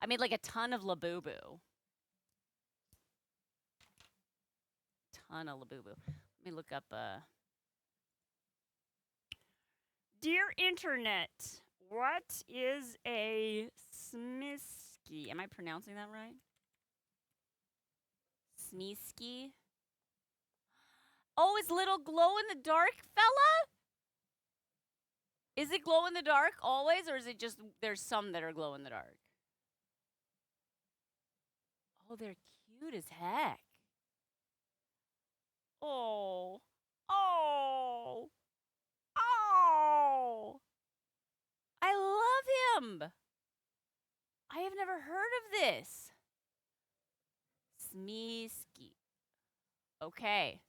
I made like a ton of Labubu. Ton of Labubu. Let me look up Dear Internet, what is a smisky? Am I pronouncing that right? Smisky? Oh, it's little glow in the dark fella? Is it glow in the dark always, or is it just there's some that are glow in the dark? Oh, they're cute as heck. Oh. Oh. Oh. I love him. I have never heard of this. Smisky. Okay.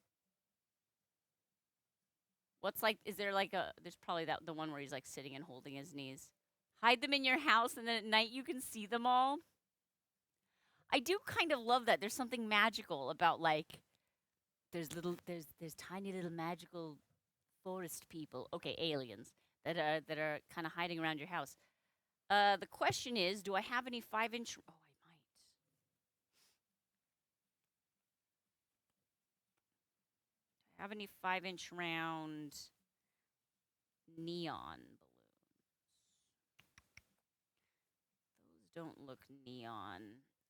What's like, is there like there's probably the one where he's like sitting and holding his knees. Hide them in your house and then at night you can see them all. I do kind of love that. There's something magical about like, there's tiny little magical forest people. Okay, aliens that are kind of hiding around your house. The question is, do I have any 5-inch? Oh, I might. Do I have any 5-inch round neon balloons? Those don't look neon.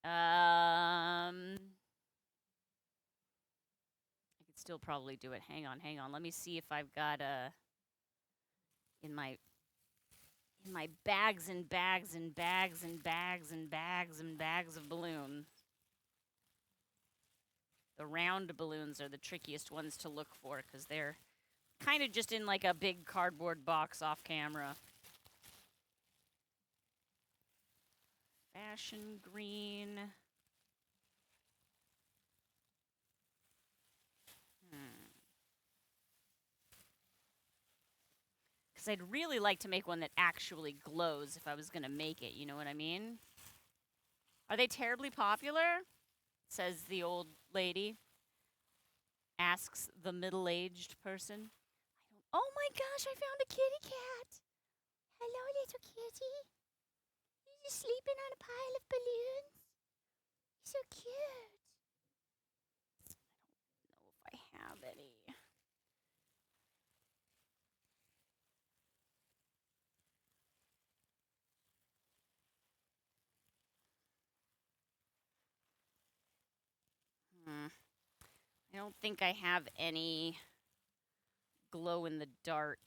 I could still probably do it. Hang on. Let me see if I've got in my bags and bags and bags and bags and bags and bags of balloons. The round balloons are the trickiest ones to look for because they're kind of just in like a big cardboard box off camera. Fashion green. Because I'd really like to make one that actually glows if I was going to make it, you know what I mean? Are they terribly popular? Says the old lady. Asks the middle-aged person. Oh my gosh, I found a kitty cat. Hello, little kitty. You're just sleeping on a pile of balloons. So cute. I don't know if I have any. I don't think I have any glow-in-the-dark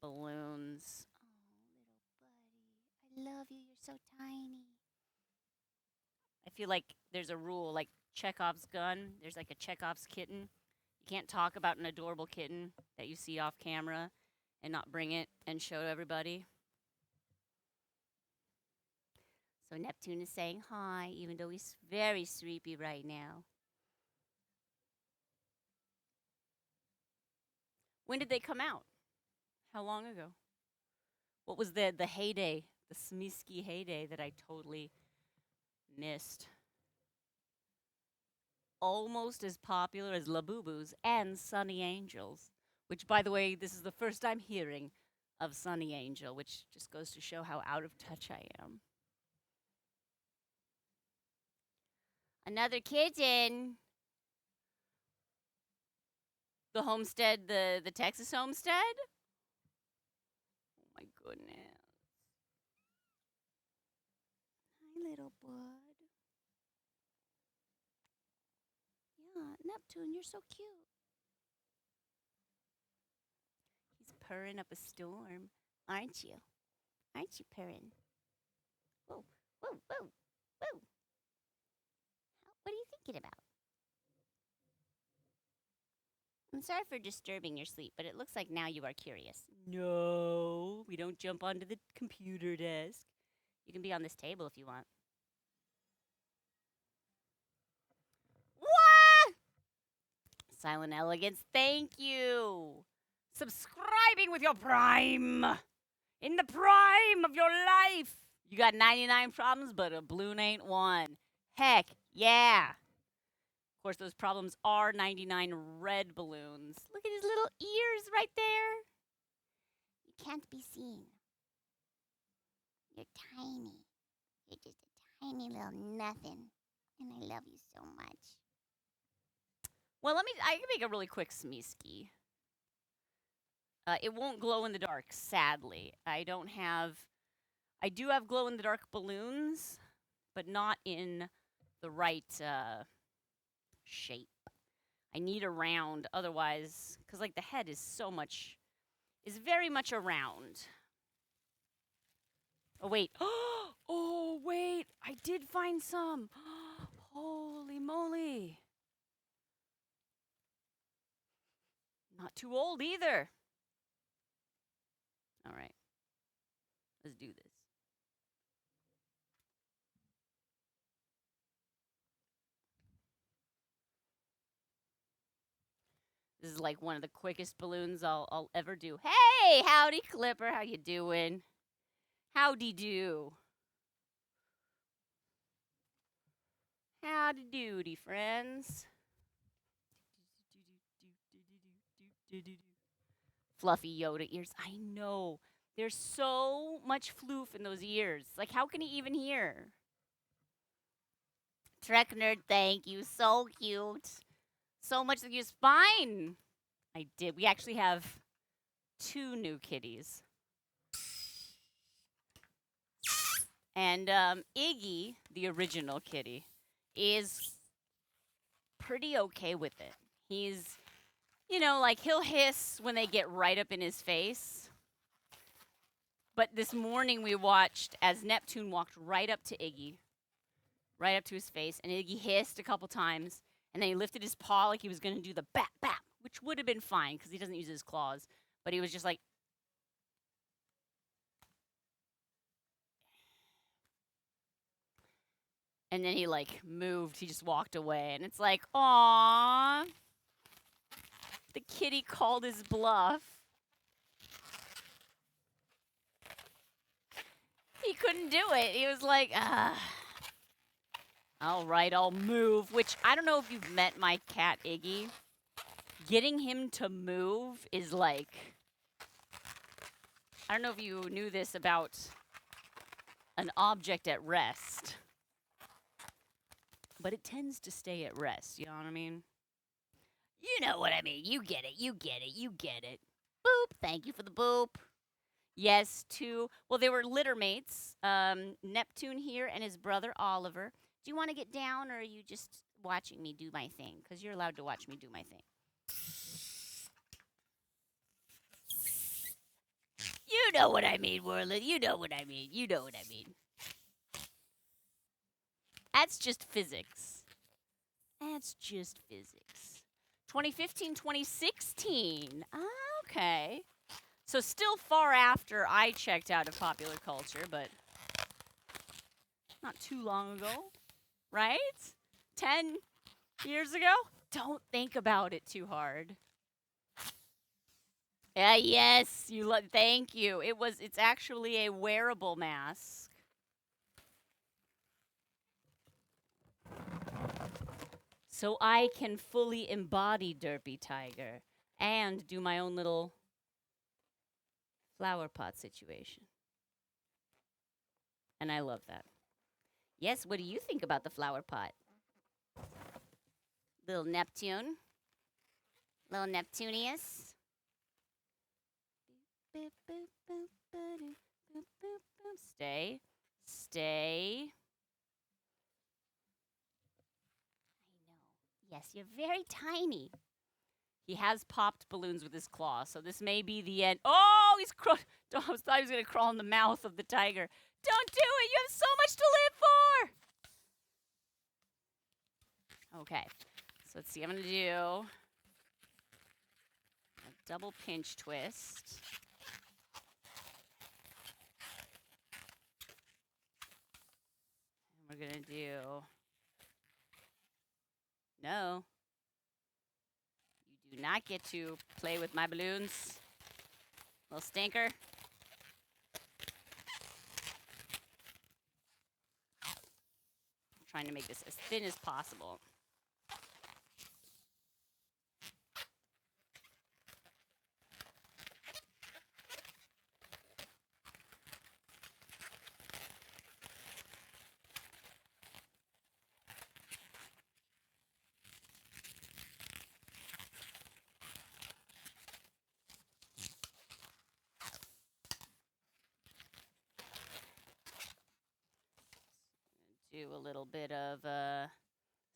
balloons. Oh, little buddy. I love you. You're so tiny. I feel like there's a rule, like Chekhov's gun. There's like a Chekhov's kitten. You can't talk about an adorable kitten that you see off camera and not bring it and show everybody. So Neptune is saying hi, even though he's very sleepy right now. When did they come out? How long ago? What was the heyday, the Smisky heyday that I totally missed? Almost as popular as Labubus and Sunny Angels, which, by the way, this is the first I'm hearing of Sunny Angel, which just goes to show how out of touch I am. Another kitten. The homestead, the Texas homestead? Oh my goodness. Hi, little bud. Yeah, Neptune, you're so cute. He's purring up a storm, aren't you? Aren't you purring? Whoa, whoa, whoa, whoa. What are you thinking about? I'm sorry for disturbing your sleep, but it looks like now you are curious. No, we don't jump onto the computer desk. You can be on this table if you want. What? Silent Elegance, thank you. Subscribing with your prime. In the prime of your life. You got 99 problems, but a balloon ain't one. Heck, yeah. Of course, those problems are 99 red balloons. Look at his little ears right there. You can't be seen. You're tiny. You're just a tiny little nothing. And I love you so much. Well, I can make a really quick Smeeski. It won't glow in the dark, sadly. I do have glow in the dark balloons, but not in the right shape. I need a round, otherwise, because like the head is very much a round. Oh wait, oh wait, I did find some. Holy moly. Not too old either. All right, let's do this. This is like one of the quickest balloons I'll ever do. Hey, howdy Clipper, how you doing? Howdy do. Howdy doody, friends. Fluffy Yoda ears. I know. There's so much floof in those ears. Like, how can he even hear? Trek Nerd, thank you. So cute. So much that you're fine. I did. We actually have 2 new kitties. And Iggy, the original kitty, is pretty okay with it. He's, like he'll hiss when they get right up in his face. But this morning we watched as Neptune walked right up to Iggy, right up to his face, and Iggy hissed a couple times, and then he lifted his paw like he was going to do the bap bap, which would have been fine because he doesn't use his claws. But he was just like, and then he like moved. He just walked away, and it's like, aww. The kitty called his bluff. He couldn't do it. He was like, all right, I'll move. Which, I don't know if you've met my cat, Iggy. Getting him to move is like, I don't know if you knew this about an object at rest. But it tends to stay at rest, you know what I mean? You know what I mean. You get it, you get it, you get it. Boop, thank you for the boop. Yes, 2. Well, they were litter mates. Neptune here and his brother Oliver. Do you want to get down, or are you just watching me do my thing? Because you're allowed to watch me do my thing. You know what I mean, Warland. You know what I mean. You know what I mean. That's just physics. That's just physics. 2015, 2016. Okay. So still far after I checked out of popular culture, but not too long ago, right? 10 years ago? Don't think about it too hard. Yes, thank you. It's actually a wearable mask. So I can fully embody Derpy Tiger and do my own little flower pot situation. And I love that. Yes, what do you think about the flower pot? Little Neptune. Little Neptunius. Stay. Stay. I know. Yes, you're very tiny. He has popped balloons with his claw, so this may be the end. Oh, I thought he was going to crawl in the mouth of the tiger. Don't do it. You have so much to live for. Okay, so let's see. I'm going to do a double pinch twist. And we're going to do... No. You do not get to play with my balloons. Little stinker. I'm trying to make this as thin as possible. do a little bit of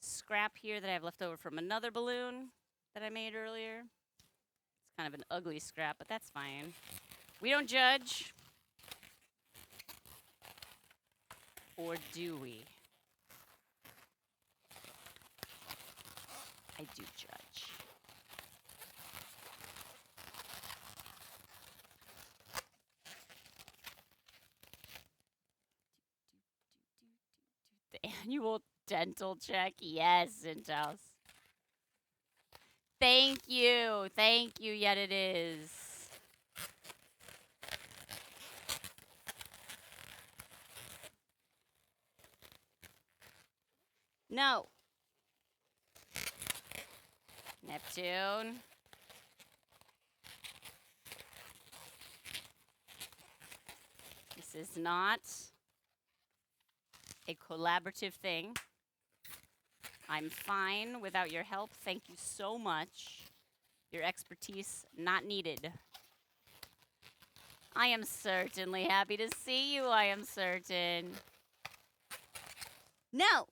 scrap here that I have left over from another balloon that I made earlier. It's kind of an ugly scrap, but that's fine. We don't judge. Or do we? I do judge. The annual dental check? Yes, Zintos. Thank you. Thank you, yet it is. No. Neptune. This is not a collaborative thing. I'm fine without your help. Thank you so much. Your expertise not needed. I am certainly happy to see you, I am certain. No!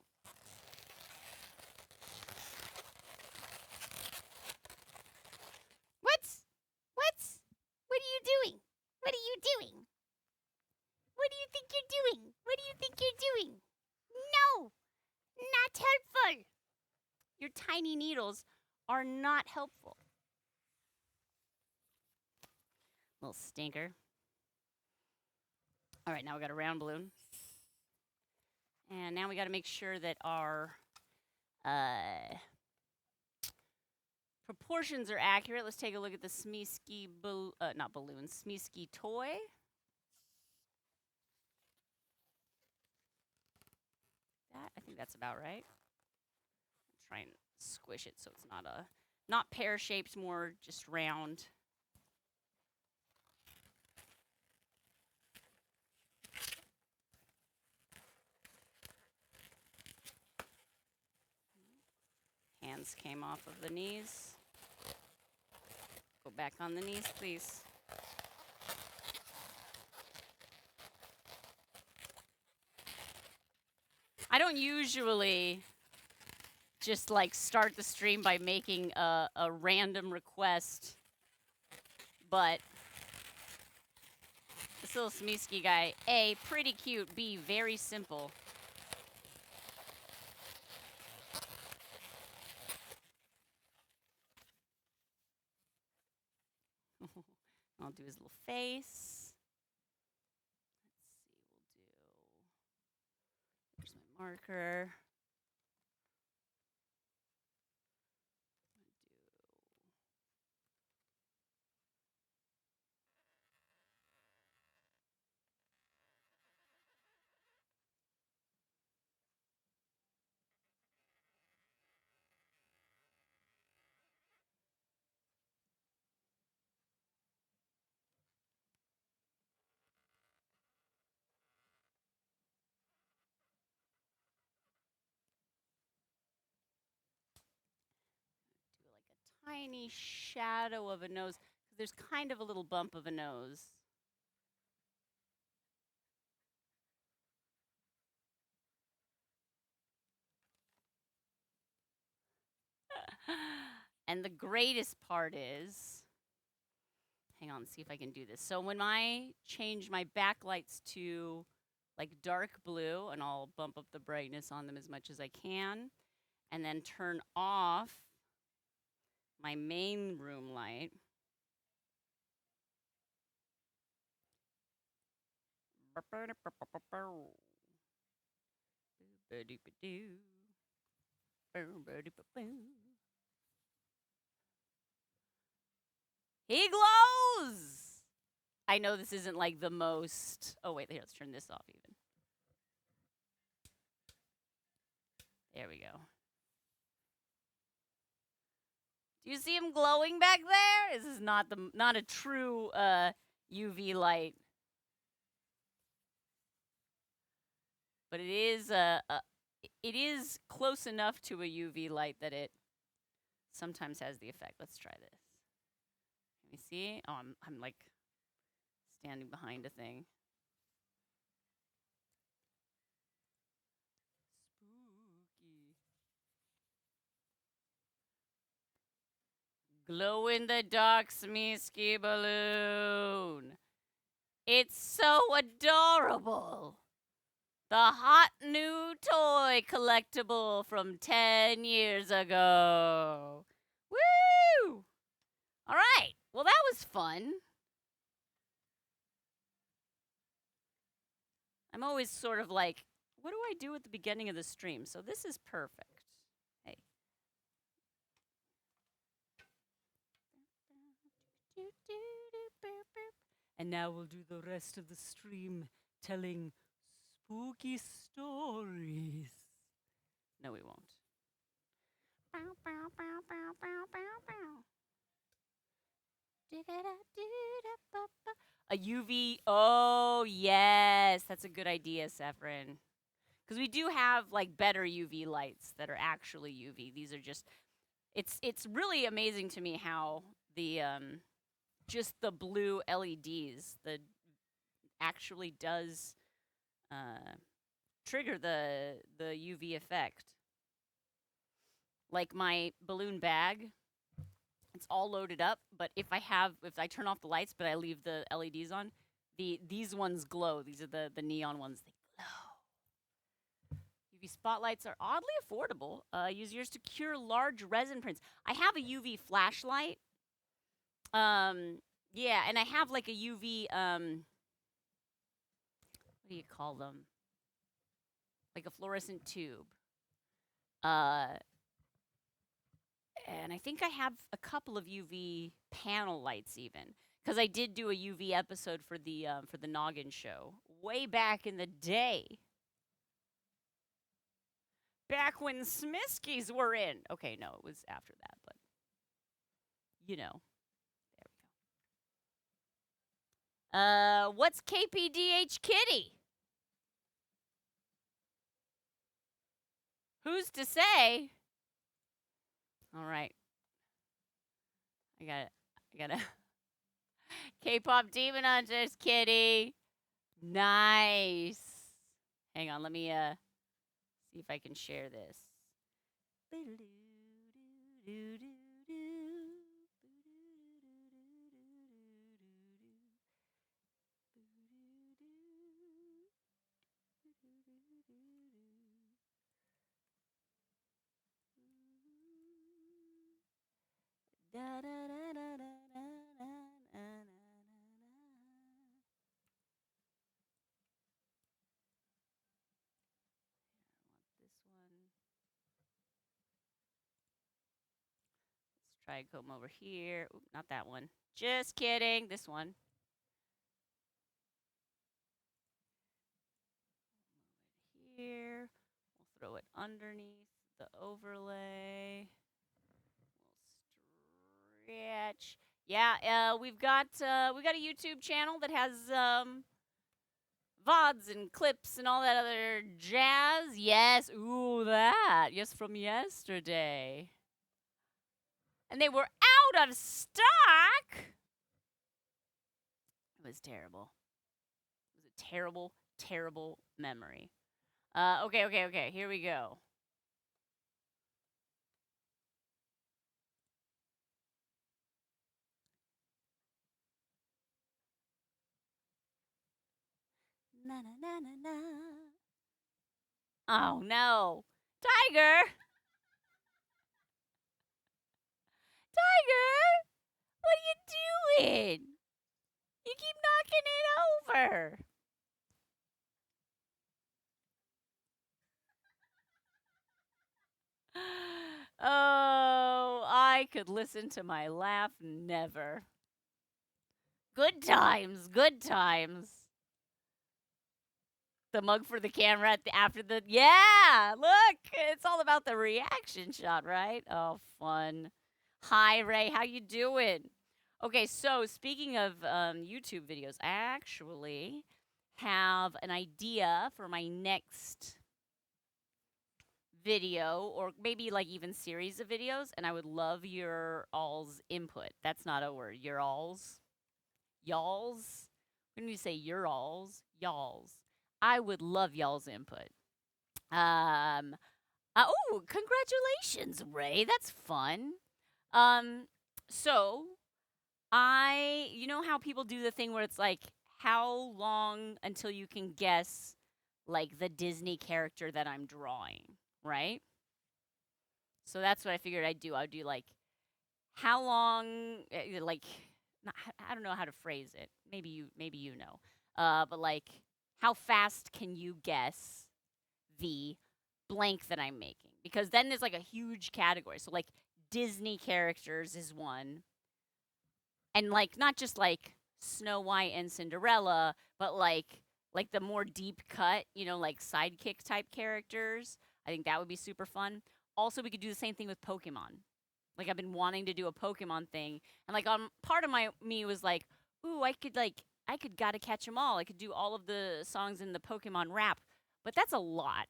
What? What are you doing? What are you doing? What do you think you're doing? What do you think you're doing? No! Not helpful! Your tiny needles are not helpful. Little stinker. All right, now we got a round balloon. And now we got to make sure that our proportions are accurate. Let's take a look at the Smeeski, not balloon, Smeeski toy. I think that's about right. Try and squish it so it's not pear-shaped, more just round. Hands came off of the knees. Go back on the knees, please. I don't usually just like start the stream by making a random request, but this little Smeeski guy, A, pretty cute, B, very simple. I'll do his little face. Let's see, there's my marker. Tiny shadow of a nose. There's kind of a little bump of a nose. And the greatest part is, hang on, see if I can do this. So when I change my backlights to like dark blue, and I'll bump up the brightness on them as much as I can, and then turn off my main room light. He glows! I know this isn't like the most... Oh, wait, here, let's turn this off even. There we go. Do you see him glowing back there? This is not a true UV light. But it is close enough to a UV light that it sometimes has the effect. Let's try this. Can you see? Oh, I'm like standing behind a thing. Glow in the dark Smeesky balloon. It's so adorable. The hot new toy collectible from 10 years ago. Woo! All right. Well, that was fun. I'm always sort of like, what do I do at the beginning of the stream? So this is perfect. Hey. And now we'll do the rest of the stream telling spooky stories. No, we won't. A UV. Oh, yes. That's a good idea, Saffron. Because we do have like better UV lights that are actually UV. These are just it's really amazing to me how the just the blue LEDs the actually does trigger the UV effect. Like my balloon bag, it's all loaded up, but if I turn off the lights but I leave the LEDs on, these ones glow. These are the neon ones. They glow. UV spotlights are oddly affordable. Use yours to cure large resin prints. I have a UV flashlight. Yeah, and I have like a UV what do you call them? Like a fluorescent tube. And I think I have a couple of UV panel lights even, because I did do a UV episode for the Noggin show way back in the day. Back when Smiskies were in. Okay, no, it was after that, but you know. There we go. What's KPDH Kitty? Who's to say? All right. I got it. K-pop Demon Hunters Kitty. Nice. Hang on, let me see if I can share this. Da, da, da, da, da, da, da, da, this one. Let's try and come over here. Oop, not that one. Just kidding. This one. Here. We'll throw it underneath the overlay. We'll stretch. Yeah, we've got a YouTube channel that has VODs and clips and all that other jazz. Yes, ooh, that. Yes, from yesterday. And they were out of stock. It was terrible. It was a terrible, terrible memory. Okay. Here we go. Na na na na na. Oh no, Tiger! Tiger, what are you doing? You keep knocking it over. Oh, I could listen to my laugh never. Good times, good times. The mug for the camera after the yeah, look, it's all about the reaction shot, right? Oh, fun. Hi, Ray, how you doing? Okay, so speaking of YouTube videos, I actually have an idea for my next video, or maybe like even series of videos, and I would love your all's input. That's not a word. Your all's, y'all's. When you say your all's, y'all's, I would love y'all's input. Oh, congratulations, Ray. That's fun. Um, So you know how people do the thing where it's like, how long until you can guess, like, the Disney character that I'm drawing, right? So that's what I figured I'd do. I'd do like, how long, like, I don't know how to phrase it. Maybe you know. But like, how fast can you guess the blank that I'm making? Because then there's like a huge category. So like, Disney characters is one, and like, not just like Snow White and Cinderella, but like the more deep cut, like sidekick type characters. I think that would be super fun. Also, we could do the same thing with Pokemon. Like, I've been wanting to do a Pokemon thing, and like, part of me was like, ooh, I could gotta catch 'em all. I could do all of the songs in the Pokemon rap, but that's a lot.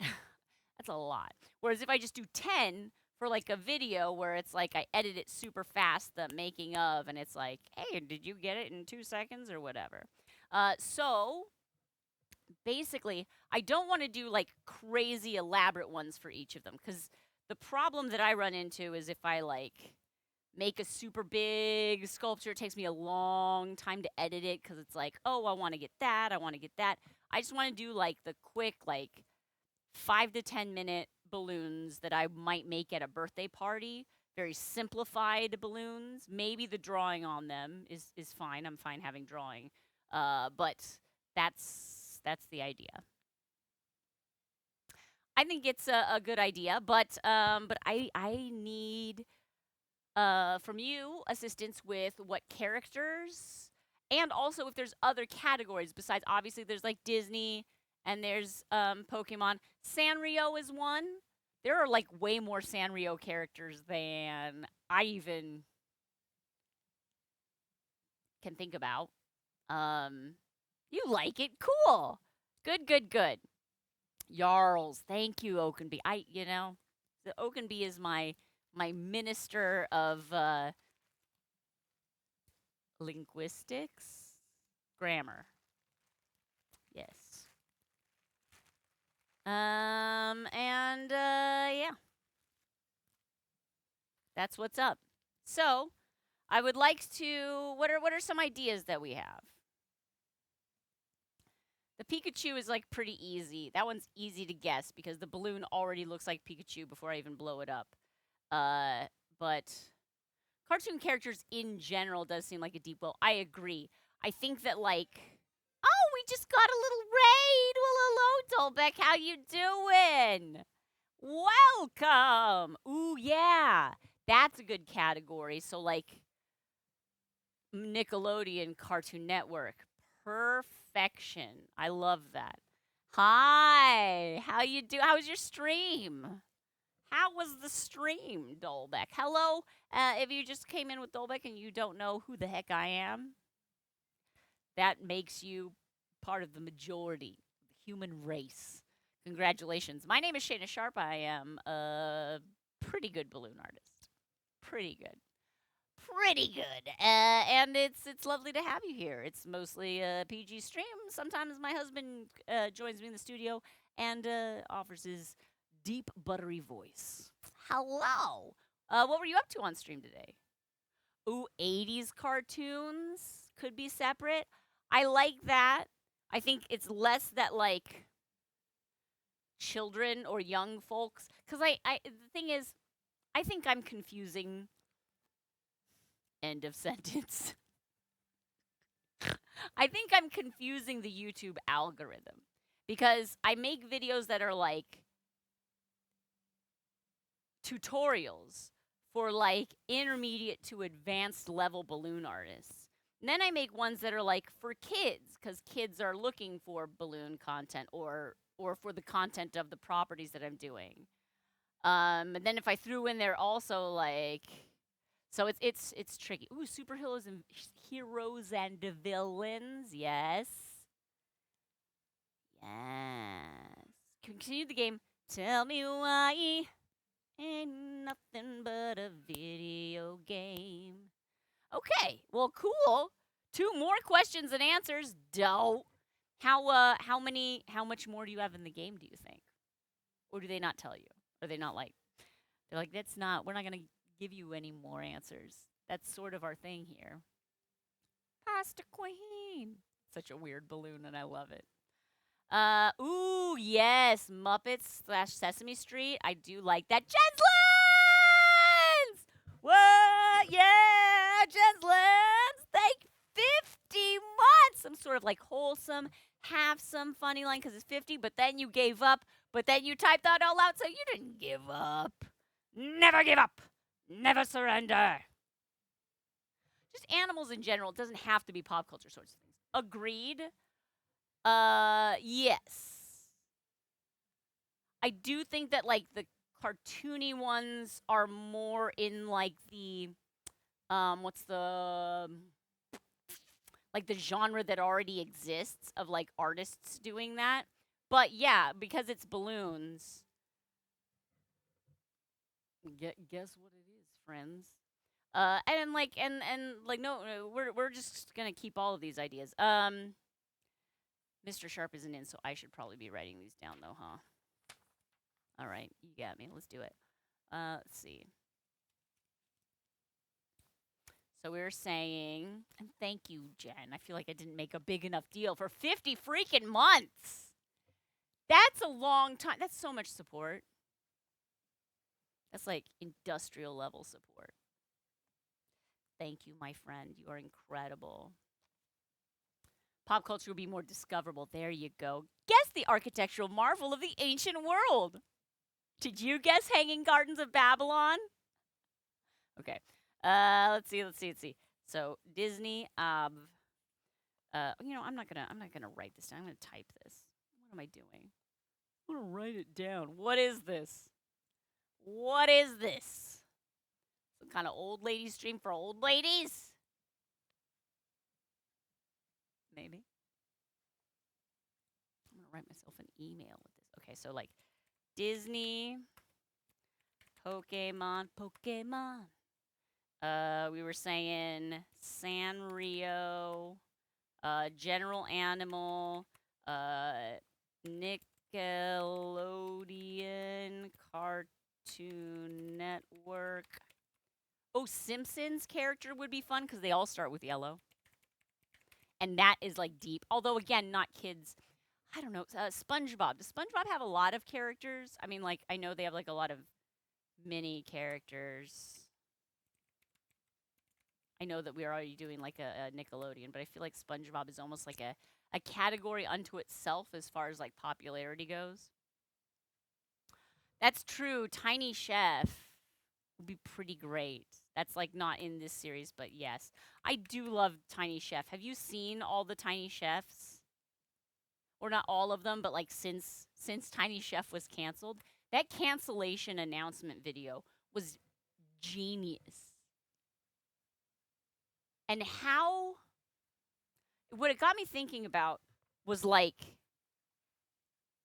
That's a lot. Whereas if I just do 10 for like a video where it's like I edit it super fast, the making of, and it's like, hey, did you get it in 2 seconds or whatever? So basically, I don't want to do like crazy elaborate ones for each of them, because the problem that I run into is if I like make a super big sculpture, it takes me a long time to edit it because it's like, oh, I want to get that, I want to get that. I just want to do like the quick, like 5 to 10 minute balloons that I might make at a birthday party. Very simplified balloons. Maybe the drawing on them is fine. I'm fine having drawing, but that's the idea. I think it's a good idea, but I need from you assistance with what characters, and also if there's other categories besides, obviously there's like Disney and there's Pokemon. Sanrio is one. There are like way more Sanrio characters than I even can think about. Um, you like it? Cool. Good, good, good. Jarls, thank you, Oakenby. The Oakenby is my minister of linguistics, grammar. Yes. And yeah, that's what's up. So, I would like to. What are some ideas that we have? The Pikachu is like pretty easy. That one's easy to guess because the balloon already looks like Pikachu before I even blow it up. But cartoon characters in general does seem like a deep well. I agree. I think that like, oh, we just got a little raid. Well, hello, Dolbeck. How you doing? Welcome. Ooh, yeah. That's a good category. So like Nickelodeon, Cartoon Network. Perfection. I love that. Hi. How you do? How was your stream? How was the stream, Dolbeck? Hello. If you just came in with Dolbeck and you don't know who the heck I am, that makes you part of the majority, the human race. Congratulations. My name is Shana Sharp. I am a pretty good balloon artist. Pretty good. Pretty good. And it's lovely to have you here. It's mostly a PG stream. Sometimes my husband joins me in the studio and offers his deep, buttery voice. Hello. What were you up to on stream today? Ooh, 80s cartoons could be separate. I like that. I think it's less that like children or young folks, cuz the thing is, I think I'm confusing. End of sentence. I think I'm confusing the YouTube algorithm because I make videos that are like tutorials for like intermediate to advanced level balloon artists. And then I make ones that are like for kids because kids are looking for balloon content or for the content of the properties that I'm doing. And then if I threw in there also like, so it's tricky. Ooh, superheroes and heroes and villains. Yes. Yes. Continue the game. Tell me why ain't nothing but a video game. Okay. Well, cool. 2 more questions and answers. Dope. How much more do you have in the game, do you think? Or do they not tell you? Are they not like, they're like, we're not going to give you any more answers. That's sort of our thing here. Pasta Queen. Such a weird balloon, and I love it. Ooh, yes, Muppets / Sesame Street. I do like that. Jen's Lens! What? Yeah, Jen's Lens. Thank 50 months. Some sort of like wholesome, have some funny line because it's 50, but then you gave up, but then you typed that all out, so you didn't give up. Never give up. Never surrender. Just animals in general. It doesn't have to be pop culture sorts of things. Agreed. Yes. I do think that like the cartoony ones are more in like the what's the like the genre that already exists of like artists doing that. But yeah, because it's balloons. Guess what it is, friends. And like no, we're just gonna keep all of these ideas. Mr. Sharp isn't in, so I should probably be writing these down though, huh? All right, you got me. Let's do it. Let's see. So we were saying, and thank you, Jen. I feel like I didn't make a big enough deal for 50 freaking months. That's a long time. That's so much support. That's like industrial level support. Thank you, my friend. You are incredible. Pop culture will be more discoverable. There you go. Guess the architectural marvel of the ancient world. Did you guess Hanging Gardens of Babylon? Okay. Let's see. So Disney. I'm not gonna write this down. I'm gonna type this. What am I doing? I'm gonna write it down. What is this? What is this? Some kind of old lady stream for old ladies? Maybe. I'm gonna write myself an email with this. Okay, so like Disney, Pokemon. We were saying Sanrio, General Animal, Nickelodeon, Cartoon Network. Oh, Simpsons character would be fun because they all start with yellow. And that is like deep. Although, again, not kids. I don't know. SpongeBob. Does SpongeBob have a lot of characters? I mean, like, I know they have like a lot of mini characters. I know that we're already doing like a Nickelodeon, but I feel like SpongeBob is almost like a category unto itself as far as like popularity goes. That's true. Tiny Chef would be pretty great. That's like not in this series, but yes. I do love Tiny Chef. Have you seen all the Tiny Chefs? Or not all of them, but like since Tiny Chef was canceled, that cancellation announcement video was genius. And what it got me thinking about was like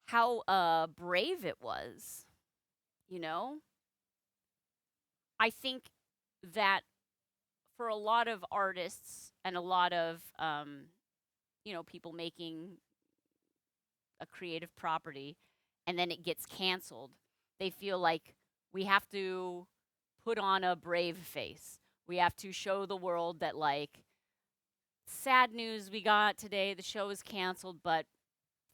how brave it was, you know? I think that for a lot of artists and a lot of people making a creative property and then it gets canceled, they feel like we have to put on a brave face. We have to show the world that like sad news we got today, the show is canceled, but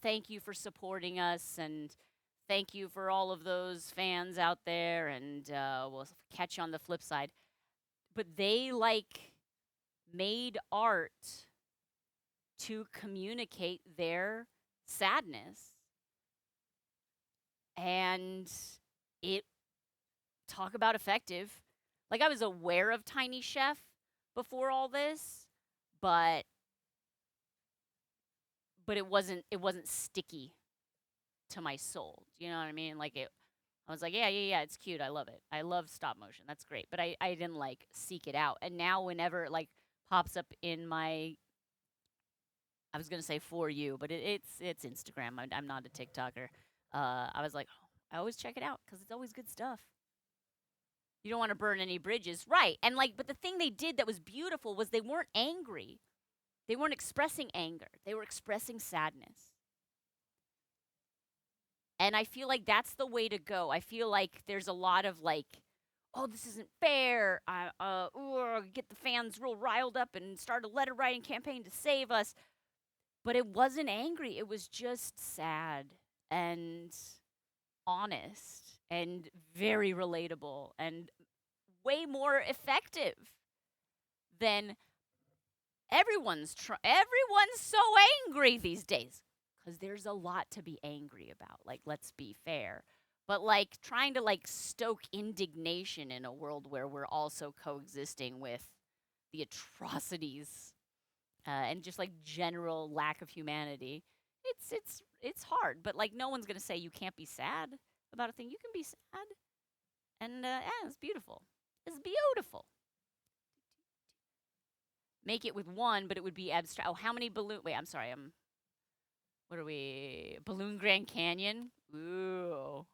thank you for supporting us and thank you for all of those fans out there and we'll catch you on the flip side. But they like made art to communicate their sadness. And it talk about effective. Like I was aware of Tiny Chef before all this, but it wasn't sticky to my soul. You know what I mean? Like I was like, yeah, it's cute. I love it. I love stop motion. That's great. But I didn't like seek it out. And now whenever it like pops up in my I was gonna say For You, but it's Instagram. I'm not a TikToker. I was like, oh, I always check it out because it's always good stuff. You don't want to burn any bridges, right? And like, but the thing they did that was beautiful was they weren't angry. They weren't expressing anger. They were expressing sadness. And I feel like that's the way to go. I feel like there's a lot of like, oh, this isn't fair. Get the fans real riled up and start a letter writing campaign to save us. But it wasn't angry. It was just sad and honest and very relatable and way more effective than everyone's so angry these days because there's a lot to be angry about. Like, let's be fair. But like trying to like stoke indignation in a world where we're also coexisting with the atrocities and just like general lack of humanity. It's hard, but like no one's gonna say you can't be sad about a thing. You can be sad, and yeah, it's beautiful. It's beautiful. Make it with one, but it would be abstract. Oh, how many balloon? Wait, I'm sorry. What are we? Balloon Grand Canyon. Ooh,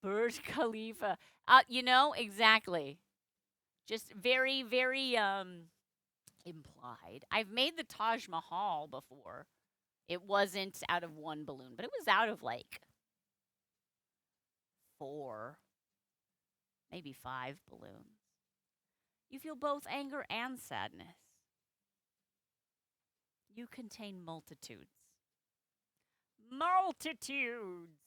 Burj Khalifa. Exactly. Just very, very implied. I've made the Taj Mahal before. It wasn't out of one balloon, but it was out of like 4, maybe 5 balloons. You feel both anger and sadness. You contain multitudes. Multitudes.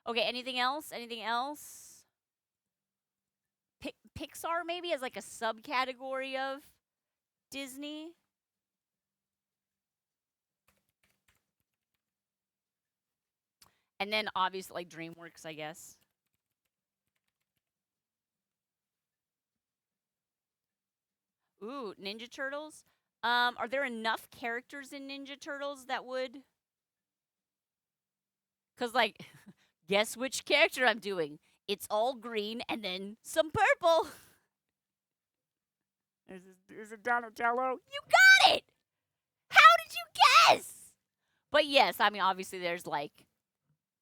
Okay, anything else? Anything else? Pixar maybe as like a subcategory of Disney? And then obviously like DreamWorks, I guess. Ooh, Ninja Turtles. Are there enough characters in Ninja Turtles that would? Cause like, guess which character I'm doing? It's all green and then some purple. There's a Donatello. You got it. How did you guess? But yes, I mean obviously there's like,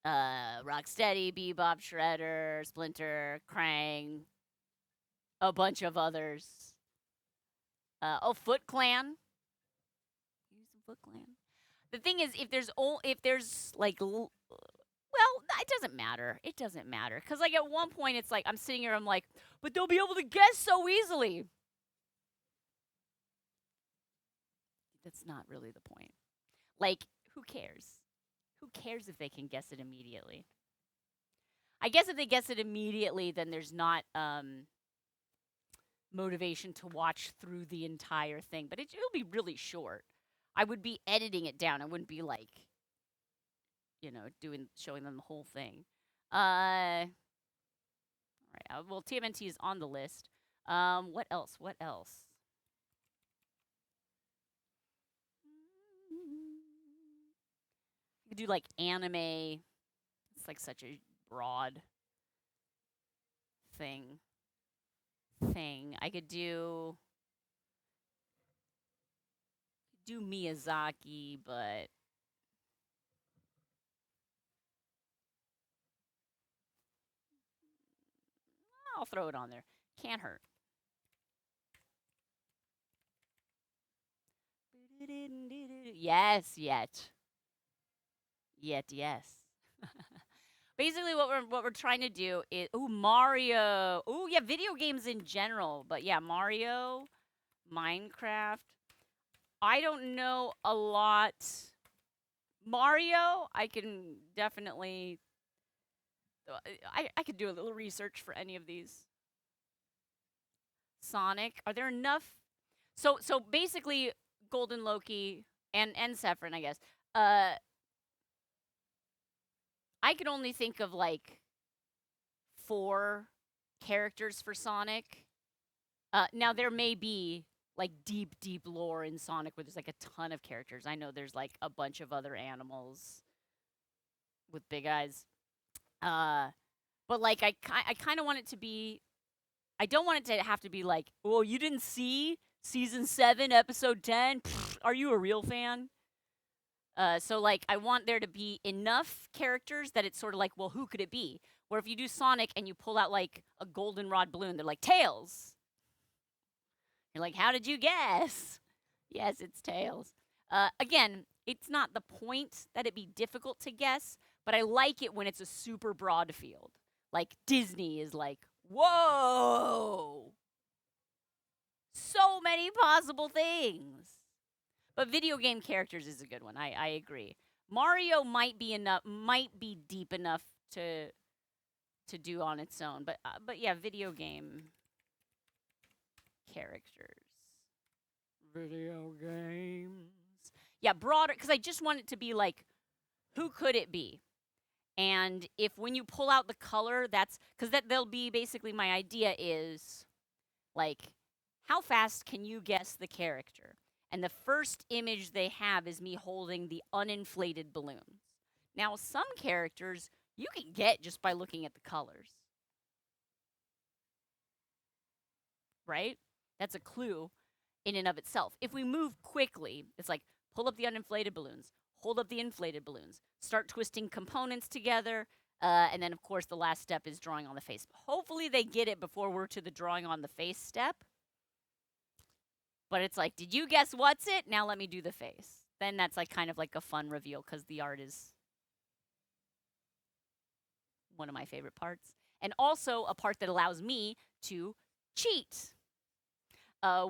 Rocksteady, Bebop, Shredder, Splinter, Krang, a bunch of others. Foot Clan. Use the Foot Clan. The thing is, if there's like, well, it doesn't matter. It doesn't matter because like at one point it's like I'm sitting here, I'm like, but they'll be able to guess so easily. That's not really the point. Like, who cares? Who cares if they can guess it immediately? I guess if they guess it immediately, then there's not motivation to watch through the entire thing. But it'll be really short. I would be editing it down. I wouldn't be like, showing them the whole thing. All right. Well, TMNT is on the list. What else? What else? You could do like anime. It's like such a broad thing. I could do Miyazaki, but I'll throw it on there. Can't hurt. Yes, yet. Yes. Basically, what we're trying to do is Mario. Yeah, video games in general, but yeah, Mario, Minecraft. I don't know a lot. Mario, I can definitely. I could do a little research for any of these. Sonic, are there enough? So basically, Golden Loki and Sephiroth, I guess. I could only think of like 4 characters for Sonic. Now there may be like deep lore in Sonic where there's like a ton of characters. I know there's like a bunch of other animals with big eyes. But like I kind of want it to be. I don't want it to have to be like, oh, you didn't see season 7, episode 10. Pfft, are you a real fan? So like I want there to be enough characters that it's sort of like, well, who could it be? Where if you do Sonic and you pull out like a goldenrod balloon, they're like Tails. You're like, how did you guess? Yes, it's Tails. Again, it's not the point that it be difficult to guess, but I like it when it's a super broad field. Like Disney is like, whoa, so many possible things. But video game characters is a good one. I agree. Mario might be deep enough to do on its own. But yeah, video game characters. Video games. Yeah, broader because I just want it to be like, who could it be? And if when you pull out the color, that's because they'll be basically my idea is like, how fast can you guess the character? And the first image they have is me holding the uninflated balloons. Now, some characters you can get just by looking at the colors. Right? That's a clue in and of itself. If we move quickly, it's like pull up the uninflated balloons, hold up the inflated balloons, start twisting components together, and then, of course, the last step is drawing on the face. Hopefully, they get it before we're to the drawing on the face step. But it's like, did you guess what's it? Now let me do the face. Then that's like kind of like a fun reveal because the art is one of my favorite parts. And also a part that allows me to cheat,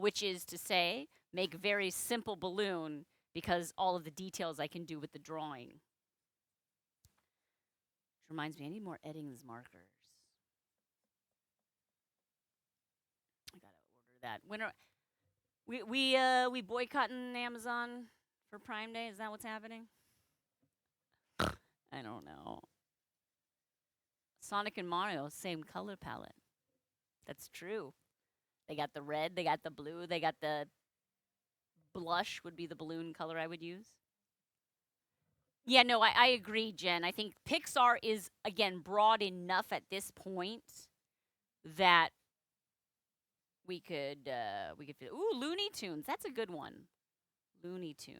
which is to say, make very simple balloon because all of the details I can do with the drawing. Which reminds me, I need more Eddings markers. I gotta order that. When are we boycotting Amazon for Prime Day? Is that what's happening? I don't know. Sonic and Mario, same color palette. That's true. They got the red, they got the blue, they got the blush would be the balloon color I would use. Yeah, no, I agree, Jen. I think Pixar is, again, broad enough at this point that we could feel. Ooh, Looney Tunes. That's a good one. Looney Tunes.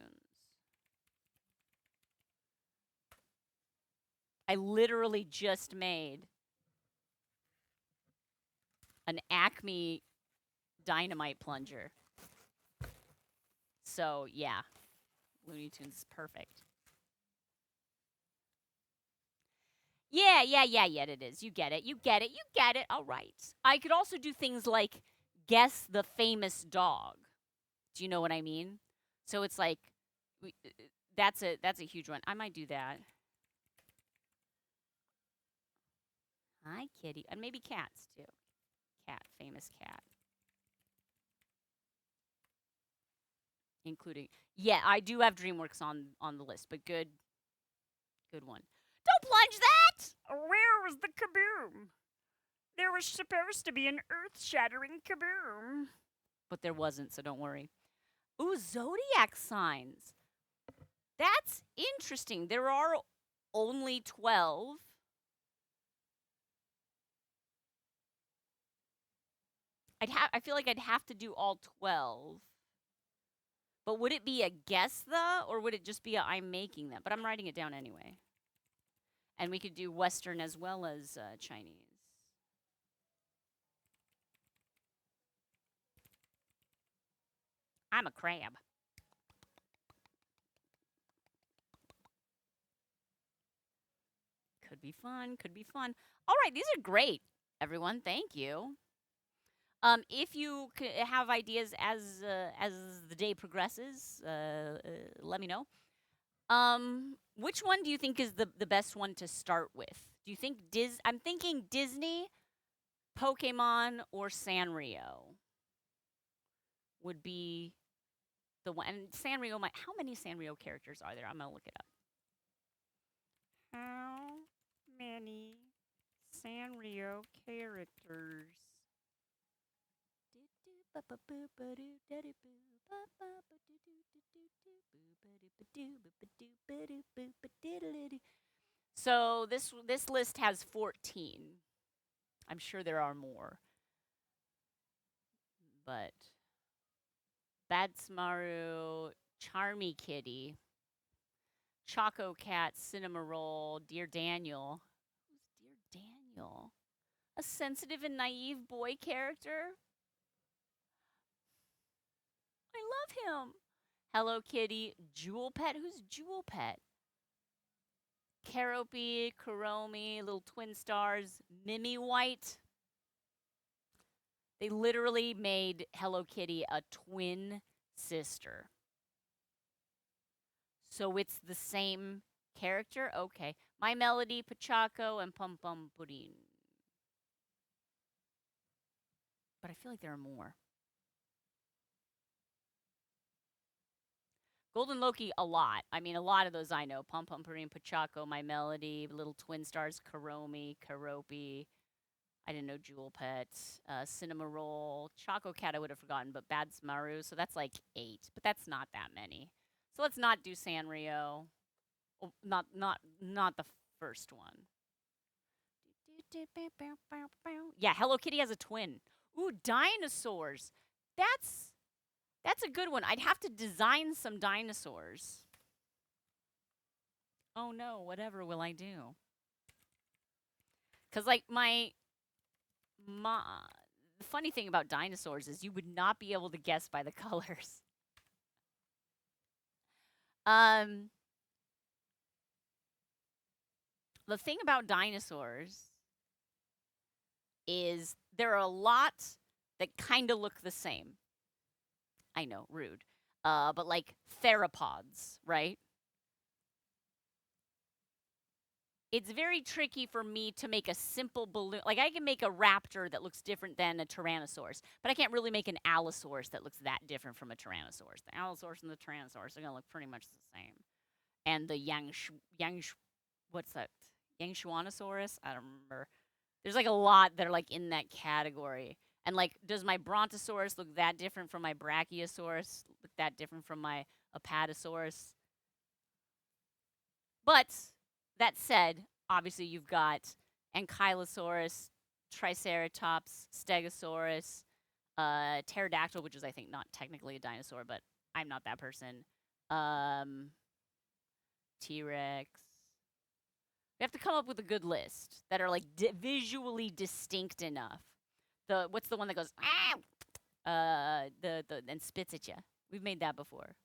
I literally just made an Acme dynamite plunger. So, yeah. Looney Tunes is perfect. Yeah, it is. You get it. You get it. You get it. All right. I could also do things like guess the famous dog. Do you know what I mean? So it's like that's a huge one. I might do that. Hi, kitty. And maybe cats too. Cat, famous cat. Including, yeah, I do have DreamWorks on the list, but good one. Don't plunge that! Where was the kaboom? There was supposed to be an earth-shattering kaboom. But there wasn't, so don't worry. Ooh, zodiac signs. That's interesting. There are only 12. I feel like I'd have to do all 12. But would it be a guess, though, or would it just be a I'm making them? But I'm writing it down anyway. And we could do Western as well as Chinese. I'm a crab. Could be fun. Could be fun. All right, these are great, everyone. Thank you. If you have ideas as the day progresses, let me know. Which one do you think is the best one to start with? Do you think I'm thinking Disney, Pokemon, or Sanrio would be the one. And Sanrio might. How many Sanrio characters are there? I'm gonna look it up. How many Sanrio characters? So this list has 14. I'm sure there are more. But Badsmaru, Charmy Kitty, Choco Cat, Cinema Roll, Dear Daniel. Who's Dear Daniel? A sensitive and naive boy character? I love him. Hello Kitty, Jewel Pet. Who's Jewel Pet? Keroppi, Kuromi, little twin stars, Mimi White. They literally made Hello Kitty a twin sister. So it's the same character? Okay. My Melody, Pachaco, and Pum Pum Pudding. But I feel like there are more. Golden Loki, a lot. I mean, a lot of those I know. Pum Pum Pudding, Pachaco, My Melody, Little Twin Stars, Kuromi, Keroppi. I didn't know Jewel Pet, Cinema Roll, Choco Cat I would have forgotten, but Bad Smaru. So that's like 8, but that's not that many. So let's not do Sanrio. Oh, not the first one. Yeah, Hello Kitty has a twin. Ooh, dinosaurs. That's a good one. I'd have to design some dinosaurs. Oh no, whatever will I do? Cuz like the funny thing about dinosaurs is you would not be able to guess by the colors. Um the thing about dinosaurs is there are a lot that kind of look the same. I know, rude. But like theropods, right? It's very tricky for me to make a simple balloon. Like I can make a raptor that looks different than a tyrannosaurus, but I can't really make an allosaurus that looks that different from a tyrannosaurus. The allosaurus and the tyrannosaurus are gonna look pretty much the same. And the what's that? Yangshuanosaurus? I don't remember. There's like a lot that are like in that category. And like, does my brontosaurus look that different from my brachiosaurus? Look that different from my apatosaurus? But that said, obviously you've got Ankylosaurus, Triceratops, Stegosaurus, Pterodactyl, which is I think not technically a dinosaur, but I'm not that person. T-Rex. We have to come up with a good list that are like visually distinct enough. What's the one that goes and spits at you? We've made that before.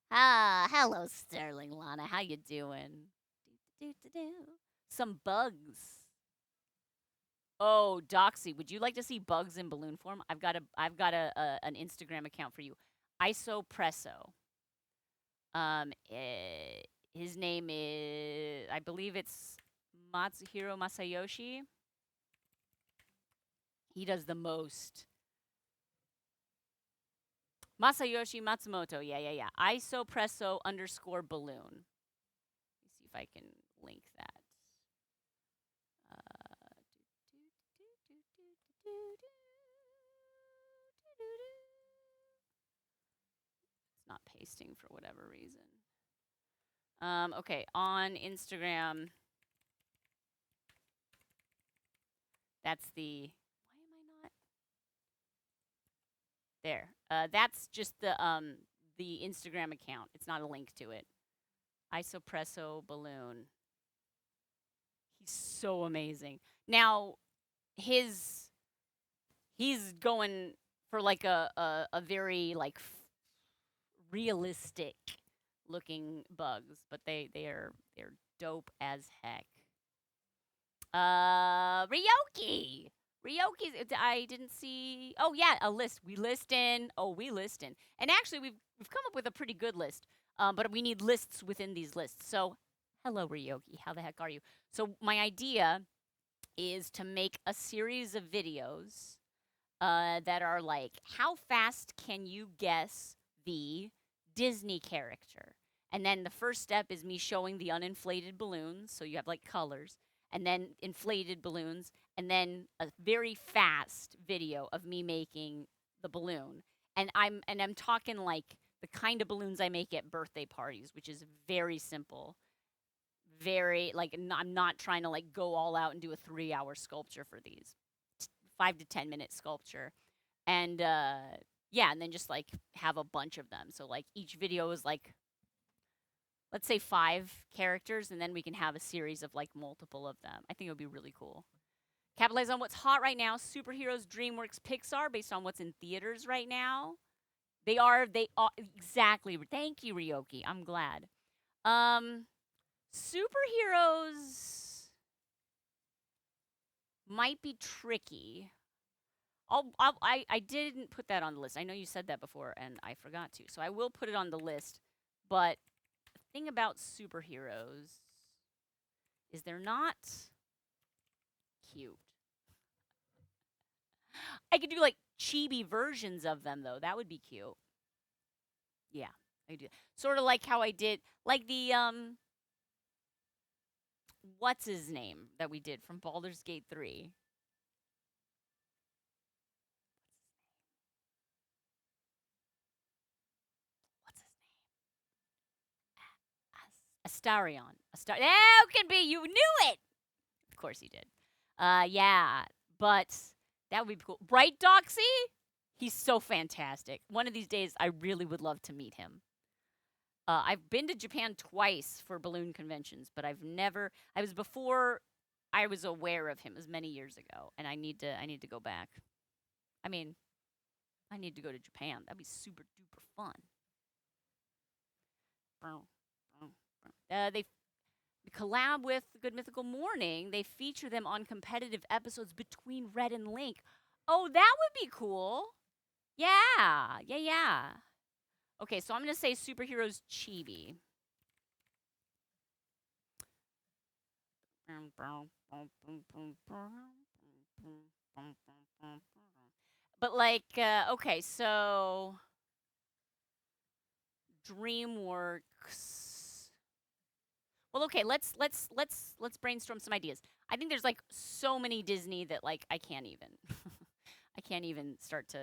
Ah, hello, Sterling Lana. How you doing? Some bugs. Oh, Doxy, would you like to see bugs in balloon form? I've got an Instagram account for you. Isopresso. His name is, I believe it's Matsuhiro Masayoshi. He does the most. Masayoshi Matsumoto. Yeah. Isopresso _ balloon. Let me see if I can link that. It's not pasting for whatever reason. Okay, on Instagram. That's the. Why am I not? There. That's just the Instagram account. It's not a link to it. Isopresso balloon. He's so amazing. Now, he's going for like a very like realistic looking bugs, but they're dope as heck. Ryoki. Ryoki's. I didn't see. Oh yeah, a list. We list in. And actually, we've come up with a pretty good list. But we need lists within these lists. So, hello Ryoki. How the heck are you? So my idea is to make a series of videos that are like, how fast can you guess the Disney character? And then the first step is me showing the uninflated balloons. So you have like colors, and then inflated balloons, and then a very fast video of me making the balloon. And I'm talking like the kind of balloons I make at birthday parties, which is very simple. Very like I'm not trying to like go all out and do a 3-hour sculpture for these. 5 to 10 minute sculpture. And yeah, and then just like have a bunch of them. So like each video is like, let's say 5 characters, and then we can have a series of like multiple of them. I think it would be really cool. Capitalize on what's hot right now. Superheroes, DreamWorks, Pixar, based on what's in theaters right now. They are exactly. Thank you, Ryoki. I'm glad. Superheroes might be tricky. I didn't put that on the list. I know you said that before, and I forgot to. So I will put it on the list. But the thing about superheroes is they're not cute. I could do like chibi versions of them though. That would be cute. Yeah, I do. Sort of like how I did like the what's his name that we did from Baldur's Gate 3. What's his name? Astarion. How can be? You knew it. Of course he did. Yeah, but that would be cool. Right, Doxy? He's so fantastic. One of these days, I really would love to meet him. I've been to Japan twice for balloon conventions, but I've never. I was before I was aware of him. It was many years ago, and I need to go back. I mean, I need to go to Japan. That'd be super duper fun. They collab with Good Mythical Morning. They feature them on competitive episodes between Red and Link. Oh, that would be cool. Yeah, yeah, yeah. Okay, so I'm gonna say superheroes chibi. But like, okay, so DreamWorks. Well, okay, let's brainstorm some ideas. I think there's like so many Disney that like I can't even I can't even start to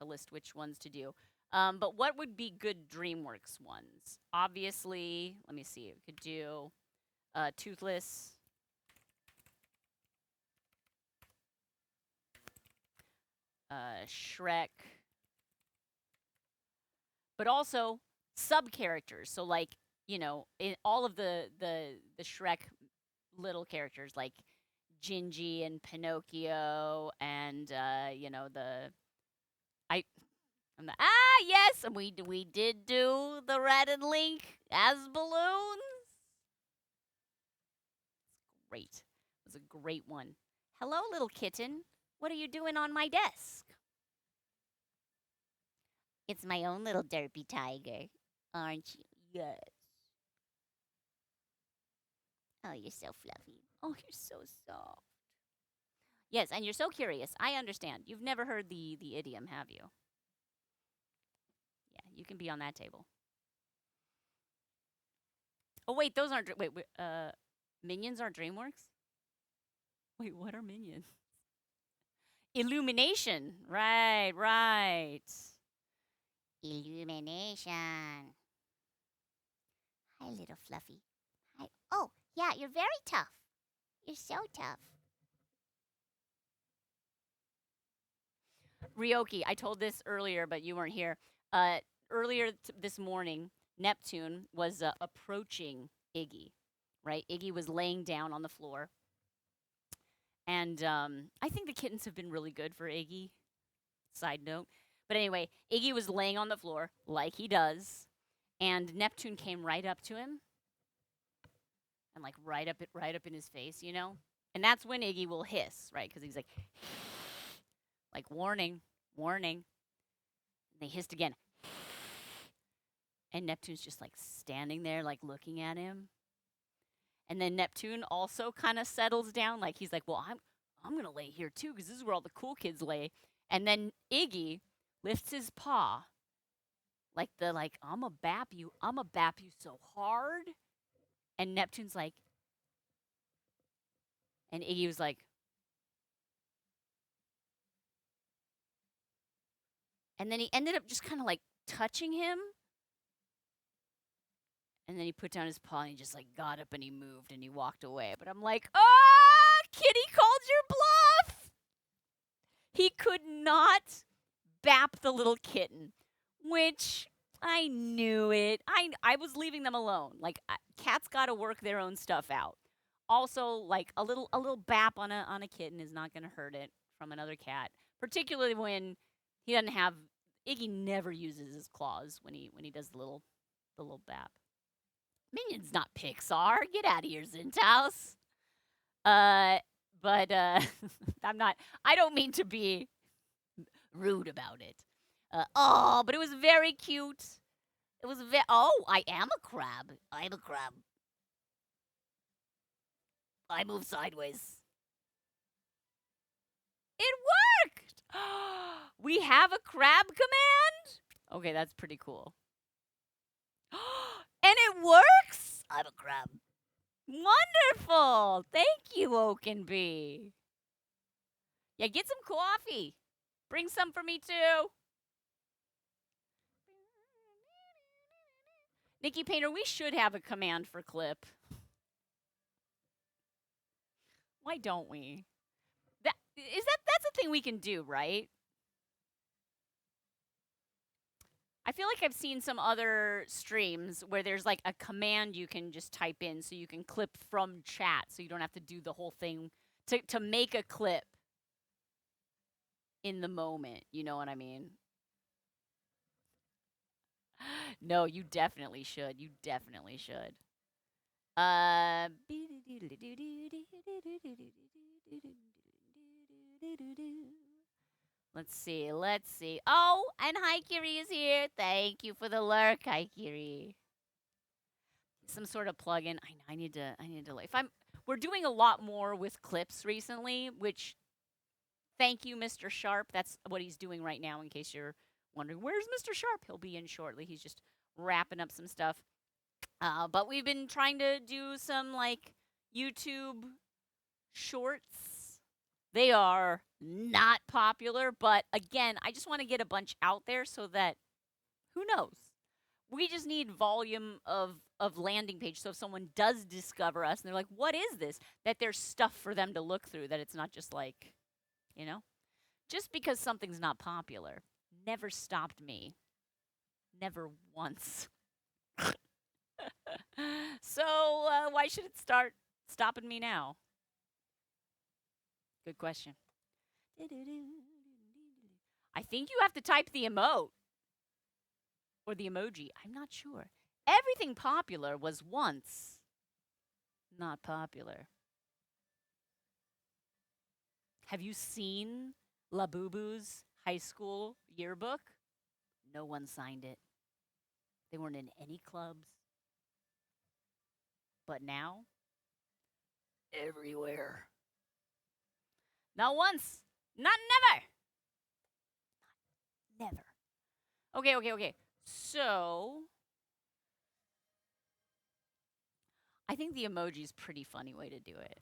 list which ones to do. But what would be good DreamWorks ones? Obviously, let me see. We could do Toothless, Shrek, but also sub characters. So like, you know, in all of the Shrek little characters like Gingy and Pinocchio and you know, yes, and we did do the Red and Link as balloons. Great. It was a great one. Hello, little kitten. What are you doing on my desk? It's my own little derpy tiger, aren't you? Yes. Oh, you're so fluffy. Oh, you're so soft. Yes, and you're so curious. I understand. You've never heard the idiom, have you? Yeah, you can be on that table. Oh wait, those aren't. Wait. Minions aren't DreamWorks. Wait, what are Minions? Illumination. Right, right. Illumination. Hi, little Fluffy. Hi. Oh, yeah, you're very tough. You're so tough. Ryoki, I told this earlier, but you weren't here. Earlier this morning, Neptune was approaching Iggy, right? Iggy was laying down on the floor. And I think the kittens have been really good for Iggy. Side note. But anyway, Iggy was laying on the floor like he does, and Neptune came right up to him and like right up in his face, you know? And that's when Iggy will hiss, right? Because he's like warning, warning. And they hissed again. And Neptune's just like standing there, like looking at him. And then Neptune also kind of settles down, like he's like, "Well, I'm gonna lay here too, because this is where all the cool kids lay." And then Iggy lifts his paw, like I'ma bap you so hard. And Neptune's like, and Iggy was like, and then he ended up just kind of like touching him. And then he put down his paw and he just like got up and he moved and he walked away. But I'm like, oh, Kitty called your bluff. He could not bap the little kitten, which I knew it. I was leaving them alone. Like cats got to work their own stuff out. Also, like a little bap on a kitten is not going to hurt it from another cat, particularly when he doesn't have. Iggy never uses his claws when he does the little bap. Minions not Pixar. Get out of here, Zintaus. Uh, but I don't mean to be rude about it. Oh, but it was very cute. It was oh, I am a crab. I'm a crab. I move sideways. It worked! We have a crab command? Okay, that's pretty cool. And it works? I'm a crab. Wonderful! Thank you, Oakenby. Yeah, get some coffee. Bring some for me, too. Nikki Painter, we should have a command for clip. Why don't we? That's a thing we can do, right? I feel like I've seen some other streams where there's like a command you can just type in so you can clip from chat so you don't have to do the whole thing to make a clip in the moment. You know what I mean? No, you definitely should. You definitely should. Let's see. Let's see. Oh, and Haikiri is here. Thank you for the lurk, Haikiri. Some sort of plugin. I need to. If we're doing a lot more with clips recently, which thank you, Mr. Sharp. That's what he's doing right now. In case you're wondering, where's Mr. Sharp? He'll be in shortly. He's just wrapping up some stuff. But we've been trying to do some like YouTube shorts. They are not popular, but again, I just want to get a bunch out there so that who knows? We just need volume of landing page. So if someone does discover us and they're like, "What is this?" that there's stuff for them to look through. That it's not just like, you know, just because something's not popular never stopped me. Never once. So why should it start stopping me now? Good question. I think you have to type the emote or the emoji. I'm not sure. Everything popular was once not popular. Have you seen Labubu's high school yearbook? No one signed it. They weren't in any clubs. But now, everywhere. Not once. Not never. Never. Okay. So, I think the emoji's pretty funny way to do it.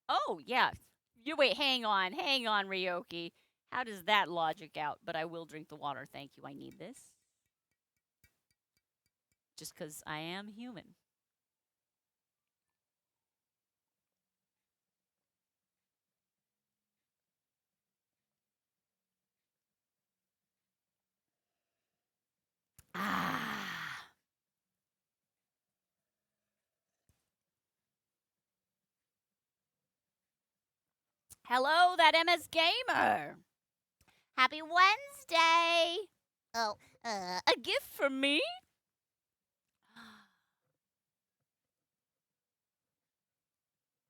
Oh, yeah. Wait, hang on, Ryoki. How does that logic out? But I will drink the water. Thank you. I need this. Just because I am human. Ah. Hello, that MS Gamer. Happy Wednesday. Oh, a gift from me?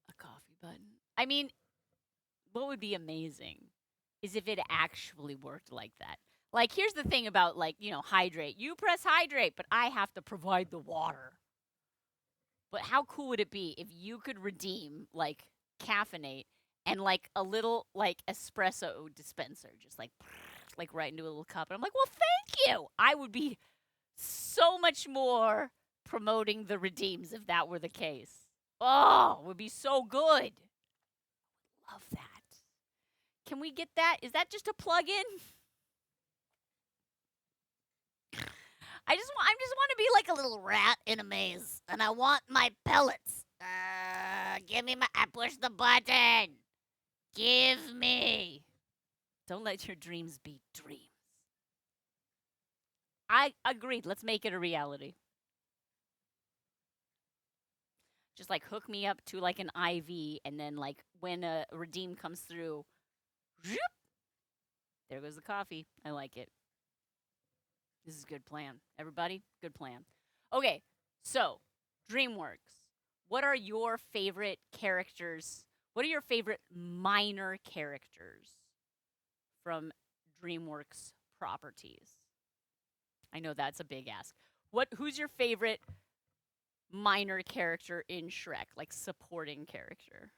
A coffee button. I mean, what would be amazing is if it actually worked like that. Like, here's the thing about, like, hydrate. You press hydrate, but I have to provide the water. But how cool would it be if you could redeem, like, caffeinate and, like, a little, like, espresso dispenser, just, like right into a little cup. And I'm like, well, thank you. I would be so much more promoting the redeems if that were the case. Oh, it would be so good. Love that. Can we get that? Is that just a plug-in? I just want to be like a little rat in a maze, and I want my pellets. Give me I push the button. Give me. Don't let your dreams be dreams. I agreed. Let's make it a reality. Just like hook me up to like an IV, and then like when a redeem comes through, zoop, there goes the coffee. I like it. This is a good plan. Everybody, good plan. Okay, So, DreamWorks, what are your favorite characters? What are your favorite minor characters from DreamWorks properties? I know that's a big ask. Who's your favorite minor character in Shrek, like supporting character?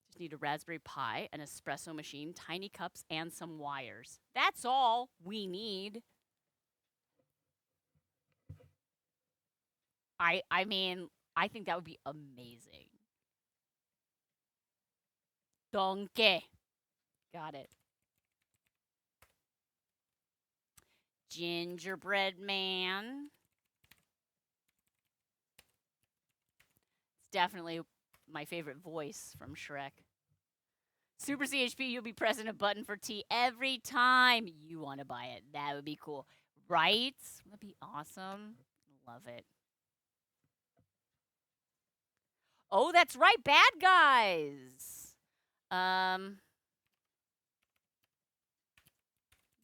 Just need a Raspberry Pi, an espresso machine, tiny cups, and some wires. That's all we need. I mean, I think that would be amazing. Donkey. Got it. Gingerbread Man. It's definitely my favorite voice from Shrek. Super CHP, you'll be pressing a button for tea every time you want to buy it. That would be cool. Right? That'd be awesome. Love it. Oh, that's right. Bad guys. Um,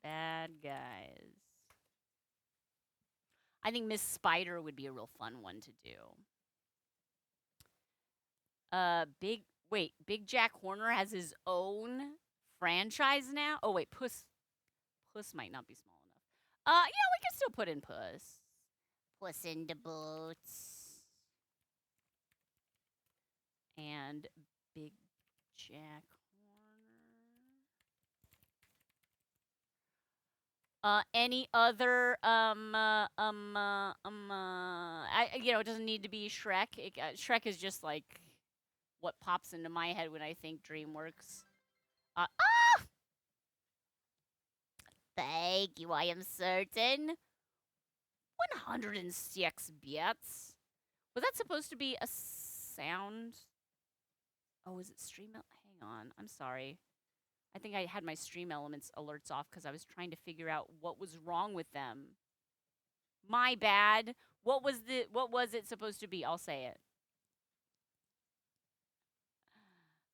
Bad guys. I think Miss Spider would be a real fun one to do. Big Jack Horner has his own franchise now. Oh wait, Puss might not be small enough. Yeah, we can still put in Puss. Puss in the Boots. And Big Jack Horner. Any other it doesn't need to be Shrek. Shrek is just like what pops into my head when I think DreamWorks. Thank you, I am certain. 106 bits. Was that supposed to be a sound? Oh, is it stream? Hang on, I'm sorry. I think I had my stream elements alerts off because I was trying to figure out what was wrong with them. My bad. What was it supposed to be? I'll say it.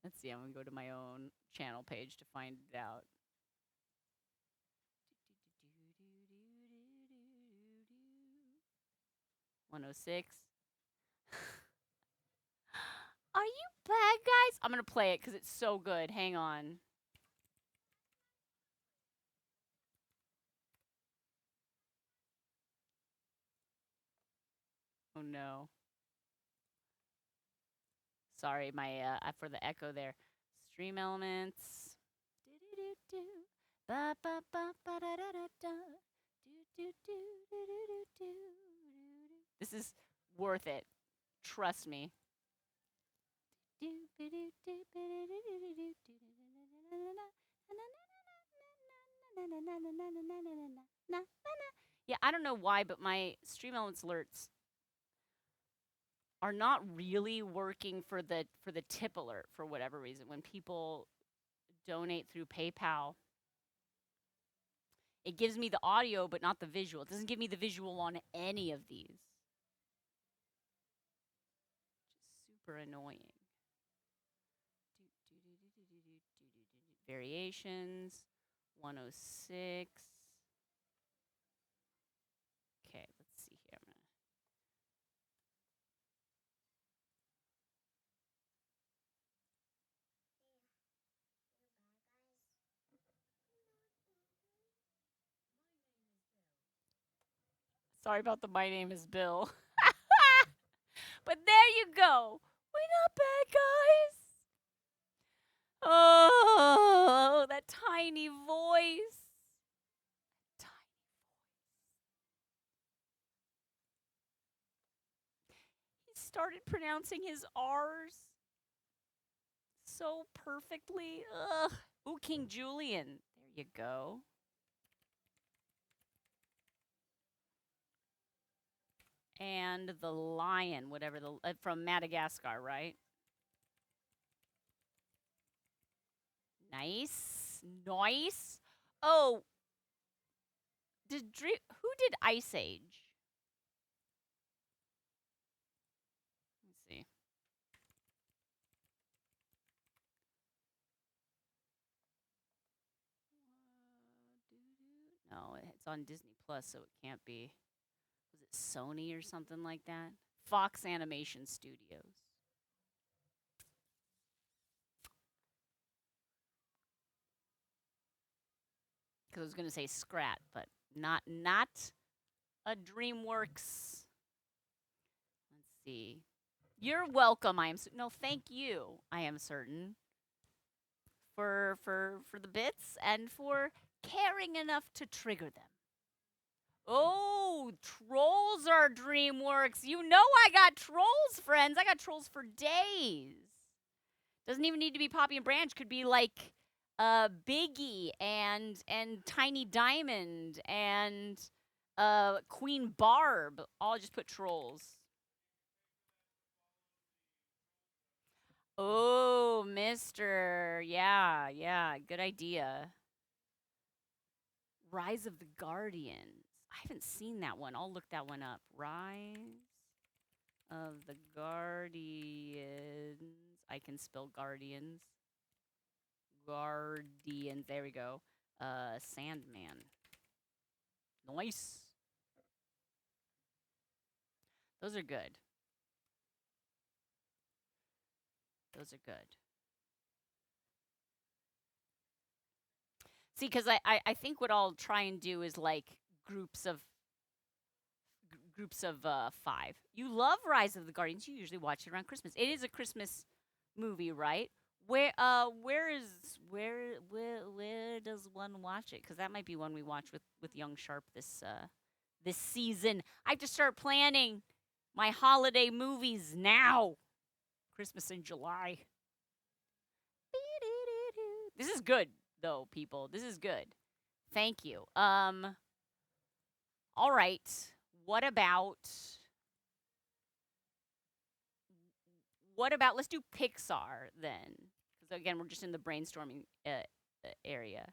Let's see, I'm gonna go to my own channel page to find it out. 106. Are you bad guys? I'm gonna play it because it's so good. Hang on. Oh no. Sorry, my for the echo there. Stream elements. This is worth it. Trust me. Yeah, I don't know why, but my stream elements alerts are not really working for the tip alert for whatever reason. When people donate through PayPal, it gives me the audio but not the visual. It doesn't give me the visual on any of these. Just super annoying. Variations, 106. Okay, let's see here. Sorry about the my name is Bill. But there you go. We're not bad guys. Oh, that tiny voice. He started pronouncing his R's so perfectly. Ugh. Ooh, King Julian. There you go. And the lion, whatever from Madagascar, right? Nice, nice. Oh, who did Ice Age? Let's see. No, it's on Disney Plus, so it can't be. Was it Sony or something like that. Fox Animation Studios. Because I was going to say Scrat, but not a DreamWorks. Let's see. You're welcome. No, thank you. I am certain for the bits and for caring enough to trigger them. Oh, Trolls are DreamWorks. You know I got Trolls, friends. I got Trolls for days. Doesn't even need to be Poppy and Branch. Could be like Biggie and Tiny Diamond and Queen Barb. I'll just put Trolls. Oh, Mister. Yeah, good idea. Rise of the Guardians. I haven't seen that one. I'll look that one up. Rise of the Guardians. I can spell Guardians. Guardians. There we go. Sandman. Nice. Those are good. Those are good. See, because I think what I'll try and do is like groups of 5. You love Rise of the Guardians. You usually watch it around Christmas. It is a Christmas movie, right? Where does one watch it? Because that might be one we watch with Young Sharp this season. I have to start planning my holiday movies now. Christmas in July. This is good though, people. This is good. Thank you. All right. What about let's do Pixar then? Because again, we're just in the brainstorming area.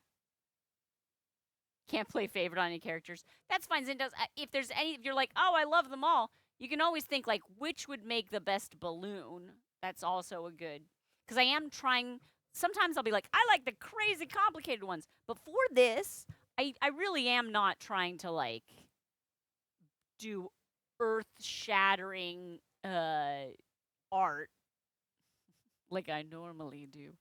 Can't play favorite on any characters. That's fine. Zen does. If you're like, oh, I love them all, you can always think like, which would make the best balloon? That's also a good. Because I am trying. Sometimes I'll be like, I like the crazy complicated ones. But for this, I really am not trying to like do earth-shattering art like I normally do.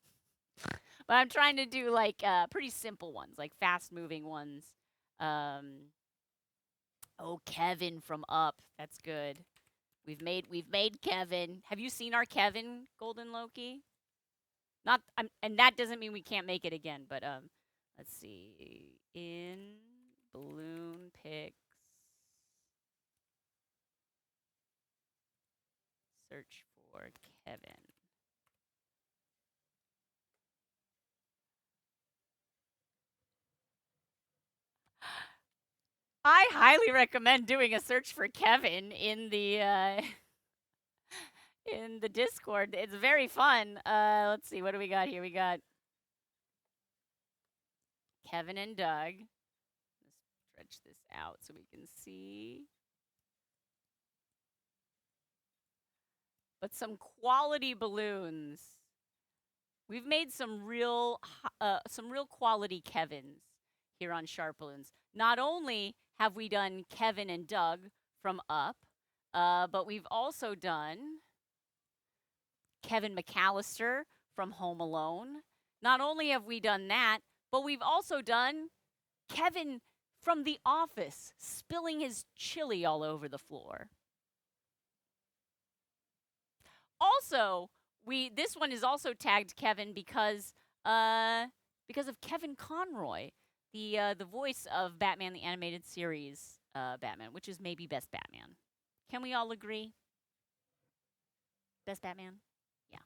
But I'm trying to do like pretty simple ones, like fast-moving ones. Oh, Kevin from Up. That's good. We've made Kevin. Have you seen our Kevin, Golden Loki? Not and that doesn't mean we can't make it again, but let's see. In balloon pics. Search for Kevin. I highly recommend doing a search for Kevin in the in the Discord. It's very fun. Let's see, what do we got here? We got Kevin and Doug. Let's stretch this out so we can see. But some quality balloons. We've made some real quality Kevins here on SharpBalloons. Not only have we done Kevin and Doug from Up, but we've also done Kevin McAllister from Home Alone. Not only have we done that, but we've also done Kevin from The Office spilling his chili all over the floor. Also, this one is also tagged Kevin because of Kevin Conroy, the voice of Batman the Animated Series Batman, which is maybe best Batman. Can we all agree? Best Batman? Yeah.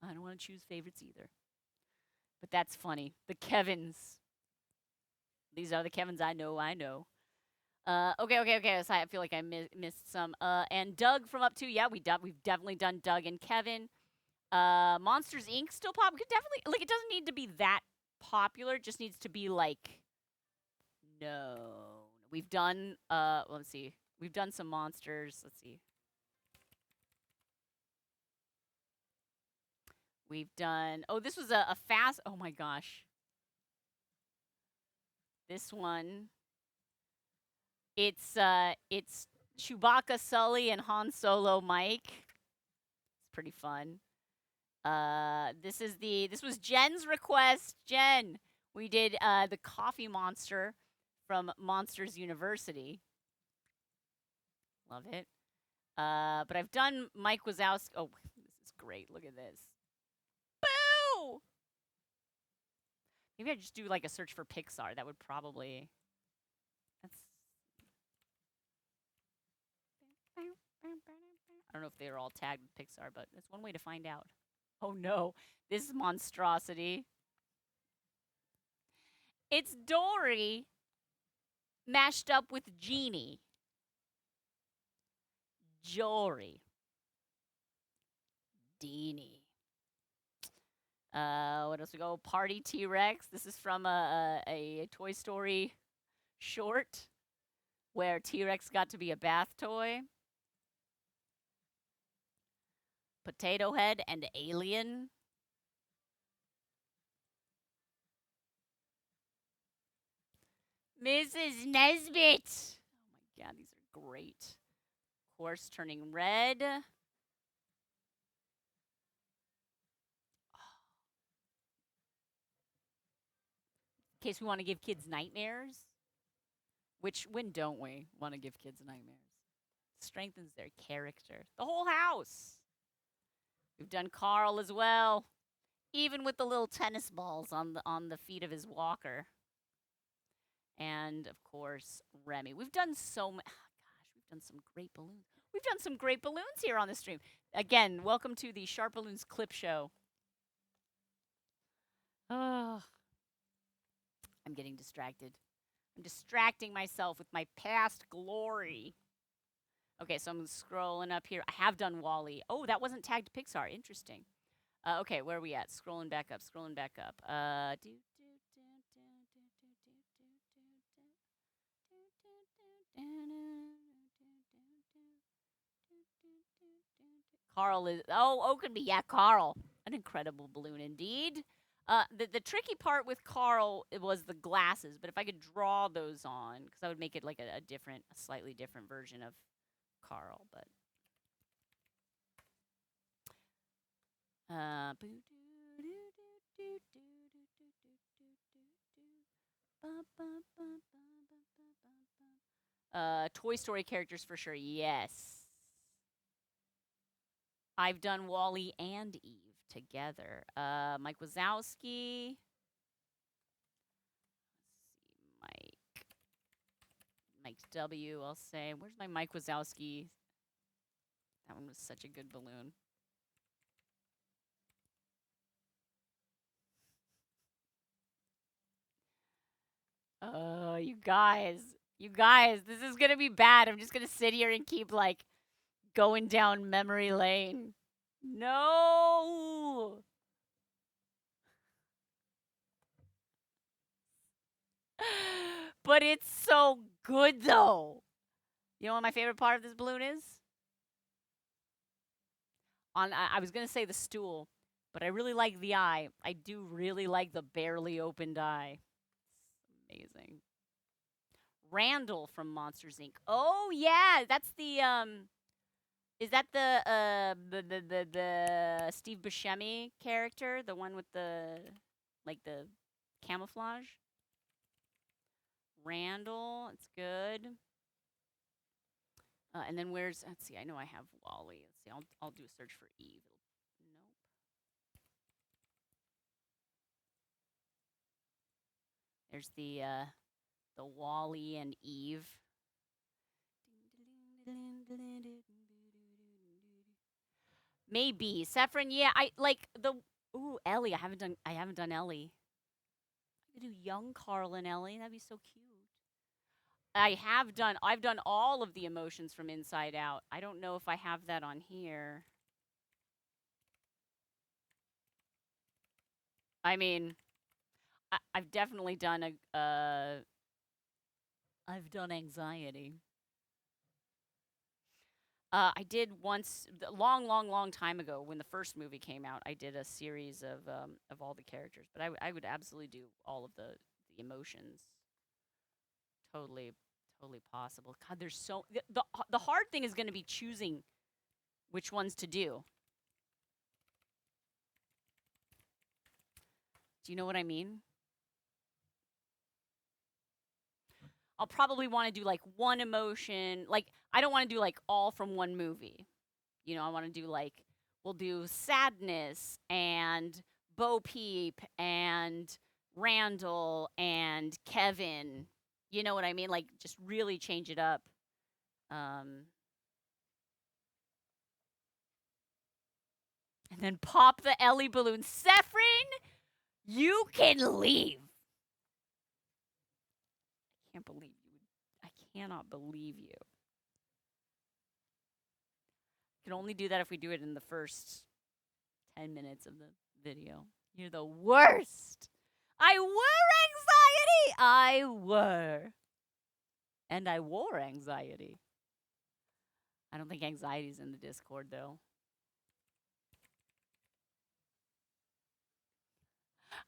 I don't want to choose favorites either. But that's funny. The Kevins. These are the Kevins I know. Okay. So I feel like I missed some. And Doug from Up 2. Yeah, we've definitely done Doug and Kevin. Monsters Inc. still pop. Could definitely like it doesn't need to be that popular. It just needs to be like. No, we've done. Let's see. We've done some monsters. Let's see. We've done. Oh, this was a fast. Oh my gosh. This one It's Chewbacca, Sully, and Han Solo, Mike. It's pretty fun. This was Jen's request. Jen, we did the coffee monster from Monsters University. Love it. But I've done Mike Wazowski. Oh, this is great. Look at this. Boo! Maybe I just do like a search for Pixar. That would probably. That's. I don't know if they were all tagged with Pixar, but that's one way to find out. Oh no, this monstrosity. It's Dory mashed up with Genie. Jory. Deanie. What else we go? Party T-Rex. This is from a Toy Story short where T-Rex got to be a bath toy. Potato Head and Alien. Mrs. Nesbit. Oh my god, these are great. Horse turning red. In case we want to give kids nightmares. When don't we want to give kids nightmares? Strengthens their character. The whole house. We've done Carl as well. Even with the little tennis balls on the feet of his walker. And of course, Remy. We've done so much. Oh, gosh, we've done some great balloons. We've done some great balloons here on the stream. Again, welcome to the SharpBalloons clip show. Oh, I'm getting distracted. I'm distracting myself with my past glory. Okay, so I'm scrolling up here. I have done Wall-E. Oh, that wasn't tagged Pixar. Interesting. Okay, where are we at? Scrolling back up. Scrolling back up. Carl is. Oh, Oakenby. Yeah, Carl. An incredible balloon indeed. The tricky part with Carl was the glasses, but if I could draw those on, because I would make it like a slightly different version of Carl, but. Toy Story characters for sure, yes. I've done Wall-E and Eve together. Mike Wazowski. Let's see, Mike W, I'll say. Where's my Mike Wazowski? That one was such a good balloon. You guys. You guys, this is gonna be bad. I'm just gonna sit here and keep, like, going down memory lane. No! But it's so good, though. You know what my favorite part of this balloon is? I was going to say the stool, but I really like the eye. I do really like the barely opened eye. It's amazing. Randall from Monsters Inc. Oh, yeah, that's the is that the Steve Buscemi character, the one with the camouflage? Randall, it's good. And then let's see, I know I have Wall-E. Let's see, I'll do a search for Eve. Nope. There's the Wall-E and Eve. Maybe Saffron. Yeah, I like the Ellie. I haven't done Ellie. I could do young Carl and Ellie. That'd be so cute. I've done all of the emotions from Inside Out. I don't know if I have that on here. I mean, I've definitely done I've done Anxiety. I did once, long time ago, when the first movie came out. I did a series of all the characters, but I would absolutely do all of the emotions. Totally totally possible. God, there's so the hard thing is going to be choosing which ones to do. Do you know what I mean? I'll probably want to do like one emotion. Like I don't want to do like all from one movie. You know, I want to do like we'll do sadness and Bo Peep and Randall and Kevin. You know what I mean? Like just really change it up. And then pop the Ellie balloon. Sephrin, you can leave. I can't believe you. I cannot believe you. Can only do that if we do it in the first 10 minutes of the video. You're the worst. I were anxiety. I were. And I wore anxiety. I don't think anxiety's in the Discord, though.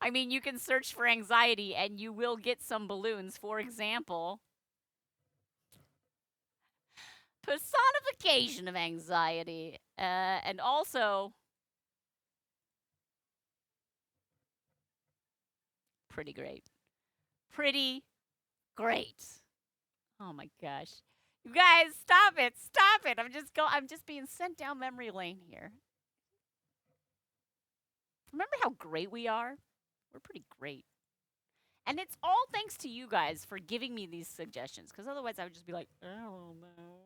I mean, you can search for anxiety and you will get some balloons. For example, personification of anxiety. And also, pretty great. Pretty great. Oh my gosh. You guys, stop it. Stop it. I'm just being sent down memory lane here. Remember how great we are? We're pretty great. And it's all thanks to you guys for giving me these suggestions, because otherwise I would just be like, I don't know.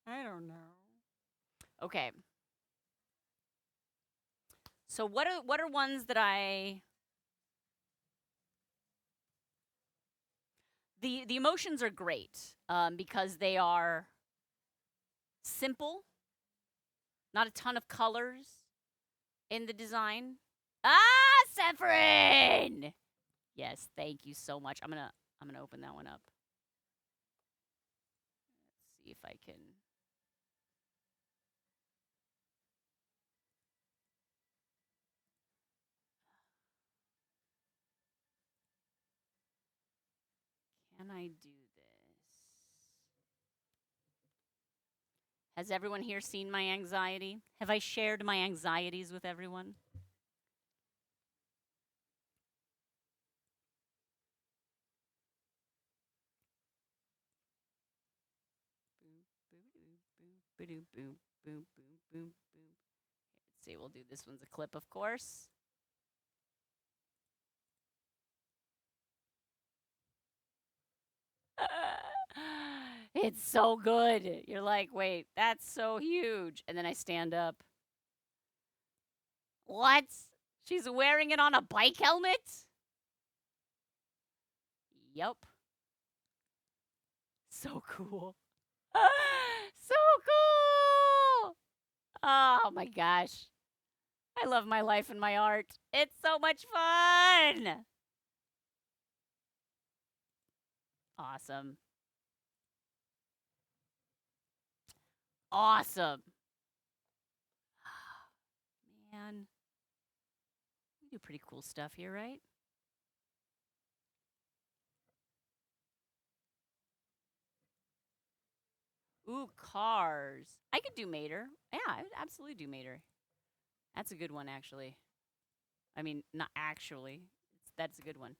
I don't know. Okay. So what are ones that the emotions are great because they are simple, not a ton of colors in the design. Ah, Sephrin! Yes, thank you so much. I'm gonna open that one up. Let's see if I can. Can I do this? Has everyone here seen my anxiety? Have I shared my anxieties with everyone? Let's see, we'll do this one's a clip, of course. It's so good. You're like, wait, that's so huge. And then I stand up. What? She's wearing it on a bike helmet? Yup. So cool. So cool. Oh my gosh. I love my life and my art. It's so much fun. Awesome. Awesome. Man. We do pretty cool stuff here, right? Ooh, cars. I could do Mater. Yeah, I would absolutely do Mater. That's a good one, actually. I mean, not actually. That's a good one.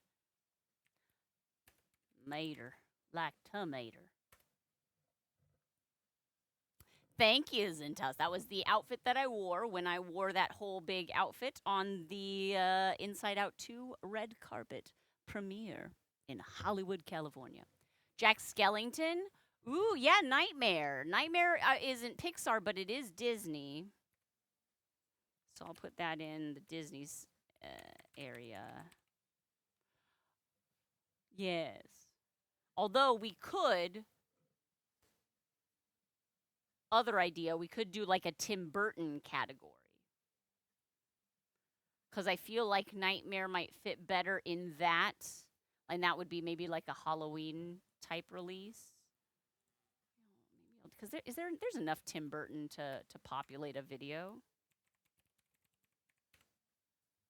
Mater. Like tomato. Thank you, Zintas. That was the outfit that I wore when I wore that whole big outfit on the Inside Out 2 red carpet premiere in Hollywood, California. Jack Skellington. Ooh, yeah, Nightmare. Nightmare isn't Pixar, but it is Disney. So I'll put that in the Disney's area. Yes. Although we could, other idea, we could do like a Tim Burton category. Because I feel like Nightmare might fit better in that. And that would be maybe like a Halloween type release. Because there's enough Tim Burton to populate a video.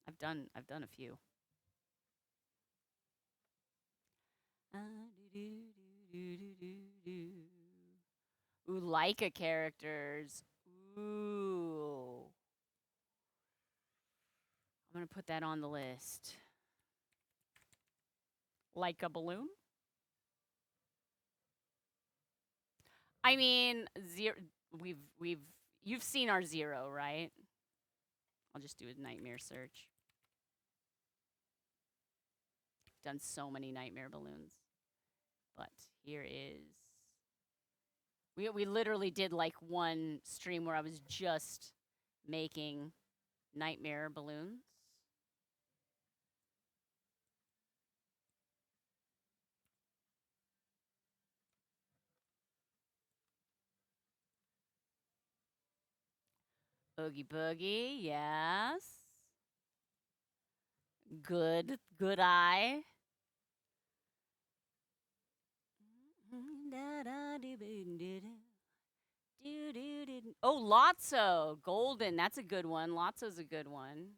I've done a few. Ooh, Leica characters. Ooh. I'm going to put that on the list. Like a balloon? I mean, you've seen our 0, right? I'll just do a nightmare search. Done so many nightmare balloons. But here is... We literally did like one stream where I was just making nightmare balloons. Oogie boogie, yes. Good eye. Oh, Lotso. Golden. That's a good one. Lotso's a good one.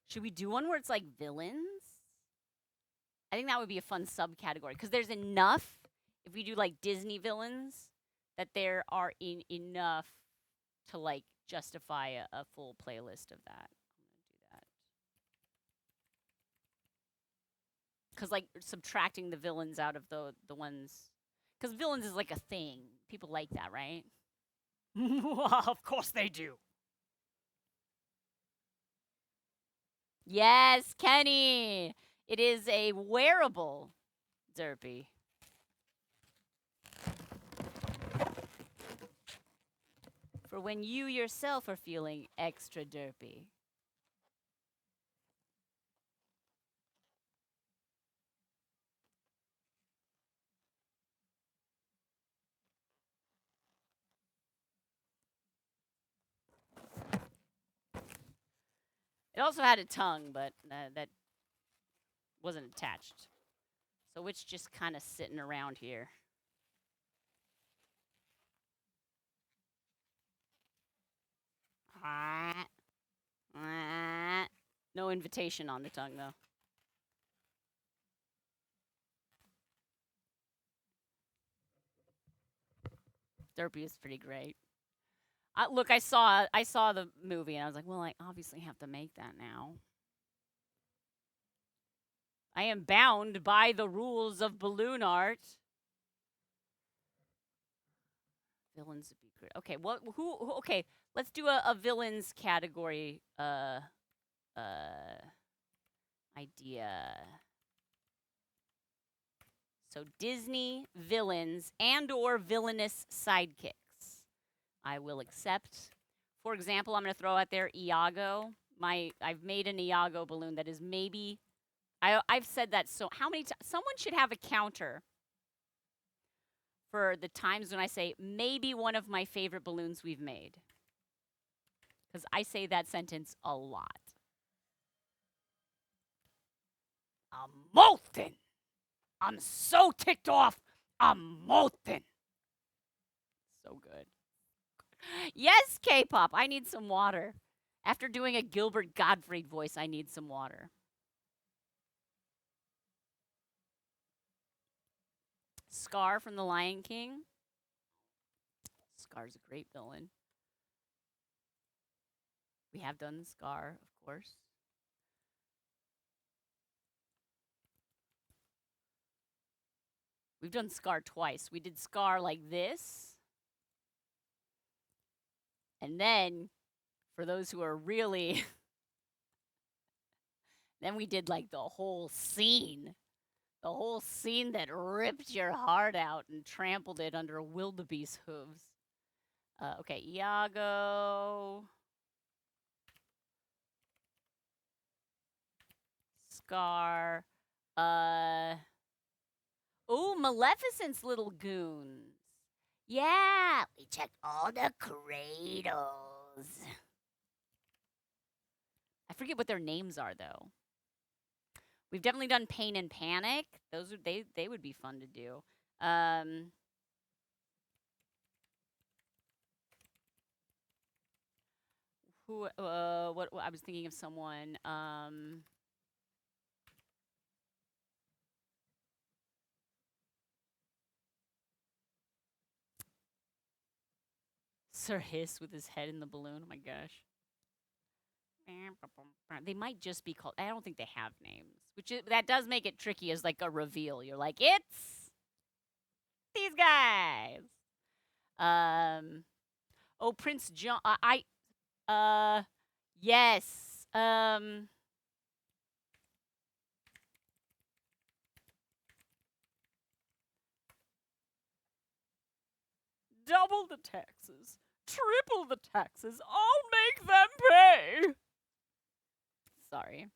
Should we do one where it's like villains? I think that would be a fun subcategory because there's enough. If we do like Disney villains, that there are enough to like justify a full playlist of that. I'm gonna do that. Because like subtracting the villains out of the ones, because villains is like a thing. People like that, right? Of course they do. Yes, Kenny. It is a wearable derpy. For when you yourself are feeling extra derpy. It also had a tongue, but that wasn't attached. So it's just kind of sitting around here. No invitation on the tongue, though. Derpy is pretty great. Look, I saw the movie, and I was like, well, I obviously have to make that now. I am bound by the rules of balloon art. Villains would be great. Okay, who okay, let's do a villains category idea. So Disney villains and or villainous sidekicks. I will accept. For example, I'm going to throw out there Iago. I've made an Iago balloon that is maybe I've said that so how many times someone should have a counter for the times when I say maybe one of my favorite balloons we've made. Cuz I say that sentence a lot. I'm molten. I'm so ticked off. I'm molten. So good. Yes, K-pop. I need some water. After doing a Gilbert Gottfried voice, I need some water. Scar from The Lion King. Scar's a great villain. We have done Scar, of course. We've done Scar twice. We did Scar like this. And then, for those who are really... then we did like the whole scene. The whole scene that ripped your heart out and trampled it under a wildebeest hooves. Okay, Iago. Scar. Oh, Maleficent's little goons. Yeah, we checked all the cradles. I forget what their names are, though. We've definitely done Pain and Panic. Those would they would be fun to do. What I was thinking of someone. Sir Hiss with his head in the balloon. Oh my gosh. They might just be called. I don't think they have names, that does make it tricky as like a reveal. You're like, it's these guys. Oh, Prince John. Yes. Double the taxes, triple the taxes. I'll make them pay. Sorry.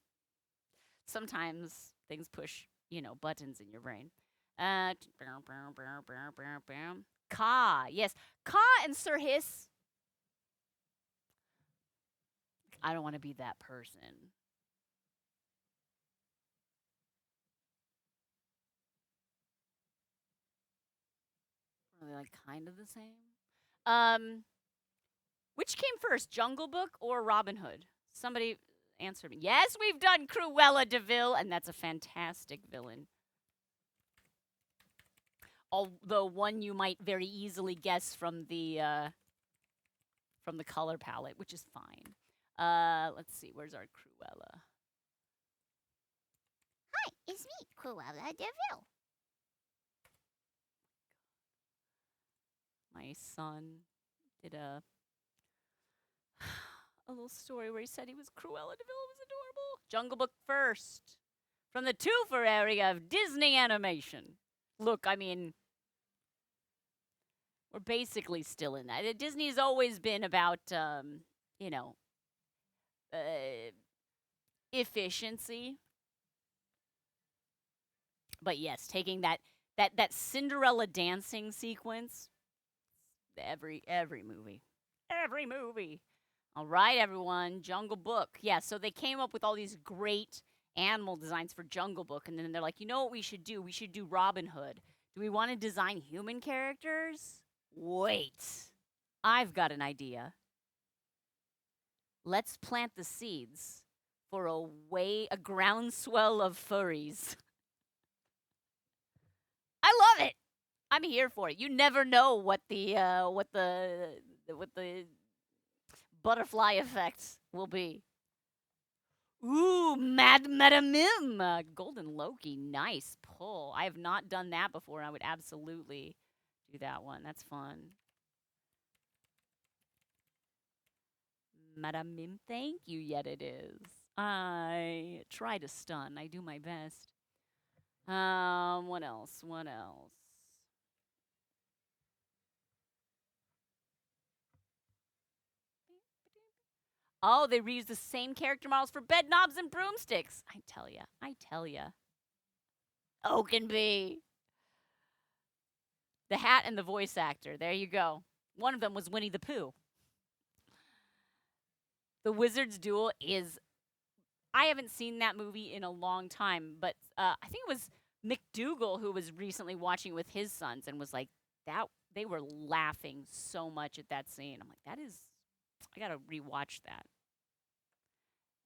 Sometimes things push, buttons in your brain. Ka, yes. Ka and Sir Hiss. I don't want to be that person. Are they like kind of the same? Which came first, Jungle Book or Robin Hood? Somebody answer me. Yes, we've done Cruella de Vil, and that's a fantastic villain. Although one you might very easily guess from the color palette, which is fine. Let's see, where's our Cruella? Hi, it's me, Cruella de Vil. My son did a little story where he said he was Cruella de Vil. It was adorable. Jungle Book first. From the twofer area of Disney animation. Look, I mean, we're basically still in that. Disney's always been about, efficiency. But yes, taking that Cinderella dancing sequence, every movie. Every movie. All right, everyone, Jungle Book. Yeah, so they came up with all these great animal designs for Jungle Book, and then they're like, you know what we should do? We should do Robin Hood. Do we want to design human characters? Wait. I've got an idea. Let's plant the seeds for a groundswell of furries. I love it. I'm here for it. You never know what the butterfly effect will be. Ooh, Mad Mim, Golden Loki, nice pull. I have not done that before. I would absolutely do that one. That's fun. Madame Mim, thank you. Yet it is. I try to stun. I do my best. What else? What else? Oh, they reused the same character models for bed knobs and broomsticks. I tell ya. I tell ya. Oakenby. The hat and the voice actor. There you go. One of them was Winnie the Pooh. The Wizard's Duel is. I haven't seen that movie in a long time, but I think it was McDougal who was recently watching with his sons and was like, that they were laughing so much at that scene. I'm like, that is. I gotta rewatch that.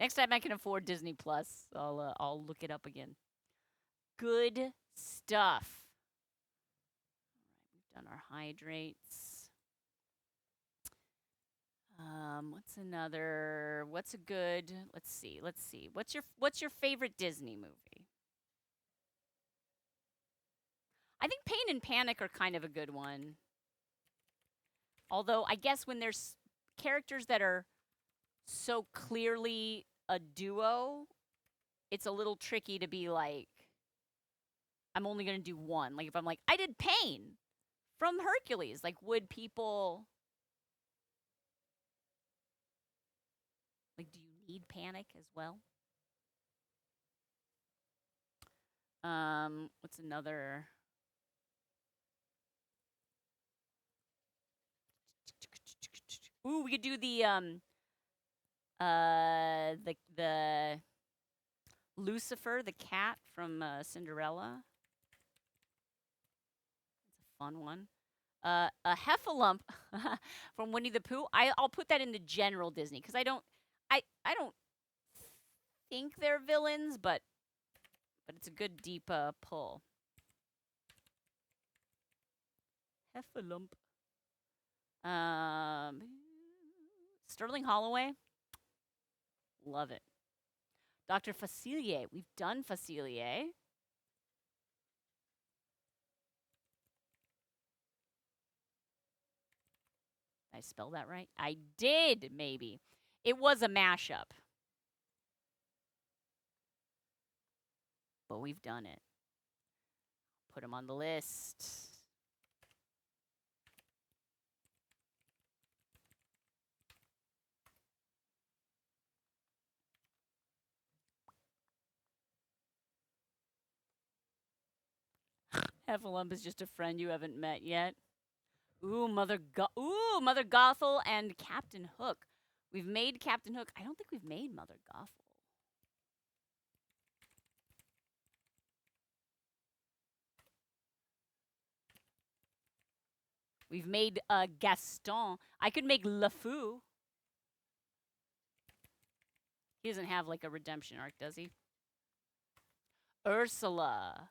Next time I can afford Disney Plus, I'll look it up again. Good stuff. All right, we've done our hydrates. What's another? What's a good? Let's see. What's your favorite Disney movie? I think Pain and Panic are kind of a good one. Although I guess when there's characters that are so clearly a duo, it's a little tricky to be like, I'm only going to do one. Like if I'm like, I did Pain from Hercules, like would people like, do you need Panic as well? What's another? Ooh, we could do the Lucifer, the cat from Cinderella. It's a fun one. A Heffalump from Winnie the Pooh. I'll put that into general Disney because I don't think they're villains, but it's a good deep pull. Heffalump. Sterling Holloway. Love it. Dr. Facilier. We've done Facilier. Did I spell that right? I did, maybe. It was a mashup. But we've done it. Put him on the list. Heffalump is just a friend you haven't met yet. Ooh, Mother Gothel and Captain Hook. We've made Captain Hook. I don't think we've made Mother Gothel. We've made Gaston. I could make LeFou. He doesn't have like a redemption arc, does he? Ursula.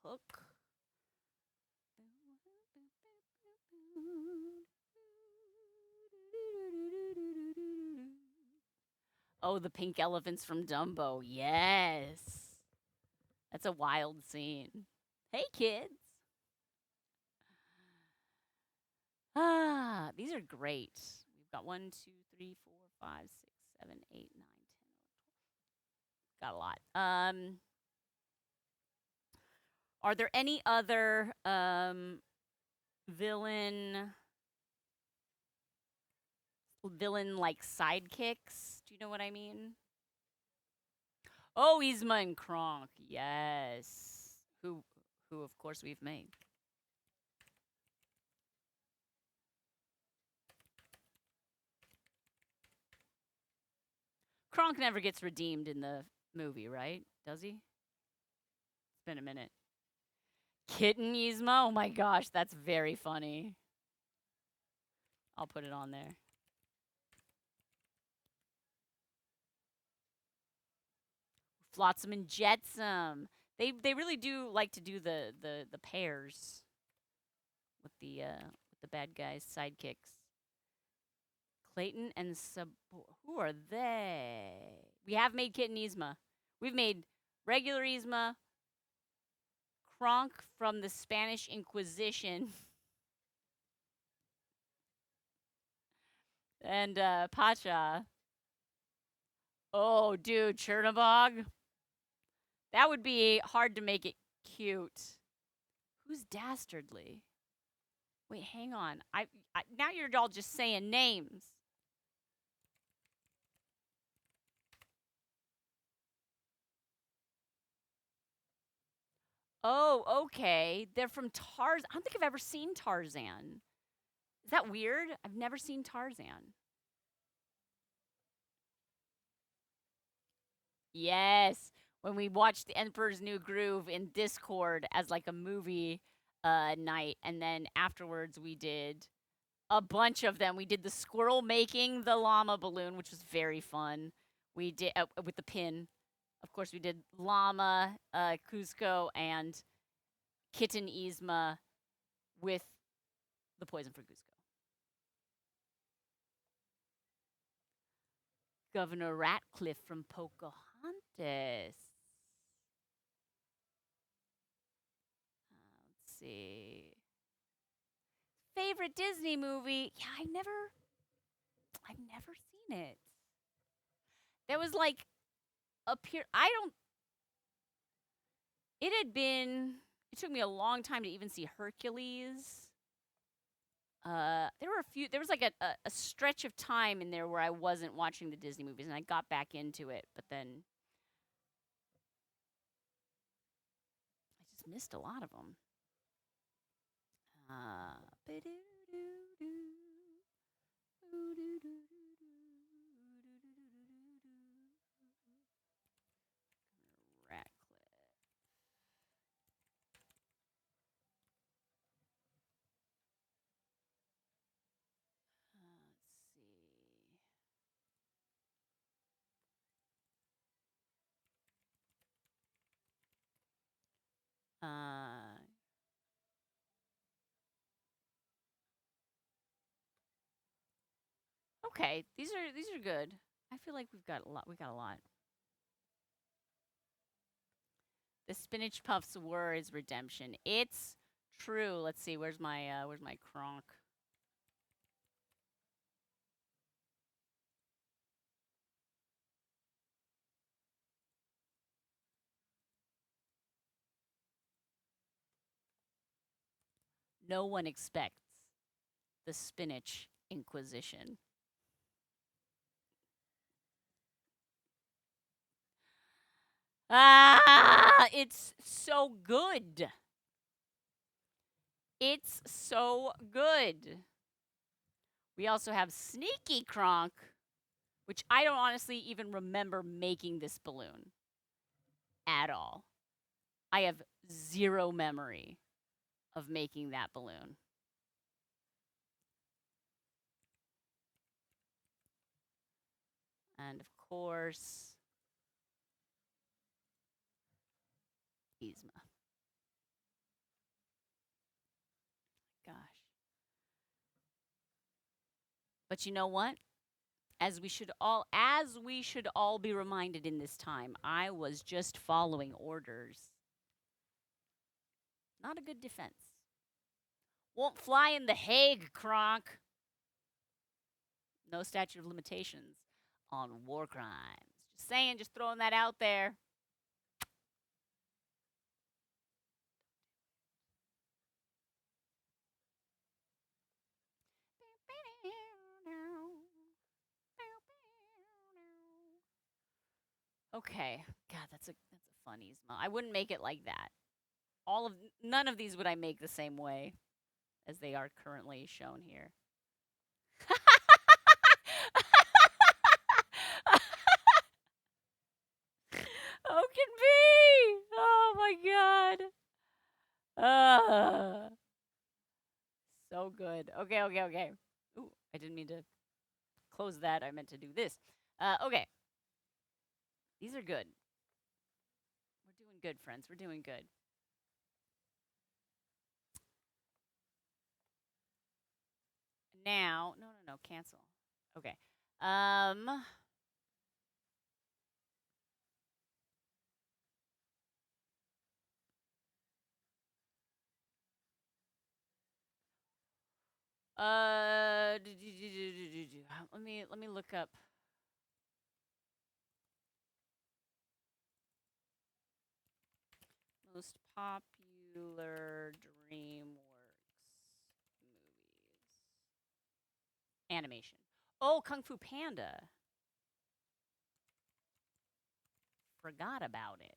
Hook. Oh, the pink elephants from Dumbo. Yes. That's a wild scene. Hey, kids. Ah, these are great. We've got 1, 2, 3, 4, 5, 6, 7, 8, 9, 10, 11, 12. Got a lot. Are there any other villain like sidekicks? Do you know what I mean? Oh, Yzma and Kronk. Yes. Who of course we've made. Kronk never gets redeemed in the movie, right? Does he? It's been a minute. Kitten Yzma? Oh my gosh, that's very funny. I'll put it on there. Flotsam and Jetsam. They really do like to do the pairs with the bad guys sidekicks. Clayton and Sub. Who are they? We have made Kitten Yzma. We've made regular Yzma, Kronk from the Spanish Inquisition, and Pacha. Oh, dude, Chernobog. That would be hard to make it cute. Who's Dastardly? Wait, hang on. I now you're all just saying names. Oh, okay. They're from Tarzan. I don't think I've ever seen Tarzan. Is that weird? I've never seen Tarzan. Yes. When we watched The Emperor's New Groove in Discord as like a movie night, and then afterwards we did a bunch of them. We did the squirrel making the llama balloon, which was very fun. We did with the pin. Of course, we did llama, Cusco, and kitten Yzma with the poison for Cusco. Governor Ratcliffe from Pocahontas. Let's see. Favorite Disney movie? Yeah, I've never seen it. There was like a period. It had been. It took me a long time to even see Hercules. There were a few. There was like a stretch of time in there where I wasn't watching the Disney movies, and I got back into it, but then I just missed a lot of them. Ratcliffe. Okay, these are good. I feel like we've got a lot. We got a lot. The spinach puffs were his redemption. It's true. Let's see. Where's my Kronk? No one expects the spinach inquisition. Ah, it's so good. It's so good. We also have Sneaky Kronk, which I don't honestly even remember making this balloon at all. I have zero memory of making that balloon. And of course, Yzma. Gosh. But you know what? As we should all be reminded in this time, I was just following orders. Not a good defense. Won't fly in The Hague, Kronk. No statute of limitations on war crimes. Just saying, just throwing that out there. Okay. God, that's a fun Yzma. I wouldn't make it like that. None of these would I make the same way as they are currently shown here. How can be? Oh my god. So good. Okay. Ooh, I didn't mean to close that. I meant to do this. Okay. These are good. We're doing good, friends. We're doing good. Now, no, cancel. Okay. Um let me look up most popular DreamWorks movies. Animation. Oh, Kung Fu Panda. Forgot about it.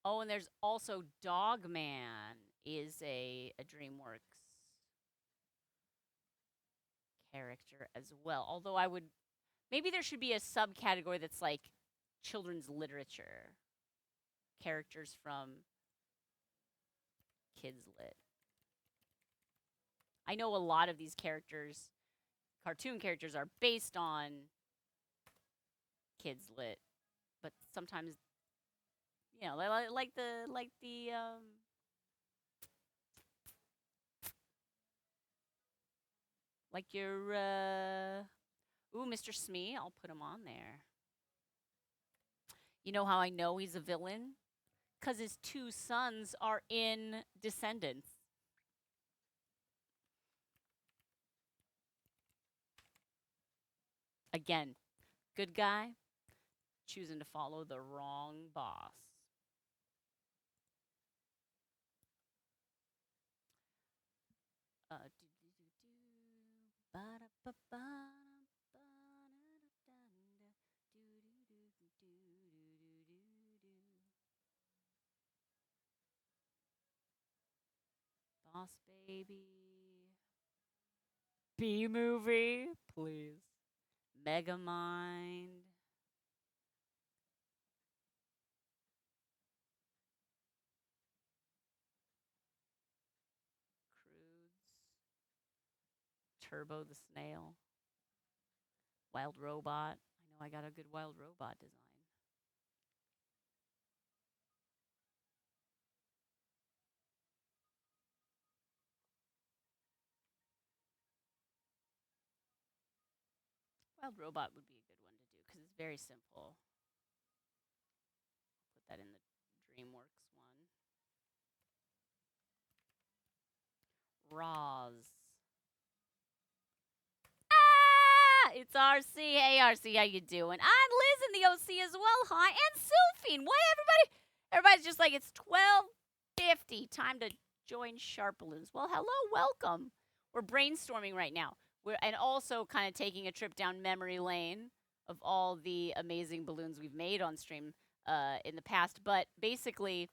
Oh, and there's also Dogman is a DreamWorks character as well. Although maybe there should be a subcategory that's like children's literature, characters from Kids Lit. I know a lot of these characters, cartoon characters, are based on Kids Lit, but sometimes, like your Mr. Smee. I'll put him on there. You know how I know he's a villain? Because his two sons are in Descendants. Again, good guy, choosing to follow the wrong boss. Boss Baby. B movie, please. Megamind. Crudes. Turbo the Snail. Wild Robot. I know I got a good Wild Robot design. Wild Robot would be a good one to do because it's very simple. Put that in the DreamWorks one. Roz. Ah, it's RC. Hey, RC, how you doing? I'm Liz in the OC as well. Hi, and Sylphine. Why everybody's just like, it's 12:50. Time to join SharpBalloons. Well, hello, welcome. We're brainstorming right now. And also kind of taking a trip down memory lane of all the amazing balloons we've made on stream in the past. But basically,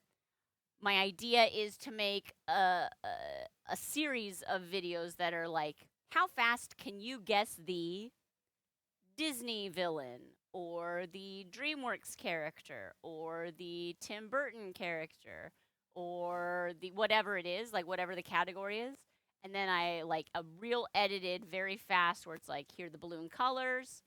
my idea is to make a series of videos that are like, how fast can you guess the Disney villain or the DreamWorks character or the Tim Burton character or the whatever it is, like whatever the category is. And then I like a real edited, very fast, where it's like, here are the balloon colors,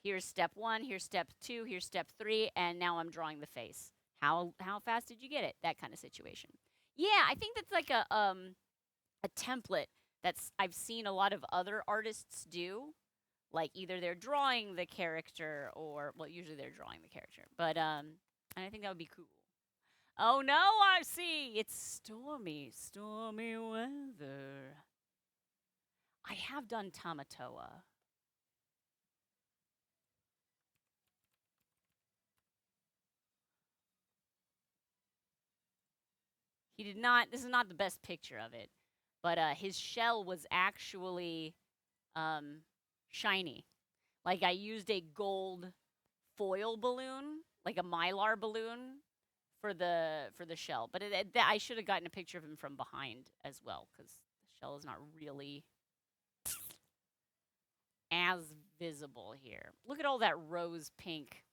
here's step 1, here's step 2, here's step 3, and now I'm drawing the face. How fast did you get it? That kind of situation. Yeah, I think that's like a template that's I've seen a lot of other artists do. Like either they're drawing the character or, well, usually they're drawing the character. But and I think that would be cool. Oh no, I see. It's stormy weather. I have done Tamatoa. He did not. This is not the best picture of it, but his shell was actually shiny. Like I used a gold foil balloon, like a mylar balloon, for the shell. But I should have gotten a picture of him from behind as well, because the shell is not really as visible here. Look at all that rose pink.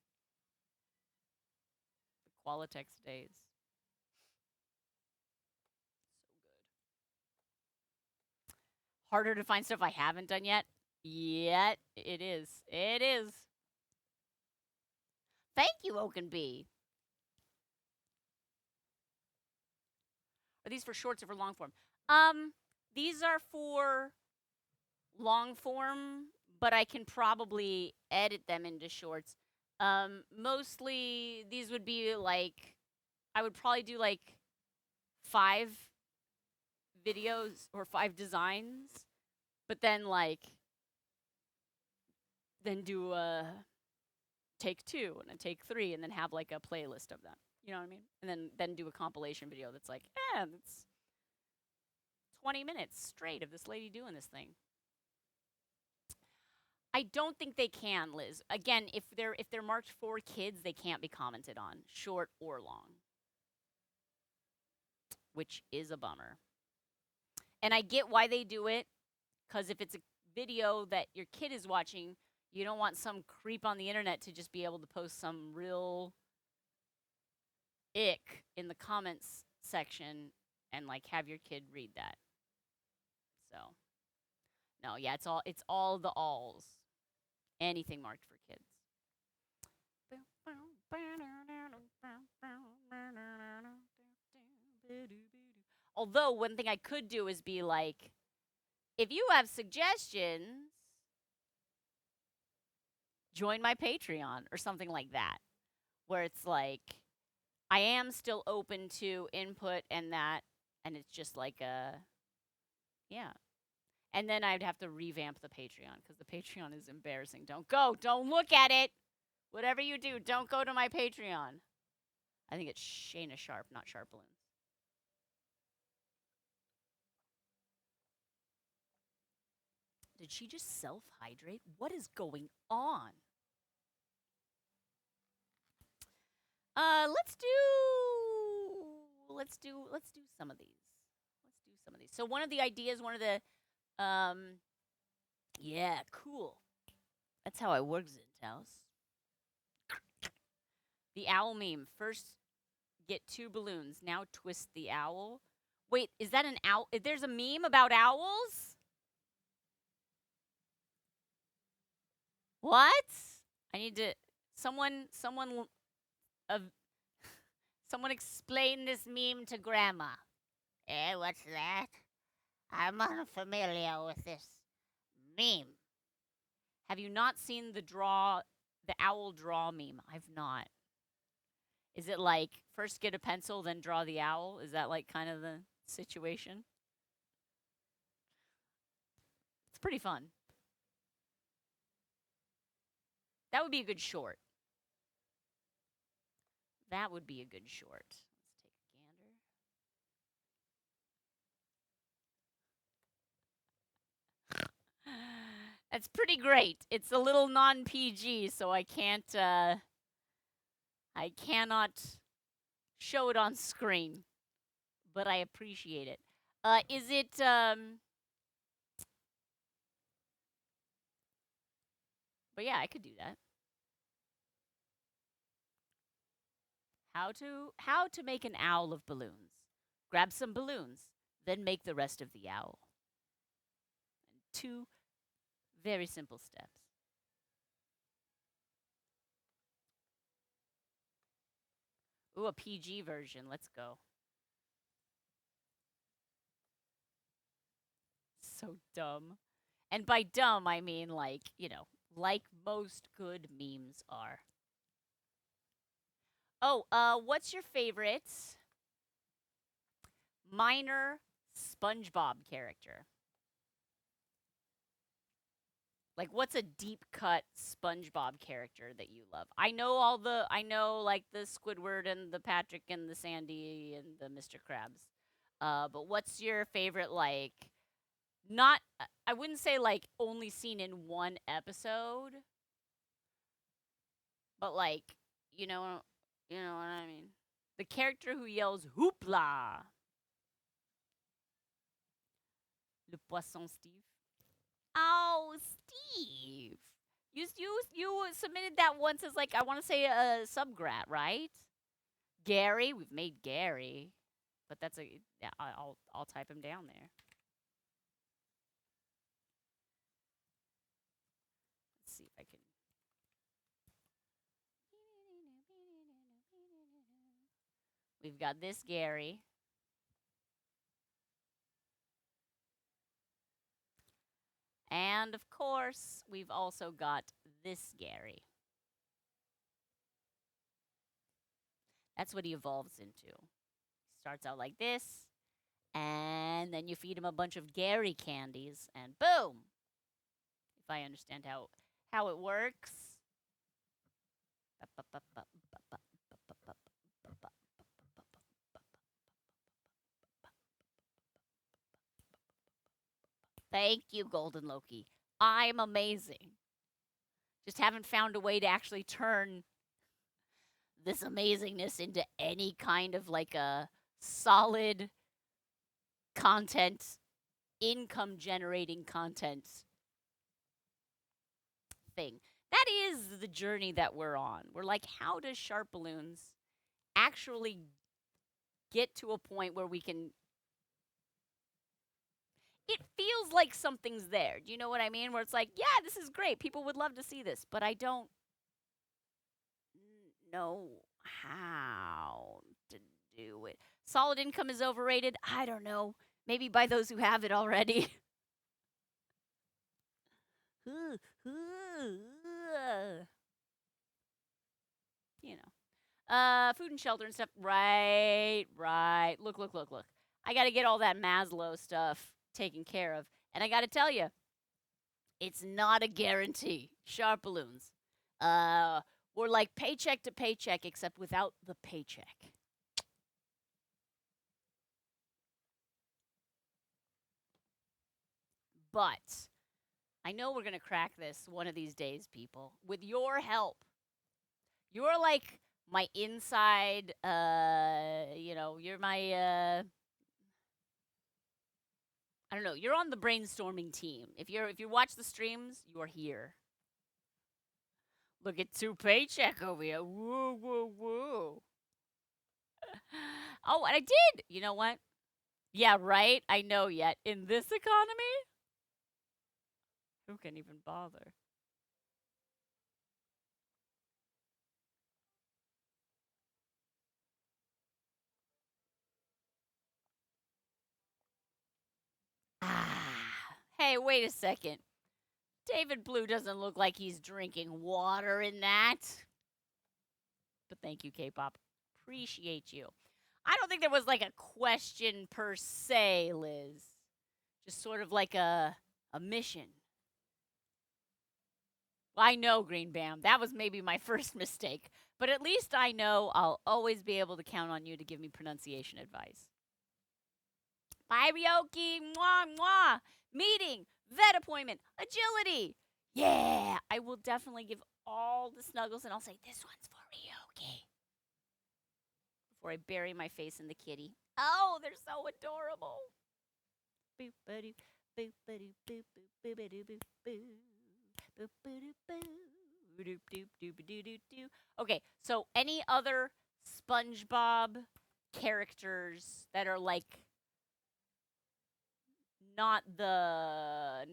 The Qualitex days. Harder to find stuff I haven't done yet. Yet it is. It is. Thank you, Oaken Bee. Are these for shorts or for long form? These are for long form, but I can probably edit them into shorts. Mostly these would be like, I would probably do like 5 videos or 5 designs, but then do a take 2 and a take 3 and then have like a playlist of them. You know what I mean? And then do a compilation video that's like, it's 20 minutes straight of this lady doing this thing. I don't think they can, Liz. Again, if they're marked for kids, they can't be commented on, short or long, which is a bummer. And I get why they do it, because if it's a video that your kid is watching, you don't want some creep on the internet to just be able to post some real ick in the comments section and like have your kid read that. So, no, yeah, it's all the alls. Anything marked for kids. Although one thing I could do is be like, if you have suggestions, join my Patreon or something like that, where it's like, I am still open to input and that, and it's just like yeah. And then I'd have to revamp the Patreon, because the Patreon is embarrassing. Don't look at it. Whatever you do, don't go to my Patreon. I think it's Shana Sharp, not SharpBalloons. Did she just self-hydrate? What is going on? Let's do some of these. So one of the ideas, yeah, cool. That's how I work, Zintaus. The owl meme. First, get 2 balloons. Now twist the owl. Wait, is that an owl? There's a meme about owls? What? I need to. Someone explain this meme to Grandma. What's that? I'm unfamiliar with this meme. Have you not seen the owl draw meme? I've not. Is it like first get a pencil, then draw the owl? Is that like kind of the situation? It's pretty fun. That would be a good short. That would be a good short. Let's take a gander. That's pretty great. It's a little non-PG, so I cannot show it on screen, but I appreciate it. Is it But yeah, I could do that. How to make an owl of balloons. Grab some balloons, then make the rest of the owl. And two very simple steps. Ooh, a PG version. Let's go. So dumb. And by dumb, I mean like, like most good memes are. Oh, what's your favorite minor SpongeBob character? Like, what's a deep cut SpongeBob character that you love? I know like the Squidward and the Patrick and the Sandy and the Mr. Krabs. But what's your favorite, like, not, I wouldn't say like only seen in one episode, but like, you know, you know what I mean? The character who yells "Hoopla!" Le Poisson Steve. Oh, Steve. You submitted that once as like I want to say a subgrat, right? Gary, we've made Gary, but that's a yeah. I'll type him down there. Let's see if I can. We've got this Gary, and of course we've also got this Gary. That's what he evolves into. Starts out like this, and then you feed him a bunch of Gary candies, and boom! If I understand how it works. Thank you, Golden Loki. I'm amazing. Just haven't found a way to actually turn this amazingness into any kind of like a solid content, income generating content thing. That is the journey that we're on. We're like, how does SharpBalloons actually get to a point where we can. It feels like something's there. Do you know what I mean? Where it's like, yeah, this is great. People would love to see this, but I don't know how to do it. Solid income is overrated. I don't know. Maybe by those who have it already. You know. Food and shelter and stuff. Right, right. Look. I got to get all that Maslow stuff taken care of. And I got to tell you, it's not a guarantee. SharpBalloons. We're like paycheck to paycheck, except without the paycheck. But I know we're going to crack this one of these days, people, with your help. You're like my inside, you're my, I don't know, you're on the brainstorming team. If you watch the streams, you're here. Look at 2 paycheck over here. Woo. Oh, and I did. You know what? Yeah, right? I know yet. In this economy? Who can even bother? Ah. Hey, wait a second. David Blue doesn't look like he's drinking water in that. But thank you, K-pop. Appreciate you. I don't think there was like a question per se, Liz. Just sort of like a mission. I know, Green Bam. That was maybe my first mistake. But at least I know I'll always be able to count on you to give me pronunciation advice. Bye, Ryoki. Mwah, mwah. Meeting, vet appointment, agility. Yeah, I will definitely give all the snuggles and I'll say, this one's for Ryoki. Before I bury my face in the kitty. Oh, they're so adorable. Boop-a-doo, boop-a-doo, boop, boop-a-doo, boop, boop. Boop-a-doo, boo. Doop-doop-doop-a-doo-doo-doo. Okay, so any other SpongeBob characters that are like not the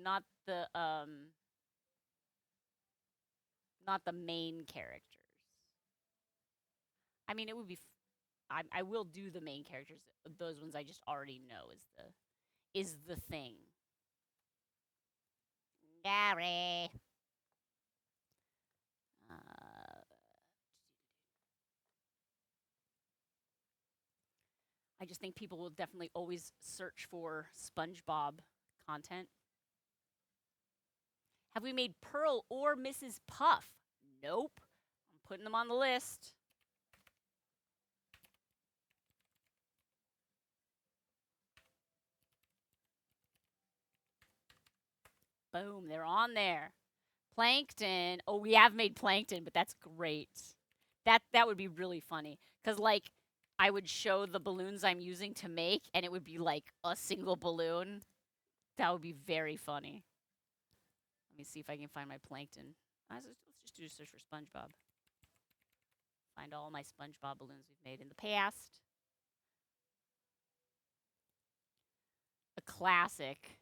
main characters. I mean, it would be I will do the main characters. Those ones I just already know is the thing. Gary. I just think people will definitely always search for SpongeBob content. Have we made Pearl or Mrs. Puff? Nope. I'm putting them on the list. Boom, they're on there. Plankton. Oh, we have made Plankton, but that's great. That would be really funny. Because, like, I would show the balloons I'm using to make, and it would be, like, a single balloon. That would be very funny. Let me see if I can find my Plankton. Let's just do a search for SpongeBob. Find all my SpongeBob balloons we've made in the past. A classic.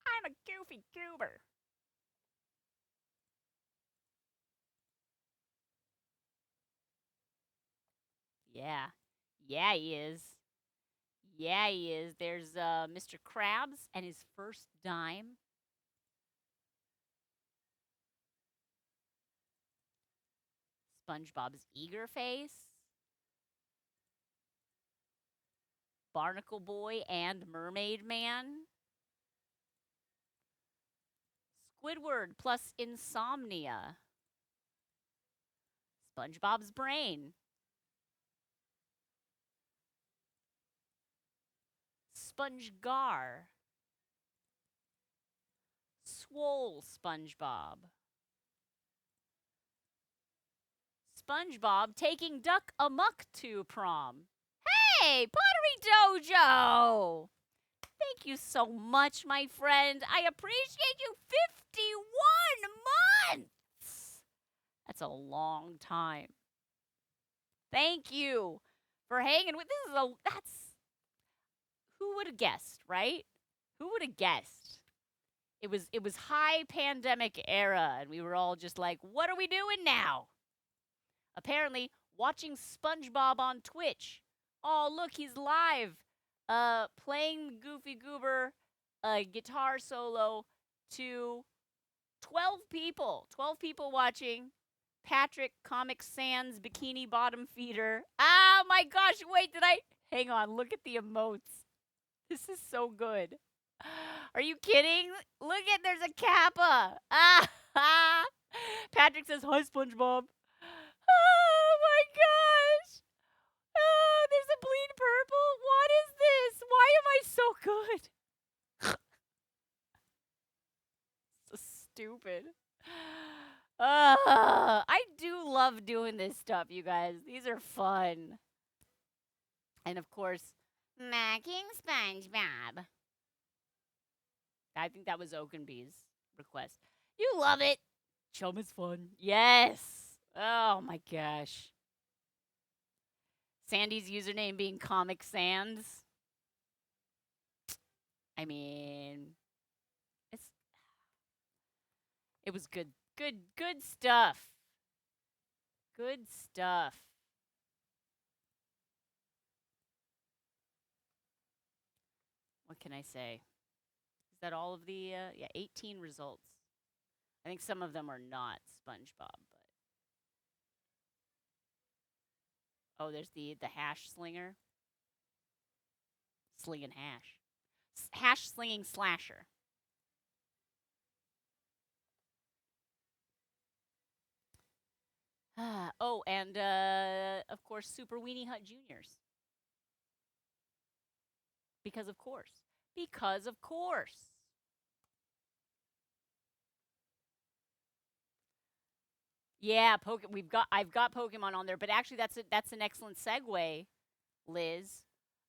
I'm a goofy goober. Yeah. Yeah, he is. Yeah, he is. There's Mr. Krabs and his first dime. SpongeBob's eager face. Barnacle Boy and Mermaid Man. Squidward plus Insomnia. SpongeBob's brain. SpongeGar. Swole SpongeBob. SpongeBob taking Duck Amuck to prom. Hey, Pottery Dojo! Thank you so much, my friend. I appreciate you. 51 months! That's a long time. Thank you for hanging with. That's who would have guessed, right? Who would have guessed? It was high pandemic era and we were all just like, what are we doing now? Apparently, watching SpongeBob on Twitch. Oh, look, he's live. Playing Goofy Goober guitar solo to 12 people. 12 people watching. Patrick Comic Sans Bikini Bottom Feeder. Oh my gosh, wait, hang on, look at the emotes. This is so good. Are you kidding? Look at, there's a Kappa. Ah, Patrick says, hi, SpongeBob. Oh my gosh. Oh, there's a bleed purple. What is this? Why am I so good? So stupid. I do love doing this stuff, you guys. These are fun. And of course, Mocking SpongeBob. I think that was Oakenby's request. You love it. Chum is fun. Yes. Oh my gosh. Sandy's username being Comic Sans. I mean, it was good. Good stuff. Good stuff. What can I say? Is that all of the, yeah, 18 results. I think some of them are not SpongeBob, but. Oh, there's the hash slinger. Slinging hash. Hash slinging slasher. Oh, and of course, Super Weenie Hut Juniors. Because of course. Because of course. Yeah, I've got Pokemon on there, but actually that's an excellent segue, Liz.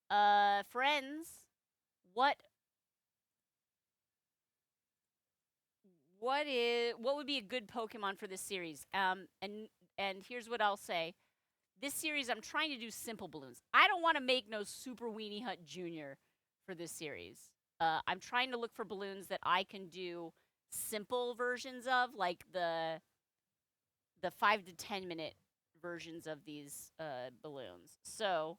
Friends, what what would be a good Pokemon for this series? And here's what I'll say. This series I'm trying to do simple balloons. I don't want to make no Super Weenie Hut Junior for this series. I'm trying to look for balloons that I can do simple versions of, like the 5 to 10 minute versions of these balloons. So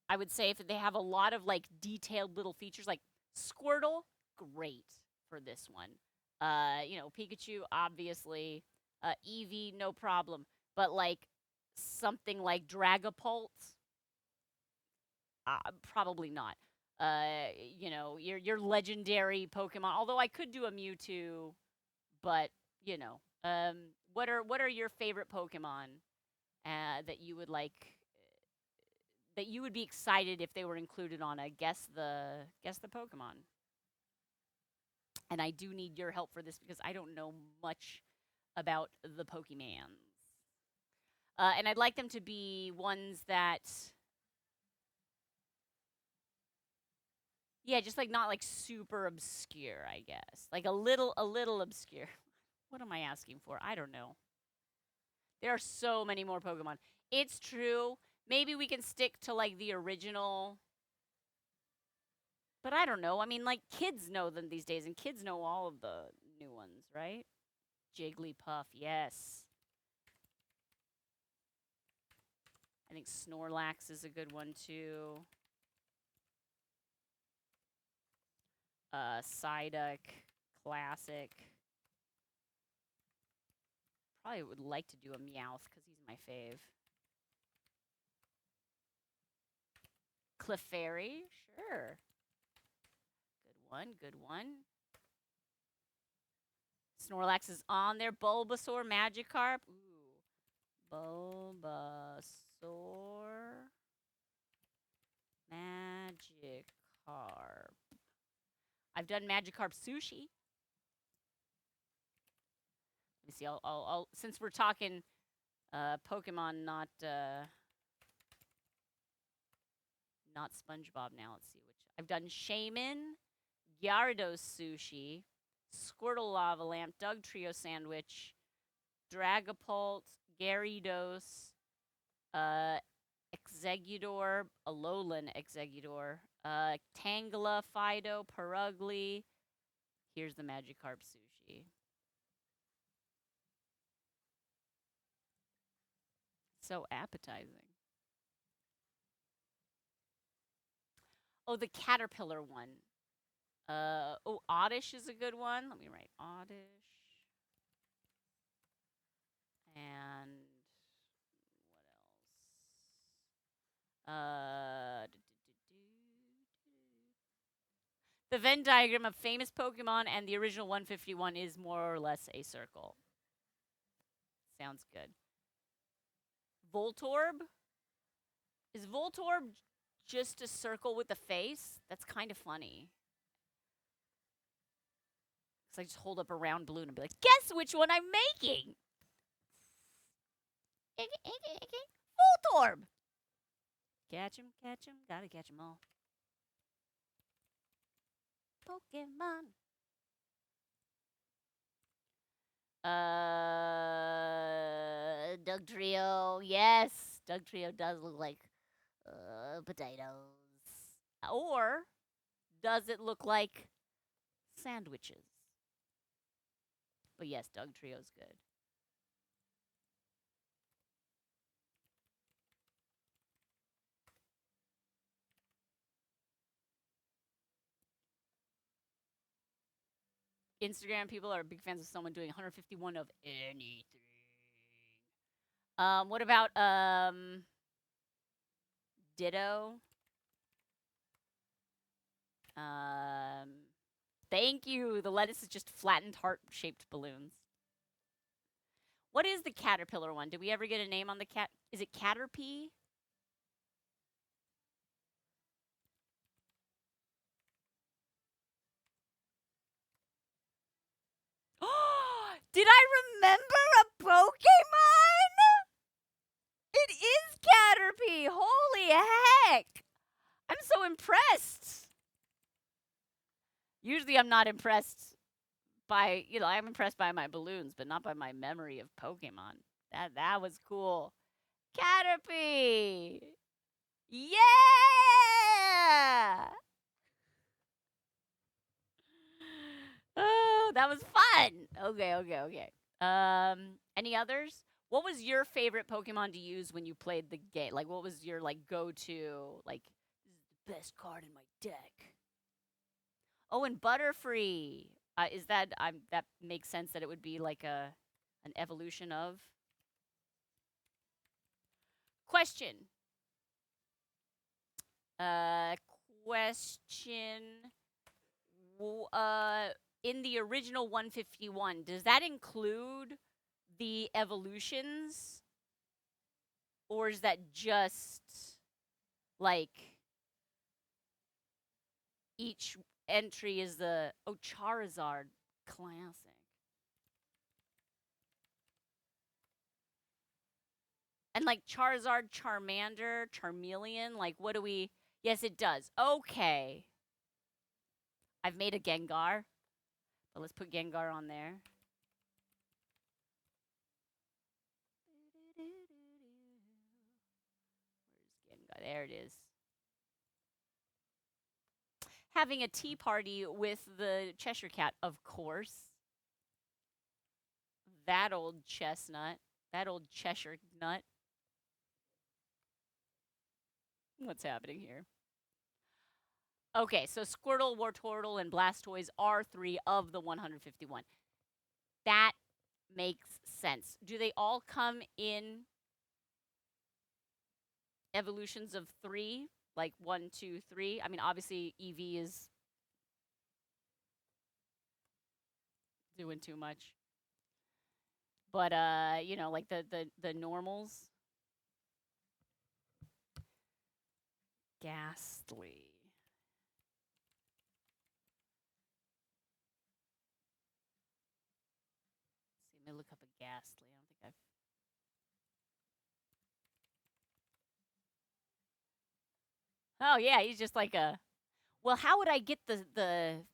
I would say if they have a lot of like detailed little features, like Squirtle, great for this one. Pikachu, obviously. Eevee, no problem. But like something like Dragapult, probably not. Your legendary Pokemon. Although I could do a Mewtwo, but what are your favorite Pokemon that you would like? That you would be excited if they were included on a guess the Pokemon. And I do need your help for this because I don't know much about the Pokemans. And I'd like them to be ones that, yeah, just like not like super obscure, I guess. Like a little obscure. What am I asking for? I don't know. There are so many more Pokemon. It's true. Maybe we can stick to like the original. But I don't know. I mean, like kids know them these days, and kids know all of the new ones, right? Jigglypuff, yes. I think Snorlax is a good one too. Psyduck, classic. Probably would like to do a Meowth because he's my fave. Clefairy, sure. Good one, good one. Snorlax is on there. Bulbasaur, Magikarp. Ooh. Bulbasaur, Magikarp. I've done Magikarp sushi. Let me see. I'll since we're talking Pokemon, not SpongeBob. Now let's see which I've done. Shaman, Gyarados sushi, Squirtle lava lamp, Doug Trio sandwich, Dragapult, Gyarados, uh, Exeggutor, Alolan Exeggutor, Tangela, Fido, Perugly. Here's the Magikarp sushi. So appetizing. Oh, the caterpillar one. Oddish is a good one. Let me write Oddish. And what else? The Venn diagram of famous Pokemon and the original 151 is more or less a circle. Sounds good. Voltorb? Is Voltorb just a circle with a face? That's kind of funny. Because I just hold up a round balloon and be like, guess which one I'm making? Voltorb! Catch him, gotta catch 'em all. Pokemon. Doug Trio. Yes, Doug Trio does look like potatoes. Or does it look like sandwiches? But yes, Doug Trio's good. Instagram people are big fans of someone doing 151 of anything. What about Ditto? Thank you. The lettuce is just flattened heart-shaped balloons. What is the caterpillar one? Did we ever get a name on the cat? Is it Caterpie? Did I remember a Pokemon? It is Caterpie. Holy heck. I'm so impressed. Usually I'm not impressed by, I'm impressed by my balloons, but not by my memory of Pokemon. That was cool. Caterpie. Yeah! Oh, that was fun. Okay. Any others? What was your favorite Pokemon to use when you played the game? Like, what was your go-to? Like, this is the best card in my deck. Oh, and Butterfree. Is that that makes sense that it would be like an evolution of? Question. Question. In the original 151, does that include the evolutions? Or is that just like each entry is the Charizard classic? And like Charizard, Charmander, Charmeleon, like what do we? Yes, it does. Okay. I've made a Gengar, but let's put Gengar on there. Where's Gengar? There it is. Having a tea party with the Cheshire Cat, of course. That old chestnut. That old Cheshire nut. What's happening here? Okay, so Squirtle, Wartortle, and Blastoise are 3 of the 151. That makes sense. Do they all come in evolutions of 3? Like 1, 2, 3? I mean, obviously, Eevee is doing too much. But, like the normals. Ghastly. Let me look up a Ghastly. I don't think I've... Oh, yeah, he's just like a... Well, how would I get the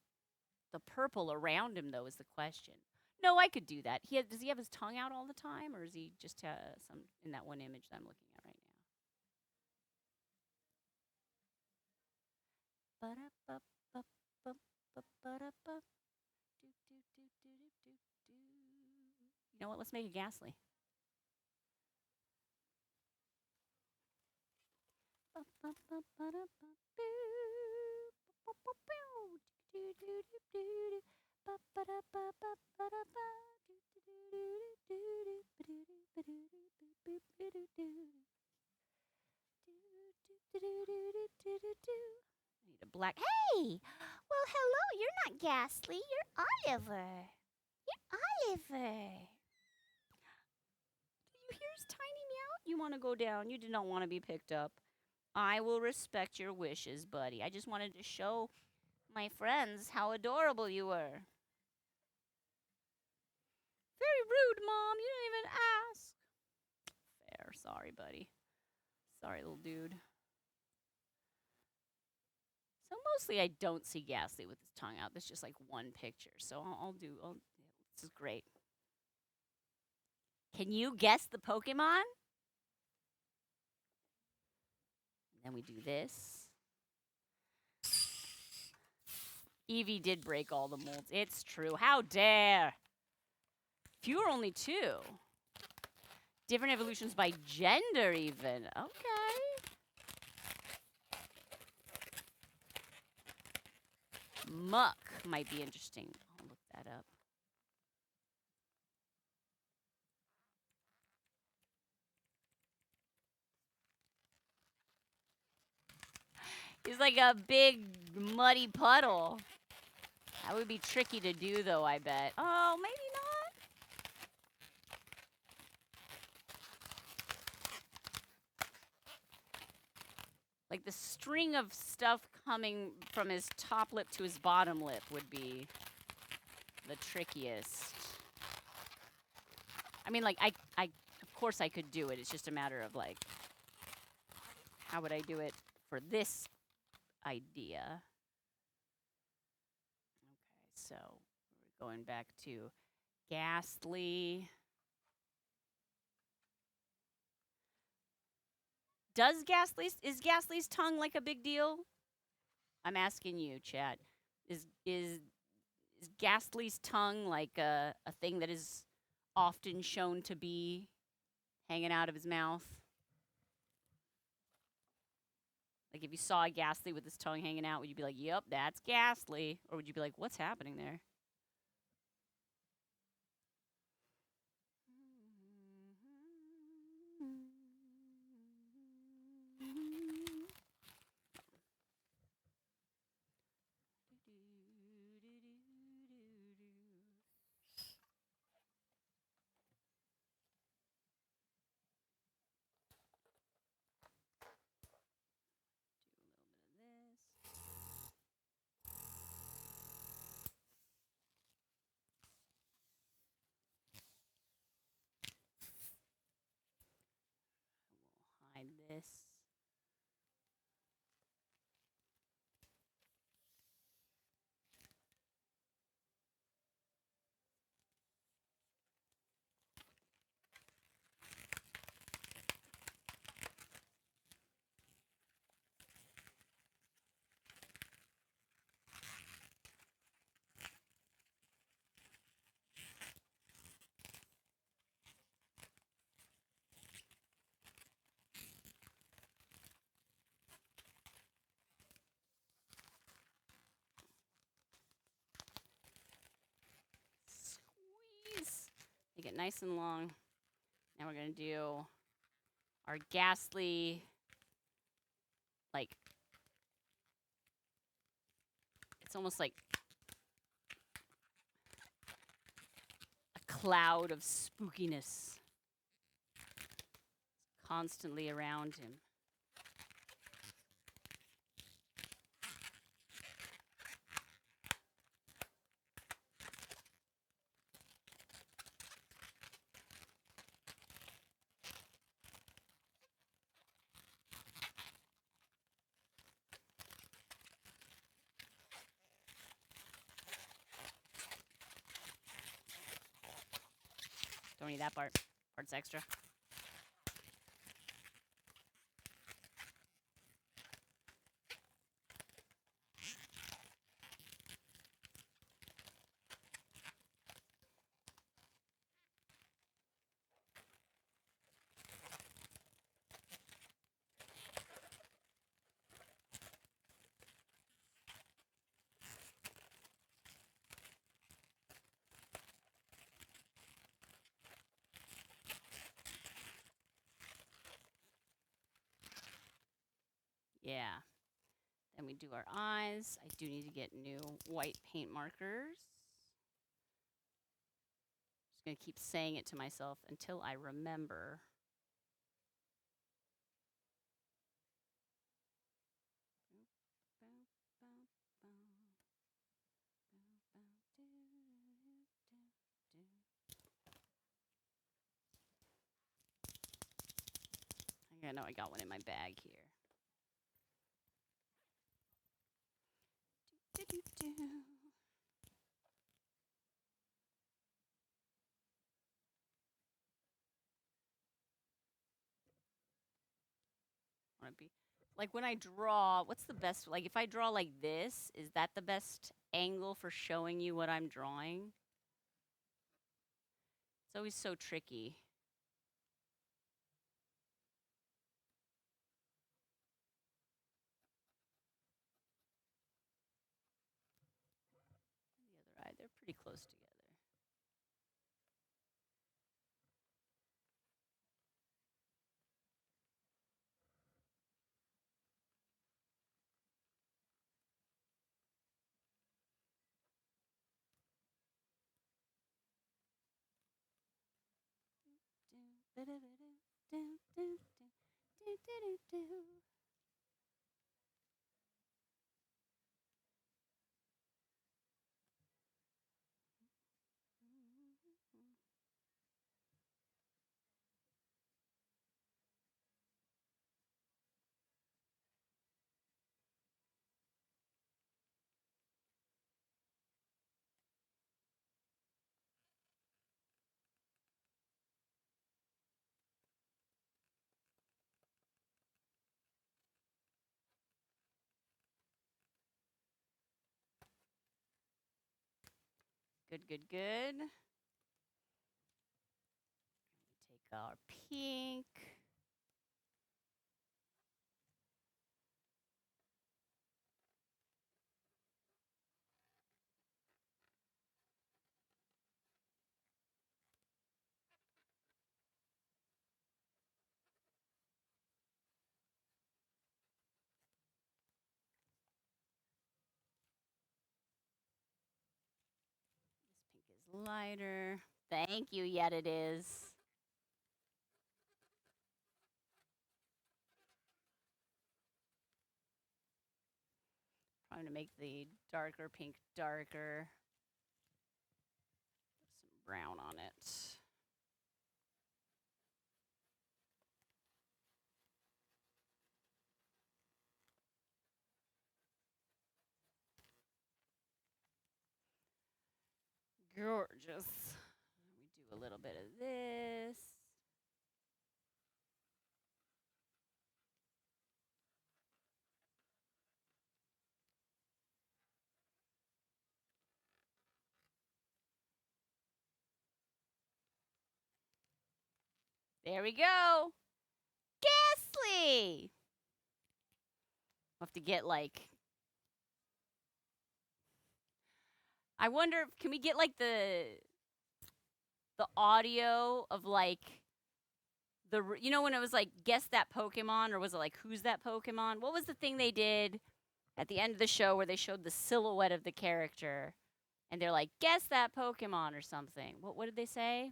purple around him, though, is the question. No, I could do that. Does he have his tongue out all the time, or is he just some in that one image that I'm looking at right now? You know what? Let's make a Ghastly. Need a black. Hey! Well, hello. You're not Ghastly. You're Oliver. You're Oliver. Do you hear his tiny meow? You want to go down. You did not want to be picked up. I will respect your wishes, buddy. I just wanted to show my friends how adorable you were. Very rude, Mom. You didn't even ask. Fair. Sorry, buddy. Sorry, little dude. So mostly I don't see Ghastly with his tongue out. That's just like one picture. So this is great. Can you guess the Pokemon? And then we do this. Eevee did break all the molds. It's true. How dare. Fewer only 2. Different evolutions by gender, even. Okay. Muck might be interesting. I'll look that that up. He's like a big muddy puddle. That would be tricky to do, though, I bet. Oh, maybe not. Like the string of stuff coming from his top lip to his bottom lip would be the trickiest. I mean, like, I of course I could do it. It's just a matter of, like, how would I do it for this idea? Okay, so we're going back to Ghastly. Is Ghastly's tongue like a big deal? I'm asking you, chat. Is Ghastly's tongue like a thing that is often shown to be hanging out of his mouth? Like if you saw a Ghastly with his tongue hanging out, would you be like, "Yep, that's Ghastly," or would you be like, "What's happening there?" Hide this. Squeeze. Make it nice and long. Now we're gonna do our Ghastly, like, it's almost like a cloud of spookiness constantly around him. Don't need that part. Part's extra. Yeah. Then we do our eyes. I do need to get new white paint markers. Just gonna keep saying it to myself until I remember. I know I got one in my bag here. Want to be like when I draw, what's the best, like if I draw like this, is that the best angle for showing you what I'm drawing? It's always so tricky. The other eye, they're pretty close together. Good, good, good. Take our pink. This pink is lighter. Thank you, yet it is. I'm going to make the darker pink darker. Put some brown on it. Gorgeous. We do a little bit of this. There we go. Ghastly. We'll have to get like. I wonder, can we get like the audio of like you know when it was like guess that Pokemon, or was it like who's that Pokemon? What was the thing they did at the end of the show where they showed the silhouette of the character and they're like guess that Pokemon or something? What did they say?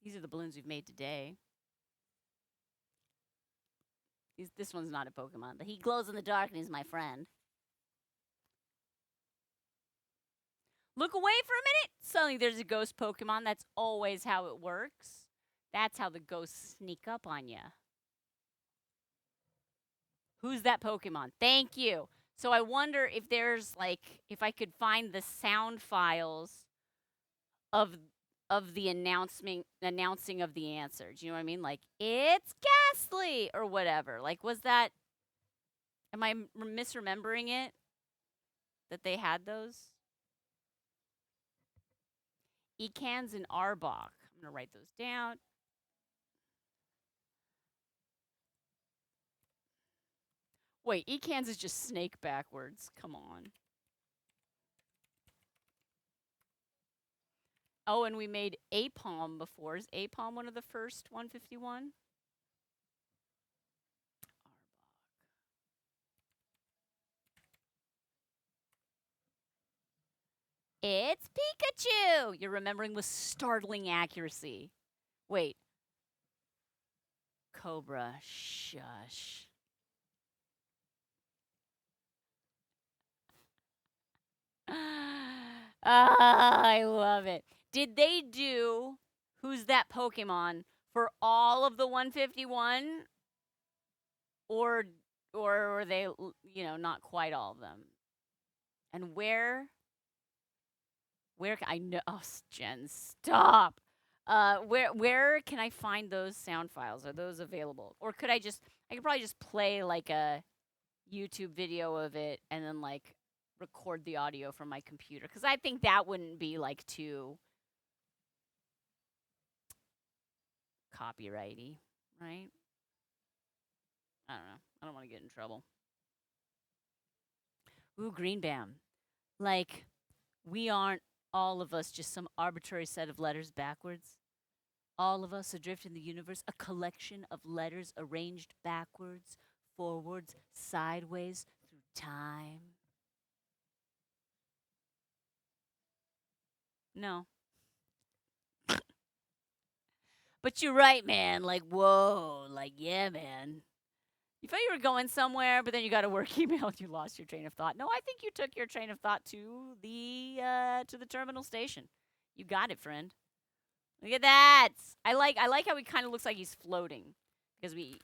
These are the balloons we've made today. This one's not a Pokemon, but he glows in the dark and he's my friend. Look away for a minute. Suddenly there's a ghost Pokemon. That's always how it works. That's how the ghosts sneak up on you. Who's that Pokemon? Thank you. So I wonder if there's like, if I could find the sound files of the announcing of the answer. Do you know what I mean? Like, it's Ghastly or whatever. Like, was that, am I misremembering it? That they had those? Ecans and Arbok. I'm going to write those down. Wait, Ecans is just snake backwards. Come on. Oh, and we made Apom before. Is Apom one of the first 151? It's Pikachu! You're remembering with startling accuracy. Wait. Cobra. Shush. I love it. Did they do Who's That Pokemon for all of the 151? Or were they, not quite all of them? And where can I know? Oh, Jen, stop. Where can I find those sound files? Are those available? Or I could probably just play like a YouTube video of it and then like record the audio from my computer, because I think that wouldn't be like too copyrighty, right? I don't know. I don't want to get in trouble. Ooh, Green Bam. Like, We aren't all of us just some arbitrary set of letters backwards. All of us adrift in the universe, a collection of letters arranged backwards, forwards, sideways, through time. No. But you're right, man. Like, whoa. Like, yeah, man. You thought you were going somewhere, but then you got a work email and you lost your train of thought. No, I think you took your train of thought to the terminal station. You got it, friend. Look at that. I like how he kind of looks like he's floating because we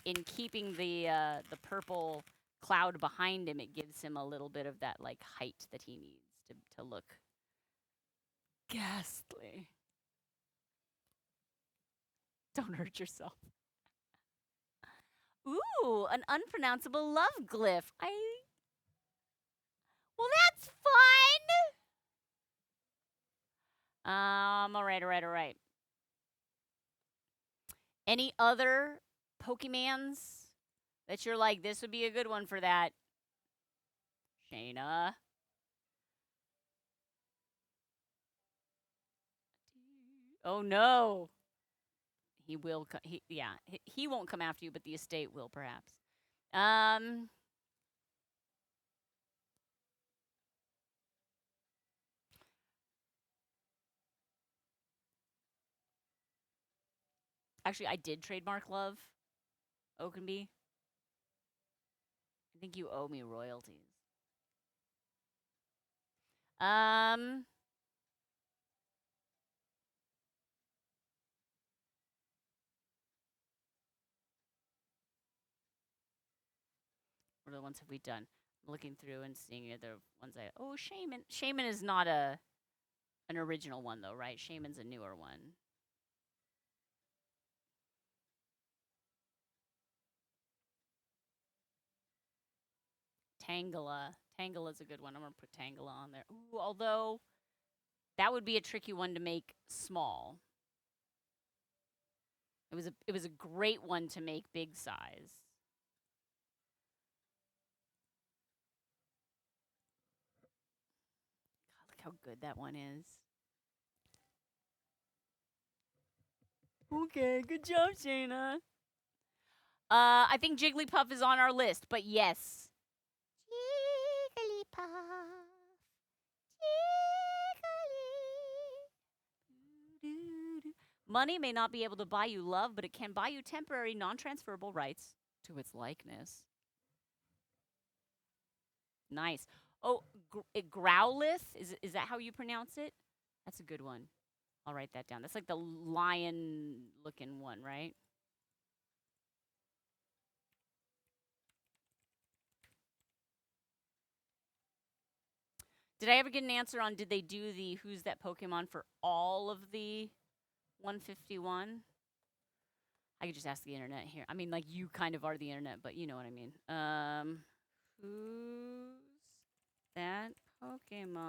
in keeping the purple cloud behind him, it gives him a little bit of that like height that he needs to look ghastly. Don't hurt yourself. Ooh, an unpronounceable love glyph. Well, that's fun. All right. Any other Pokemans that you're like, this would be a good one for that? Shana. Oh no. He will. He won't come after you, but the estate will perhaps. Um. Actually, I did trademark love. Oakenby. I think you owe me royalties. Um. What other ones have we done? I'm looking through and seeing the ones I. Oh, Shaman. Shaman is not an original one though, right? Shaman's a newer one. Tangela. Tangela's a good one. I'm gonna put Tangela on there. Ooh, although that would be a tricky one to make small. It was a great one to make big size. God, look how good that one is. Okay, good job, Shana. I think Jigglypuff is on our list, but yes. Jigglypuff. Jiggly. Money may not be able to buy you love, but it can buy you temporary, non-transferable rights to its likeness. Nice. Oh, Growlithe? Is that how you pronounce it? That's a good one. I'll write that down. That's like the lion-looking one, right? Did I ever get an answer on did they do the who's that Pokemon for all of the 151? I could just ask the internet here. I mean, like you kind of are the internet, but you know what I mean. Who's that Pokemon?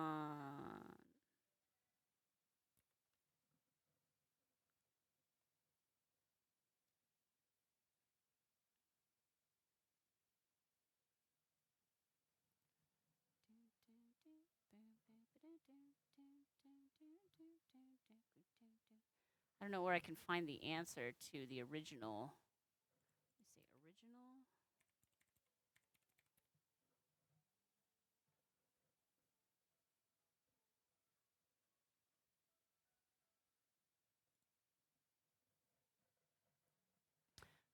I don't know where I can find the answer to the original. Let's see, original.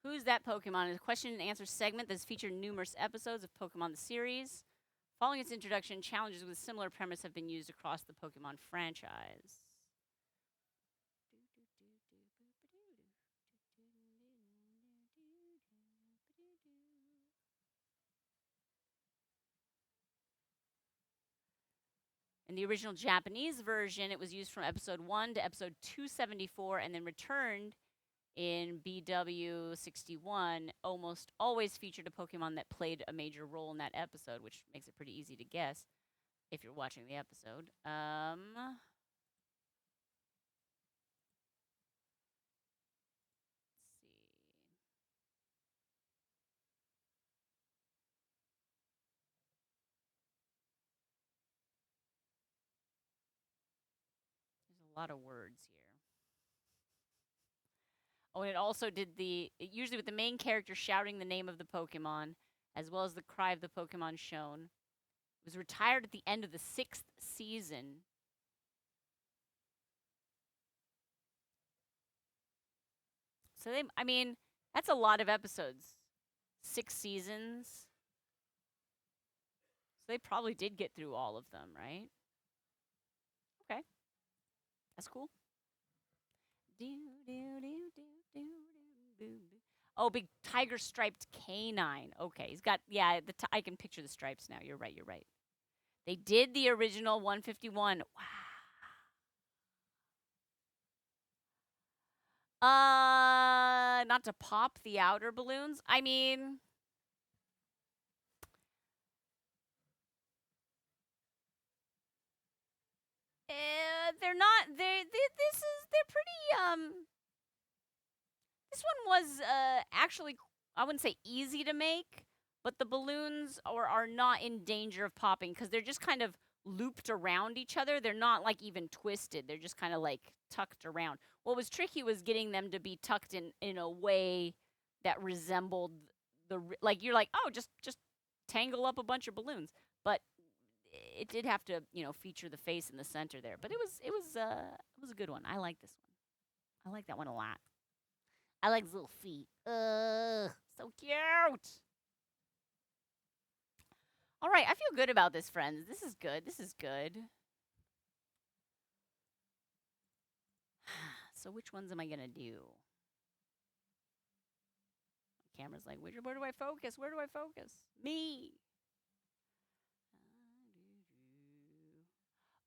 Who's that Pokemon? Is a question and answer segment that's featured in numerous episodes of Pokemon the series. Following its introduction, challenges with similar premise have been used across the Pokemon franchise. In the original Japanese version, it was used from episode 1 to episode 274 and then returned in BW 61. Almost always featured a Pokemon that played a major role in that episode, which makes it pretty easy to guess if you're watching the episode. Let's see. A lot of words here. Oh, and it also did usually with the main character shouting the name of the Pokemon, as well as the cry of the Pokemon shown. It was retired at the end of the 6th season. So I mean, that's a lot of episodes. 6 seasons. So they probably did get through all of them, right? Okay. That's cool. Oh, big tiger striped canine. Okay, he's got, yeah, I can picture the stripes now. You're right, you're right. They did the original 151. Wow. Not to pop the outer balloons. I mean, they're not. They're pretty. This one was actually, I wouldn't say easy to make, but the balloons are not in danger of popping because they're just kind of looped around each other. They're not like even twisted. They're just kind of like tucked around. What was tricky was getting them to be tucked in a way that resembled like you're like, oh, just tangle up a bunch of balloons. But it did have to, feature the face in the center there. But it was a good one. I like this one. I like that one a lot. I like his little feet. So cute. All right, I feel good about this, friends. This is good. This is good. So which ones am I going to do? My camera's like, where do I focus? Where do I focus? Me.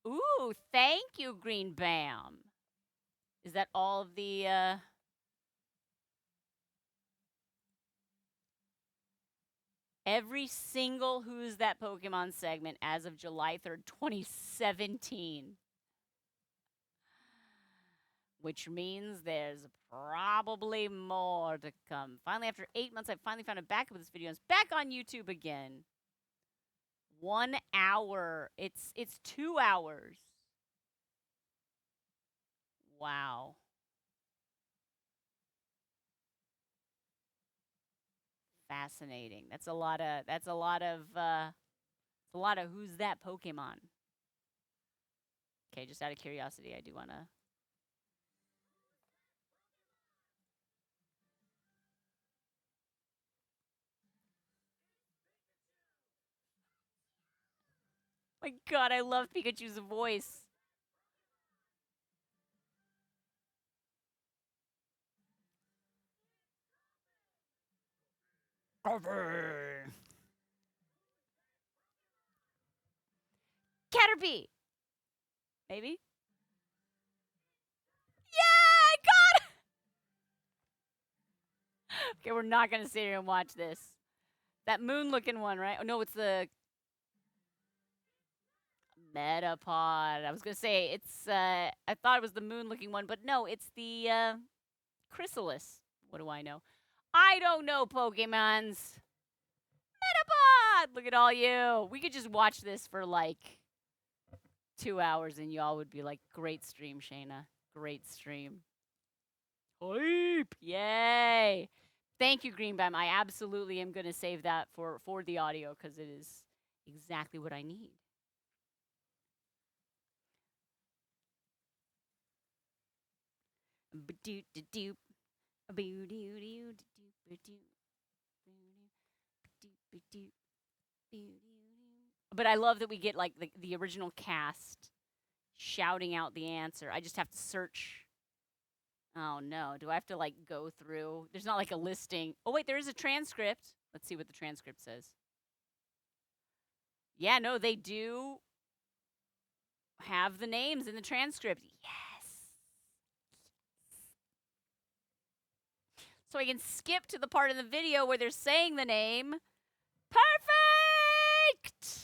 Ooh, thank you, Green Bam. Is that all of the... Every single Who's That Pokemon segment as of July 3rd, 2017. Which means there's probably more to come. Finally, after 8 months, I finally found a backup of this video. It's back on YouTube again. 1 hour. It's 2 hours. Wow. Fascinating. That's a lot of Who's That Pokemon. Okay, just out of curiosity, I do want to... My God, I love Pikachu's voice. Caterpie! Maybe? Yeah, I got it! Okay, we're not going to sit here and watch this. That moon-looking one, right? Oh, no, it's the Metapod. I was going to say, it's, I thought it was the moon-looking one, but no, it's the, Chrysalis. What do I know? I don't know, Pokemons. Metapod! Look at all you. We could just watch this for, like, 2 hours, and y'all would be like, great stream, Shana. Great stream. Hype! Yay! Thank you, Greenbam. I absolutely am going to save that for the audio because it is exactly what I need. But I love that we get like the original cast shouting out the answer. I just have to search. Oh no, do I have to like go through? There's not like a listing. Oh wait, there is a transcript. Let's see what the transcript says. Yeah, no, they do have the names in the transcript. Yes. So I can skip to the part of the video where they're saying the name. Perfect!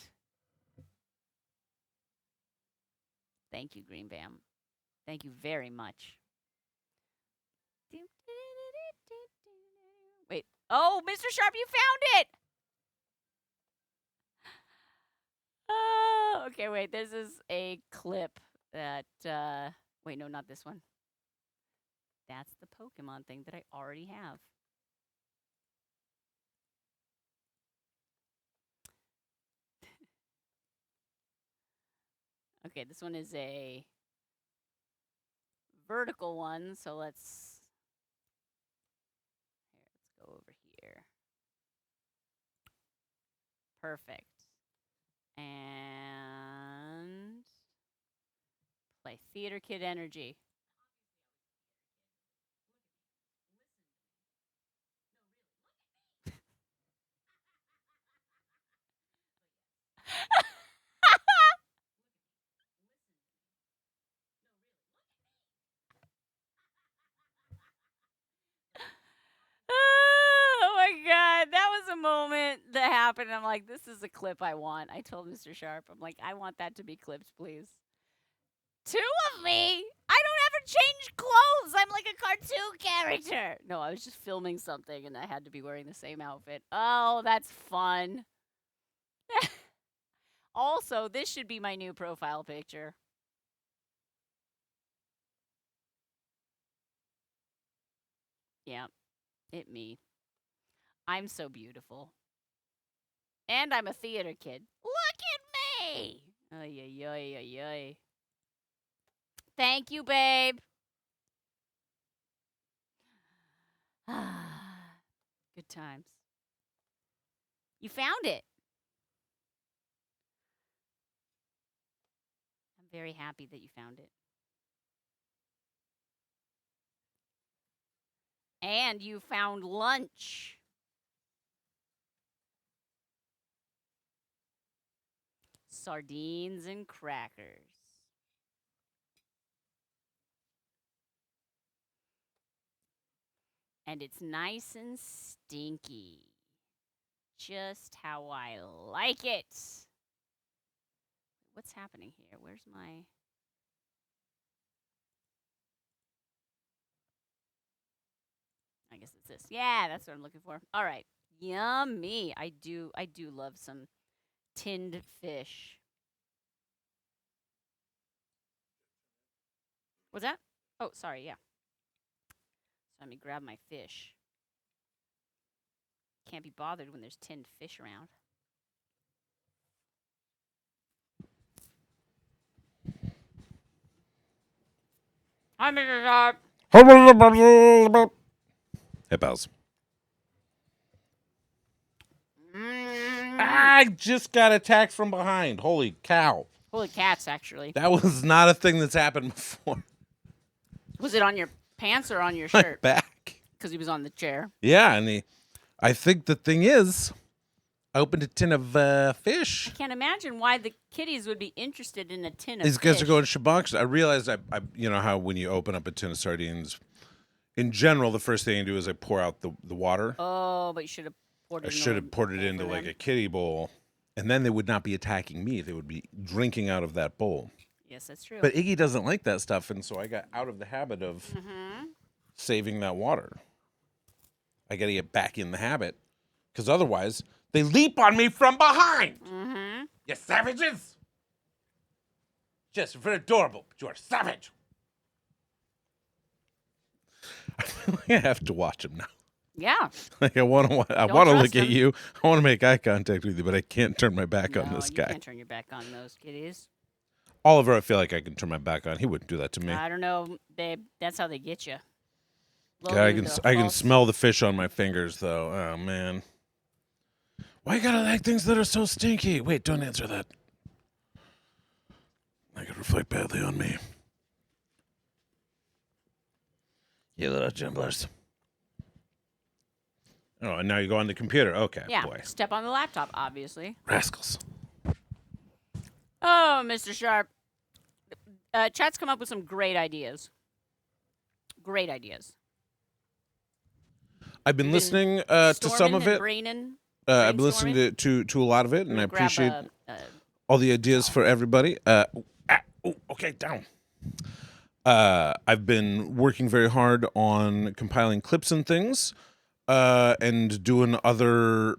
Thank you, Green Bam. Thank you very much. Wait. Oh, Mr. Sharp, you found it! Oh, okay, wait. This is a clip that Wait, no, not this one. That's the Pokemon thing that I already have. Okay, this one is a vertical one, so let's go over here. Perfect. And play Theater Kid Energy. Oh my god, that was a moment that happened. I'm like, this is a clip I want. I told Mr. Sharp, I'm like, I want that to be clipped, please. 2 of me? I don't ever change clothes. I'm like a cartoon character. No, I was just filming something and I had to be wearing the same outfit. Oh, that's fun. Also, this should be my new profile picture. Yeah, it me. I'm so beautiful. And I'm a theater kid. Look at me! Ay, ay, ay, ay, ay. Thank you, babe. Good times. You found it. I'm very happy that you found it. And you found lunch. Sardines and crackers. And it's nice and stinky. Just how I like it. What's happening here? Where's my... I guess it's this. Yeah, that's what I'm looking for. All right. Yummy. I do love some tinned fish. What's that? Oh, sorry, yeah. So let me grab my fish. Can't be bothered when there's tinned fish around. Hi, Mr. Sharp. Hey, pals. Mm. I just got attacked from behind. Holy cow. Holy cats, actually. That was not a thing that's happened before. Was it on your pants or on your My shirt? back. Because he was on the chair. Yeah, and I think the thing is, I opened a tin of fish. I can't imagine why the kitties would be interested in a tin of These fish. guys are going shabonkers. I realized you know how when you open up a tin of sardines, in general, the first thing you do is I pour out the water. Oh, but you should have poured it. I should have poured it into like a kiddie bowl, and then they would not be attacking me. They would be drinking out of that bowl. Yes, that's true. But Iggy doesn't like that stuff, and so I got out of the habit of saving that water. I got to get back in the habit, because otherwise they leap on me from behind. You savages! Just very adorable, but you're a savage. I feel like I have to watch him now. Yeah. Like I want to look trust at him. you. I want to make eye contact with you, but I can't turn my back on this guy. You can't turn your back on those kitties. Oliver, I feel like I can turn my back on. He wouldn't do that to me. I don't know, babe. That's how they get you. God, I can smell the fish on my fingers, though. Oh, man. Why you gotta like things that are so stinky? Wait, don't answer that. That could reflect badly on me. You little jumblers. Oh, and now you go on the computer. Okay, Yeah. boy. Step on the laptop, obviously. Rascals. Oh, Mr. Sharp. Chat's come up with some great ideas. Great ideas. I've been listening to some of it. I've been listening to a lot of it, and I appreciate all the ideas for everybody. Okay, down. I've been working very hard on compiling clips and things, and doing other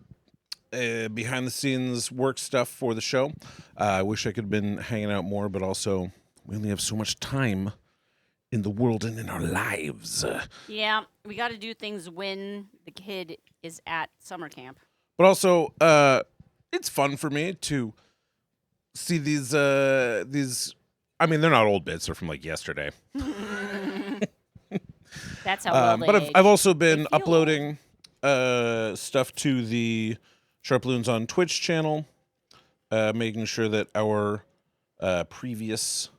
behind-the-scenes work stuff for the show. I wish I could have been hanging out more, but also we only have so much time in the world and in our lives. Yeah, we got to do things when the kid is at summer camp. But also, it's fun for me to see these. I mean, they're not old bits; they're from like yesterday. That's how well they But age. I've also been uploading stuff to the SharpBalloons on Twitch channel, making sure that our previous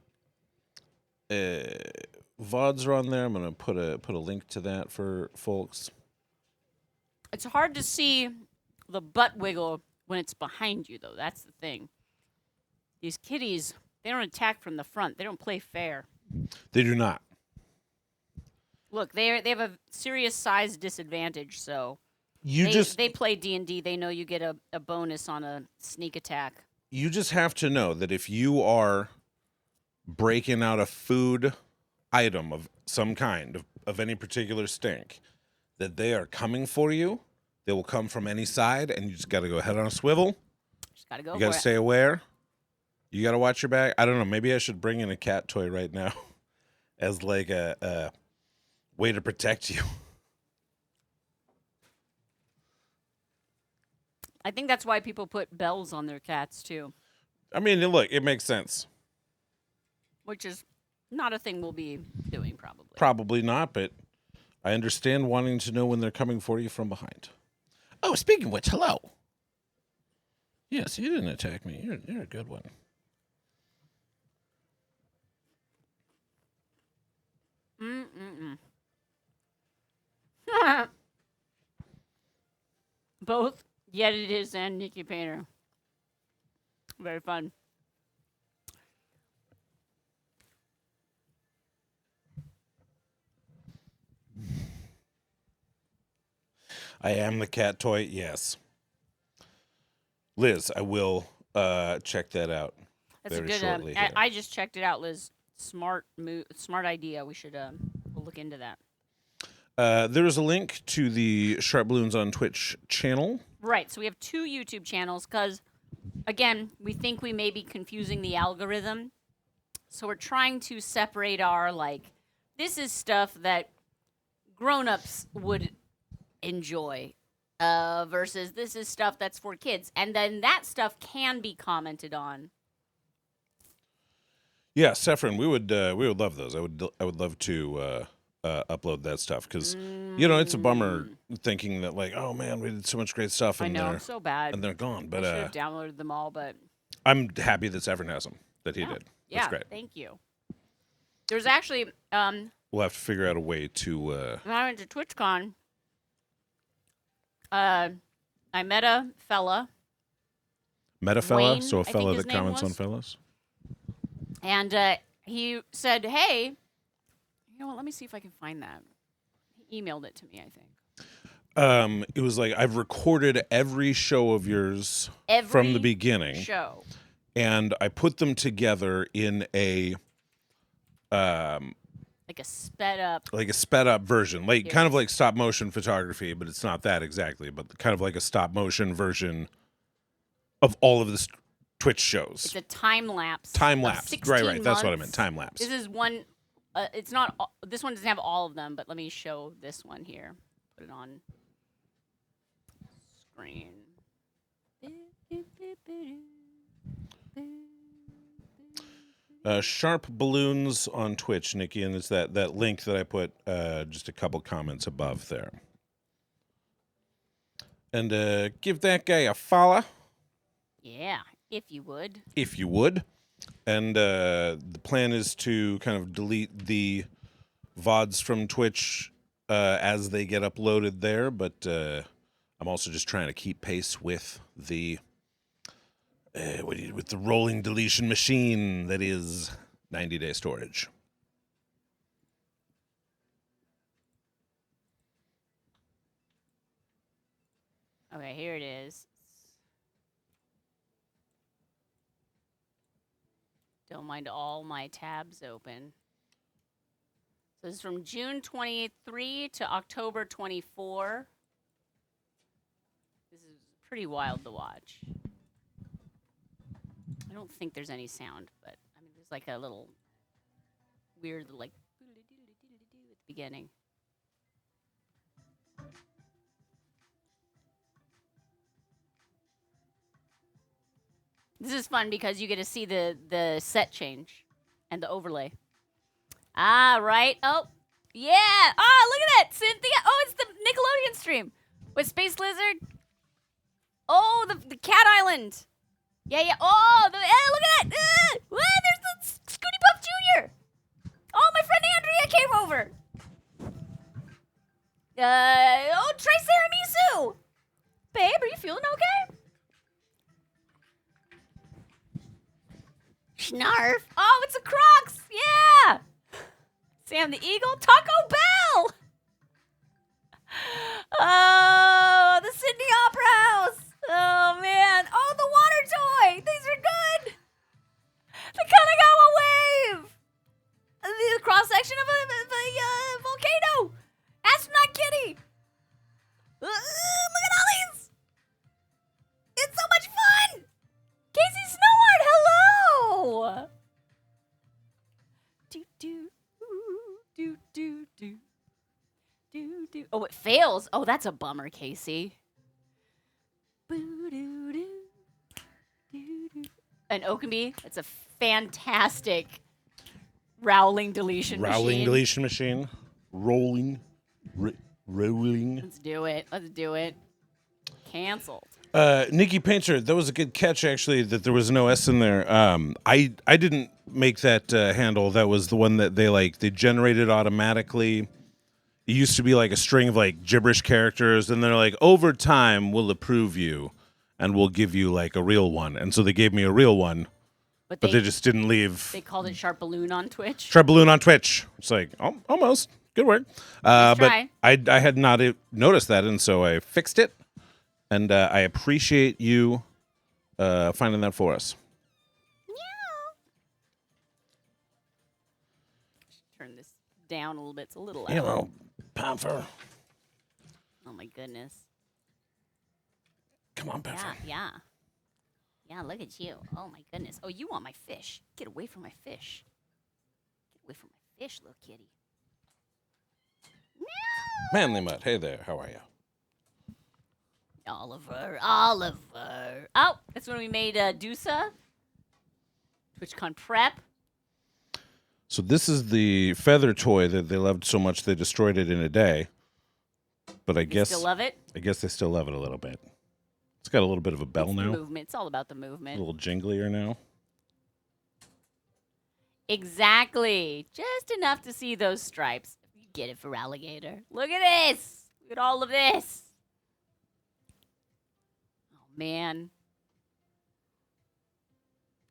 VODs are on there. I'm gonna put a link to that for folks. It's hard to see the butt wiggle when it's behind you, though. That's the thing. These kitties, they don't attack from the front. They don't play fair. They do not. Look, they have a serious size disadvantage, so they play D&D. They know you get a bonus on a sneak attack. You just have to know that if you are breaking out a food item of some kind, of any particular stink, that they are coming for you. They will come from any side, and you just got to go head on a swivel. Just got to go. You got to stay aware. You got to watch your back. I don't know. Maybe I should bring in a cat toy right now as like a way to protect you. I think that's why people put bells on their cats, too. I mean, look, it makes sense. Which is not a thing we'll be doing, probably. Probably not, but I understand wanting to know when they're coming for you from behind. Oh, speaking of which, hello. Yes, you didn't attack me. You're a good one. Both Yet It Is and Nikki Painter. Very fun. I am the cat toy, yes. Liz, I will check that out. That's very a good. shortly I just checked it out, Liz. Smart idea. We should we'll look into that. There is a link to the SharpBalloons on Twitch channel. Right. So we have 2 YouTube channels because, again, we think we may be confusing the algorithm. So we're trying to separate our this is stuff that grown-ups would enjoy versus this is stuff that's for kids, and then that stuff can be commented on. Yeah, Saffron, we would love those. I would love to upload that stuff because it's a bummer thinking that oh man, we did so much great stuff and I'm so bad and they're gone. But I should have downloaded them all. But I'm happy that Saffron has them. That he did. Yeah, that's great. Thank you. There's actually we'll have to figure out a way to. When I went to TwitchCon, I met a fella. Met a fella, Wayne, so a fella that name comments was. on fellas. And he said, "Hey, you know what? Let me see if I can find that." He emailed it to me, I think. It was I've recorded every show of yours from the beginning. Show. And I put them together in a like a sped up version, kind of like stop motion photography, but it's not that exactly, but kind of like a stop motion version of all of the Twitch shows. It's a time lapse. Right. That's what I meant. Time lapse. This is one. It's not. This one doesn't have all of them, but let me show this one here. Put it on screen. SharpBalloons on Twitch, Nikki, and it's that link that I put just a couple comments above there. And give that guy a follow. Yeah, if you would. If you would. And the plan is to kind of delete the VODs from Twitch as they get uploaded there, but I'm also just trying to keep pace with the with the rolling deletion machine that is 90-day storage. Okay, here it is. Don't mind all my tabs open. So this is from June 23 to October 24. This is pretty wild to watch. I don't think there's any sound, but I mean, there's like a little weird, beginning. This is fun because you get to see the set change and the overlay. Ah, right. Oh, yeah. Oh, look at that. Cynthia. Oh, it's the Nickelodeon stream with Space Lizard. Oh, the Cat Island. Yeah, yeah. Oh, look at that. There's the Scooty Puff Jr. Oh, my friend Andrea came over. Oh, Triceramisu. Babe, are you feeling okay? Snarf. Oh, it's a Crocs. Yeah. Sam the Eagle. Taco Bell. Oh, the Sydney Opera House. Oh, man. Oh, the water toy. These are good. The Kanagawa Wave. The cross-section of a volcano. Astronaut Kitty. Look at all these. It's so much fun. Casey Snowhart, hello. Do, do, do, do, do, do, do. Oh, it fails. Oh, that's a bummer, Casey. An Okami. It's a fantastic rowling deletion machine. Rowling deletion machine. Rolling. Rolling. Let's do it. Let's do it. Canceled. Nikki Painter, that was a good catch, actually, that there was no S in there. I didn't make that handle. That was the one that they generated automatically. It used to be like a string of like gibberish characters, and they're like, over time, we'll approve you, and we'll give you like a real one. And so they gave me a real one, but they just didn't leave. They called it SharpBalloon on Twitch. SharpBalloon on Twitch. It's like, almost. Good word. Nice but try. I had not noticed that, and so I fixed it. And I appreciate you finding that for us. Turn this down a little bit. It's a little loud. Hello, Panther. Oh, my goodness. Come on, Panther. Yeah. Yeah, look at you. Oh, my goodness. Oh, you want my fish. Get away from my fish. Get away from my fish, little kitty. Manly Mutt, hey there. How are you? Oliver. Oh, that's when we made Dusa. TwitchCon prep. So this is the feather toy that they loved so much they destroyed it in a day. But I guess still love it? I guess they still love it a little bit. It's got a little bit of a bell It's now. The movement. It's all about the movement. A little jinglier now. Exactly. Just enough to see those stripes. You get it for alligator. Look at this. Look at all of this. Oh, man.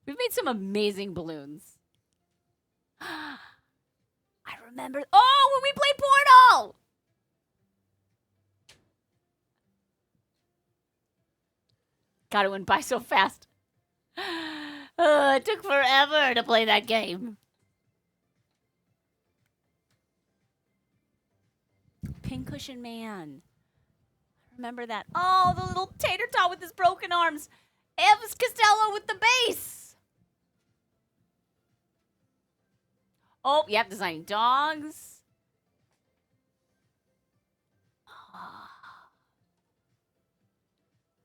We've made some amazing balloons. I remember. Oh, when we played Portal! God, it went by so fast. It took forever to play that game. Pincushion Man. Remember that. Oh, the little tater tot with his broken arms. Elvis Costello with the bass. Oh, yep, designing dogs.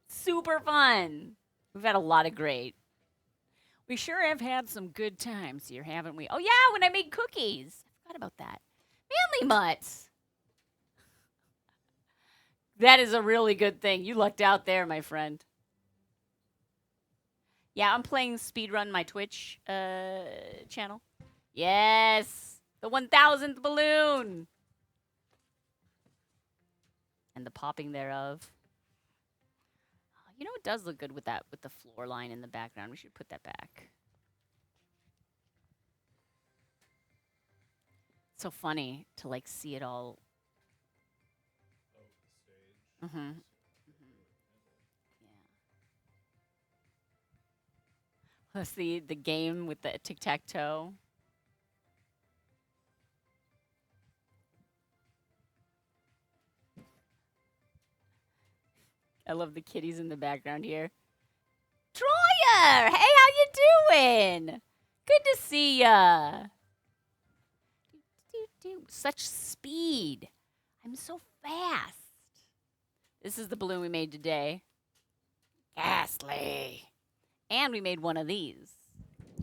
Super fun. We've had a lot of great. We sure have had some good times here, haven't we? Oh, yeah, when I made cookies. I forgot about that. Manly Mutts. That is a really good thing. You lucked out there, my friend. Yeah, I'm playing Speedrun my Twitch channel. Yes. The 1,000th balloon. And the popping thereof. You know, it does look good with that, with the floor line in the background. We should put that back. It's so funny to, like, see it all. Mm-hmm. Mm-hmm. Yeah. Plus the game with the tic-tac-toe. I love the kitties in the background here. Troyer! Hey, how you doing? Good to see ya. Dude, such speed. I'm so fast. This is the balloon we made today. Ghastly. And we made one of these.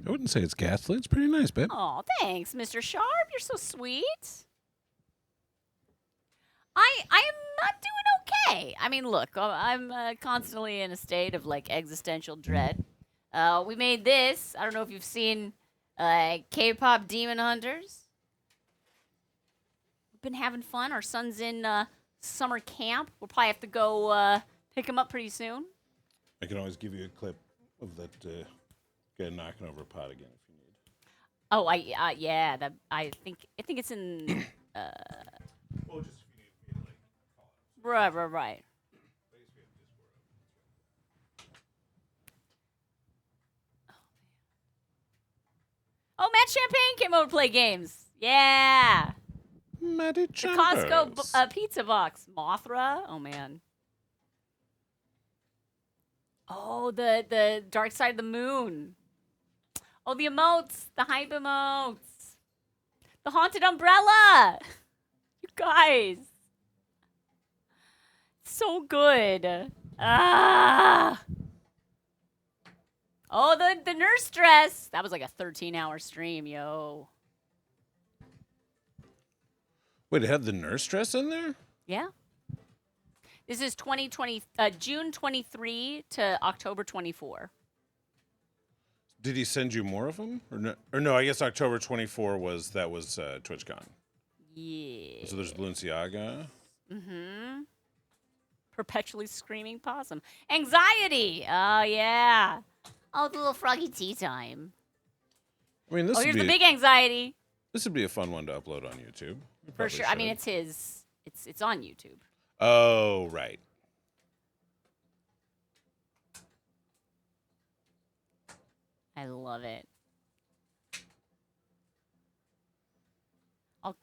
I wouldn't say it's ghastly. It's pretty nice, babe. Oh, thanks, Mr. Sharp. You're so sweet. I'm doing okay. I mean, look, I'm constantly in a state of like existential dread. We made this. I don't know if you've seen K-pop Demon Hunters. We've been having fun. Our son's in summer camp. We'll probably have to go pick him up pretty soon. I can always give you a clip of that guy knocking over a pot again if you need. Oh, yeah. That I think it's in. Well, just if you need me to like call it. Right. Oh, Matt Champagne came over to play games. Yeah. Matty The Costco pizza box. Mothra. Oh, man. Oh, the Dark Side of the Moon. Oh, the emotes. The hype emotes. The Haunted Umbrella. You guys. So good. Ah. Oh, the nurse dress. That was like a 13-hour stream, yo. Wait, it had the nurse dress in there? Yeah. This is June 23 to October 24. Did he send you more of them? Or no, I guess October 24 was TwitchCon. Yeah. So there's Balenciaga. Mm-hmm. Perpetually screaming possum. Anxiety. Oh, yeah. Oh, the little froggy tea time. I mean, here's the big anxiety. This would be a fun one to upload on YouTube. For sure. I mean, it's his. It's on YouTube. Oh, right. I love it.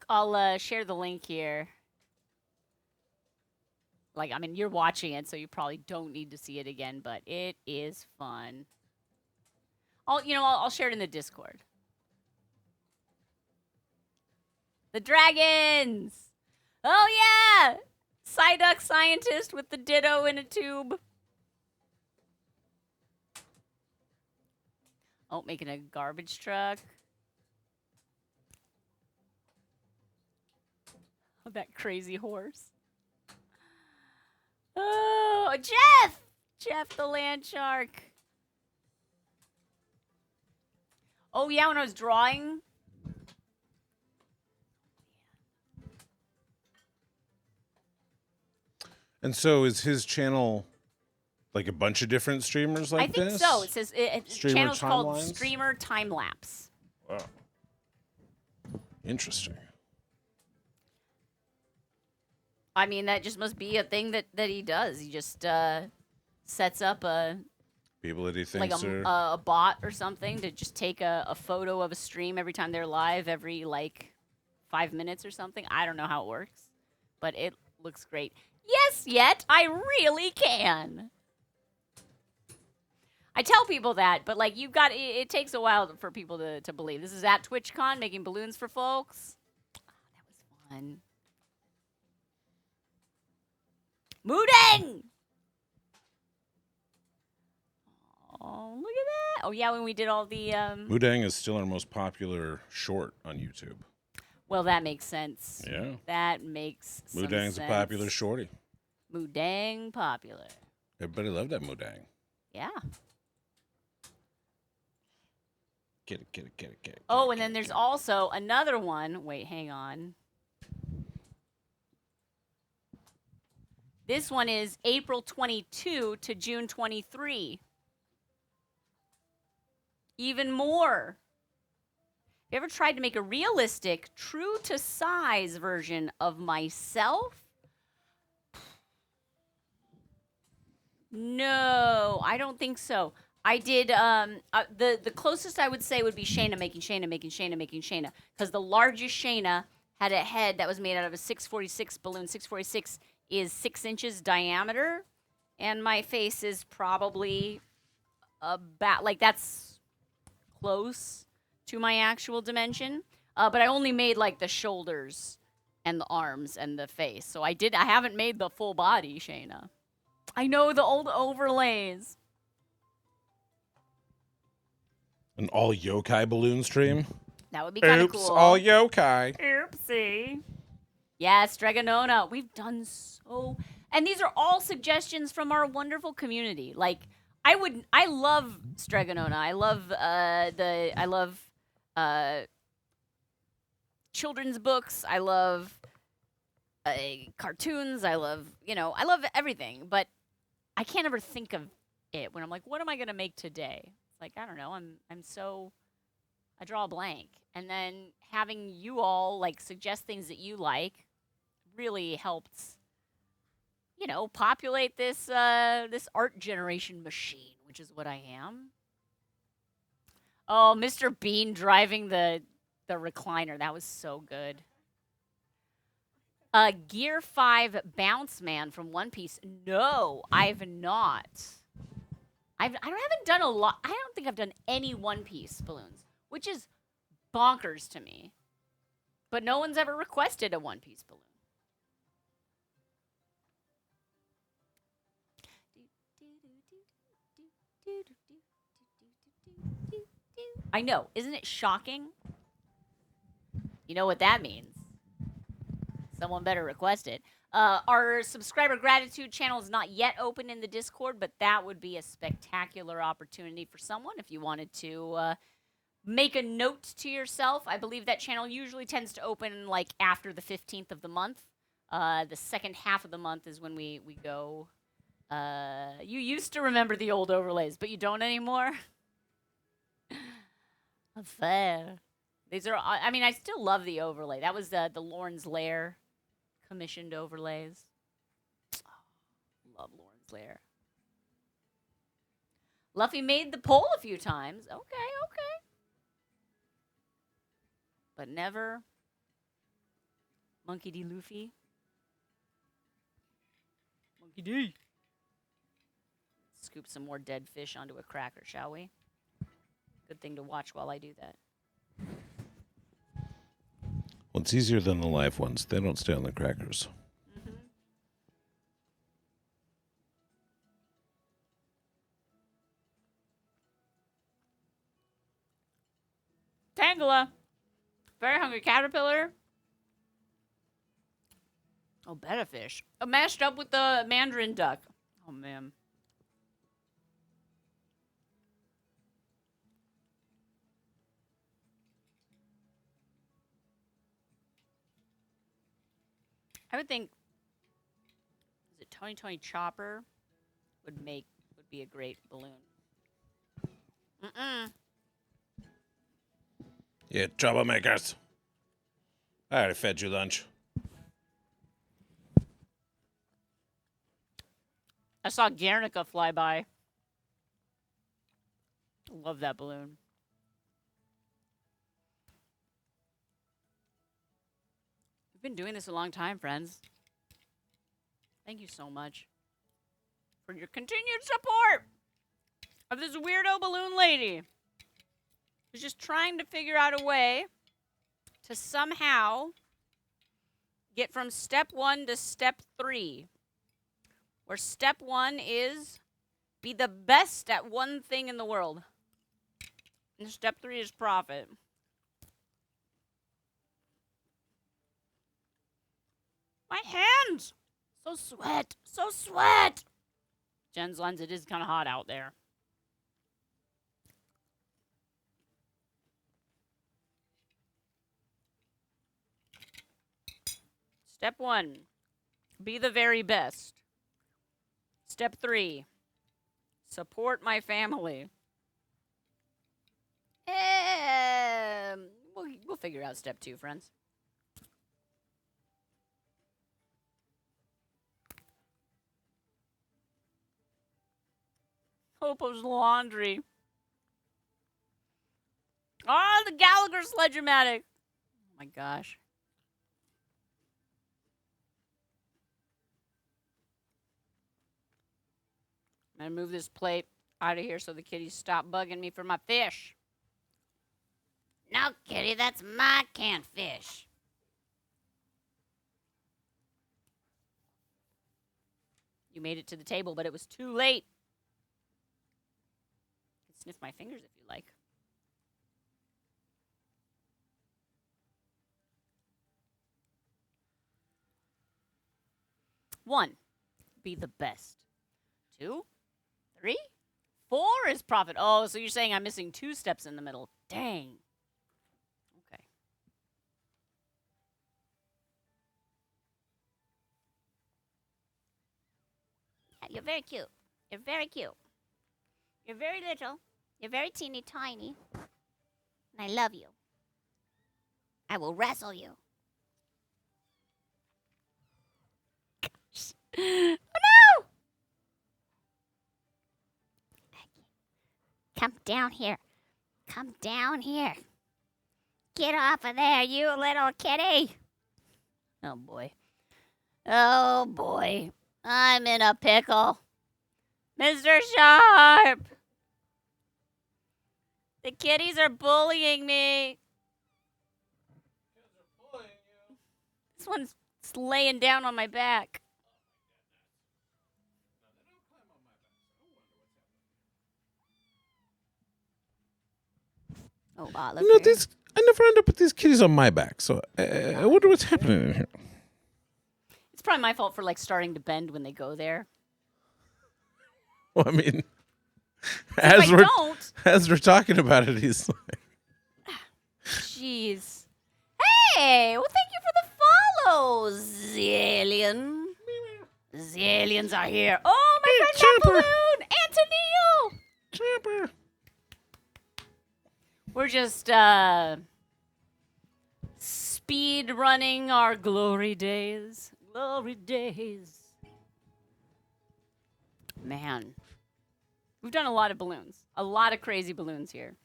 I'll share the link here. Like, I mean, you're watching it, so you probably don't need to see it again, but it is fun. I'll share it in the Discord. The dragons! Oh, yeah! Psyduck scientist with the ditto in a tube. Oh, making a garbage truck. Oh, that crazy horse. Oh, Jeff! Jeff the land shark. Oh, yeah, when I was drawing. And so is his channel like a bunch of different streamers like this? I think so. It says Streamer channel's called timelines? Streamer Time Lapse. Wow. Interesting. I mean, that just must be a thing that he does. He just sets up people that he thinks like are a bot or something to just take a photo of a stream every time they're live, every like 5 minutes or something. I don't know how it works, but it looks great. Yes, yet I really can. I tell people that, but like it takes a while for people to believe. This is at TwitchCon, making balloons for folks. Oh, that was fun. Moodang! Oh, look at that. Oh, yeah, when we did all the... Moodang is still our most popular short on YouTube. Well, that makes sense. Yeah. That makes some Moodang's sense. a popular shorty. Moodang popular. Everybody loved that Moodang. Yeah. Get it. Oh, and then there's also another one. Wait, hang on. This one is April 22 to June 23. Even more. Have you ever tried to make a realistic, true-to-size version of myself? No, I don't think so. I did, the closest I would say would be Shana making Shana. Because the largest Shana had a head that was made out of a 646 balloon. 646 is 6 inches diameter. And my face is probably about, like, that's close to my actual dimension. But I only made like the shoulders and the arms and the face. So I haven't made the full body, Shana. I know the old overlays. An all yokai balloon stream? That would be kind of cool. Oops, all yokai. Oopsie. Yeah, Stregonona. We've done so... And these are all suggestions from our wonderful community. Like, I love Stregonona. I love children's books. I love cartoons. I love everything. But I can't ever think of it when I'm like, what am I going to make today? It's like, I don't know. I draw a blank. And then having you all, like, suggest things that you like really helped, populate this this art generation machine, which is what I am. Oh, Mr. Bean driving the recliner. That was so good. Gear 5 Bounce Man from One Piece. No, I've not. I haven't done a lot. I don't think I've done any One Piece balloons, which is bonkers to me. But no one's ever requested a One Piece balloon. I know. Isn't it shocking? You know what that means. Someone better request it. Our subscriber gratitude channel is not yet open in the Discord, but that would be a spectacular opportunity for someone if you wanted to make a note to yourself. I believe that channel usually tends to open like after the 15th of the month. The second half of the month is when we go. You used to remember the old overlays, but you don't anymore. Fair. These are, I mean, I still love the overlay. That was the Lauren's Lair commissioned overlays. Oh, love Lauren's Lair. Luffy made the poll a few times. Okay. But never Monkey D. Luffy. Monkey D. Scoop some more dead fish onto a cracker, shall we? Good thing to watch while I do that. Well, it's easier than the live ones. They don't stay on the crackers. Mm-hmm. Tangela. Very hungry caterpillar. Oh, betta fish. Mashed up with the mandarin duck. Oh, man. I would think, is it Tony Chopper would be a great balloon. Yeah, troublemakers. I already fed you lunch. I saw Guernica fly by. Love that balloon. We've been doing this a long time, friends. Thank you so much for your continued support of this weirdo balloon lady who's just trying to figure out a way to somehow get from step 1 to step 3. Where step 1 is be the best at one thing in the world. And step 3 is profit. My hands! So sweat! Jen's lens, it is kind of hot out there. Step 1, be the very best. Step 3, support my family. We'll figure out step 2, friends. Popo's laundry. Oh, the Gallagher Sledge-O-Matic. Oh my gosh. I'm gonna move this plate out of here so the kitties stop bugging me for my fish. No! No, kitty, that's my canned fish. You made it to the table, but it was too late. You can sniff my fingers if you like. One, be the best. 2, 3, 4 is profit. Oh, so you're saying I'm missing 2 steps in the middle. Dang. Okay. Yeah, you're very cute. You're very cute. You're very little. You're very teeny tiny. And I love you. I will wrestle you. Oh no! Come down here. Come down here. Get off of there, you little kitty. Oh, boy. Oh, boy. I'm in a pickle. Mr. Sharp! The kitties are bullying me. This one's laying down on my back. Oh, Oliver. No, I never end up with these kitties on my back, so I wonder what's happening in here. It's probably my fault for like starting to bend when they go there. Well, I mean, as we're talking about it, he's like, jeez. Hey, well, thank you for the follow, Zillion. The aliens are here. Oh, my friend Cat Balloon! Antonio! Chopper. We're just speed running our glory days. Glory days. Man. We've done a lot of balloons. A lot of crazy balloons here.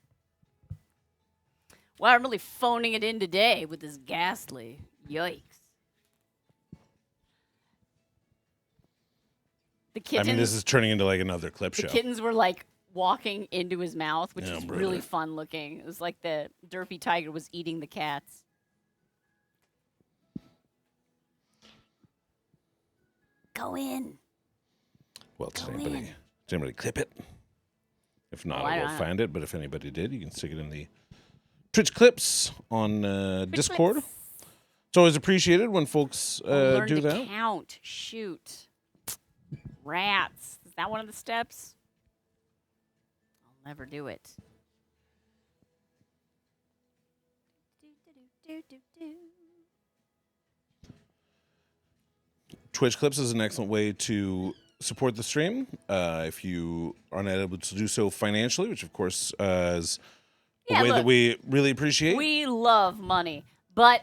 Wow, I'm really phoning it in today with this ghastly. Yikes. The kittens. I mean, this is turning into like another clip show. The kittens were like walking into his mouth, which is brother. really fun looking. It was like the derpy tiger was eating the cats. Go in. Well, does anybody clip it? If not, Oh, I will find it. But if anybody did, you can stick it in the Twitch clips on Discord. Clips. It's always appreciated when folks Learn do to that. count. Shoot. Rats. Is that one of the steps? I'll never do it. Twitch clips is an excellent way to support the stream. If you are not able to do so financially, which of course is a way that we really appreciate. We love money, but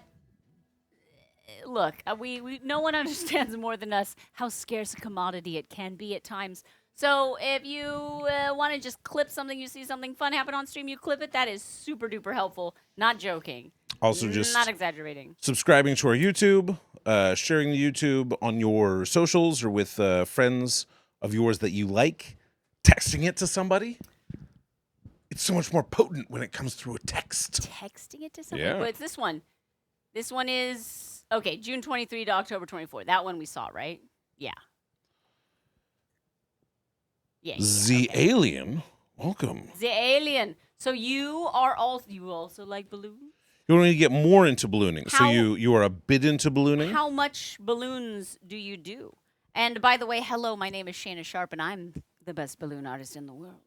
look, we no one understands more than us how scarce a commodity it can be at times. So if you want to just clip something, you see something fun happen on stream, you clip it. That is super duper helpful. Not joking. Also, just not exaggerating. Subscribing to our YouTube, sharing the YouTube on your socials or with friends of yours that you like, texting it to somebody. It's so much more potent when it comes through a text. Texting it to somebody? Yeah. But it's this one. This one is, okay, June 23 to October 24. That one we saw, right? Yeah. Yeah. The okay. Alien, welcome. The Alien. So you also like balloons? You want me to get more into ballooning. So you are a bit into ballooning? How much balloons do you do? And by the way, hello, my name is Shana Sharp, and I'm the best balloon artist in the world.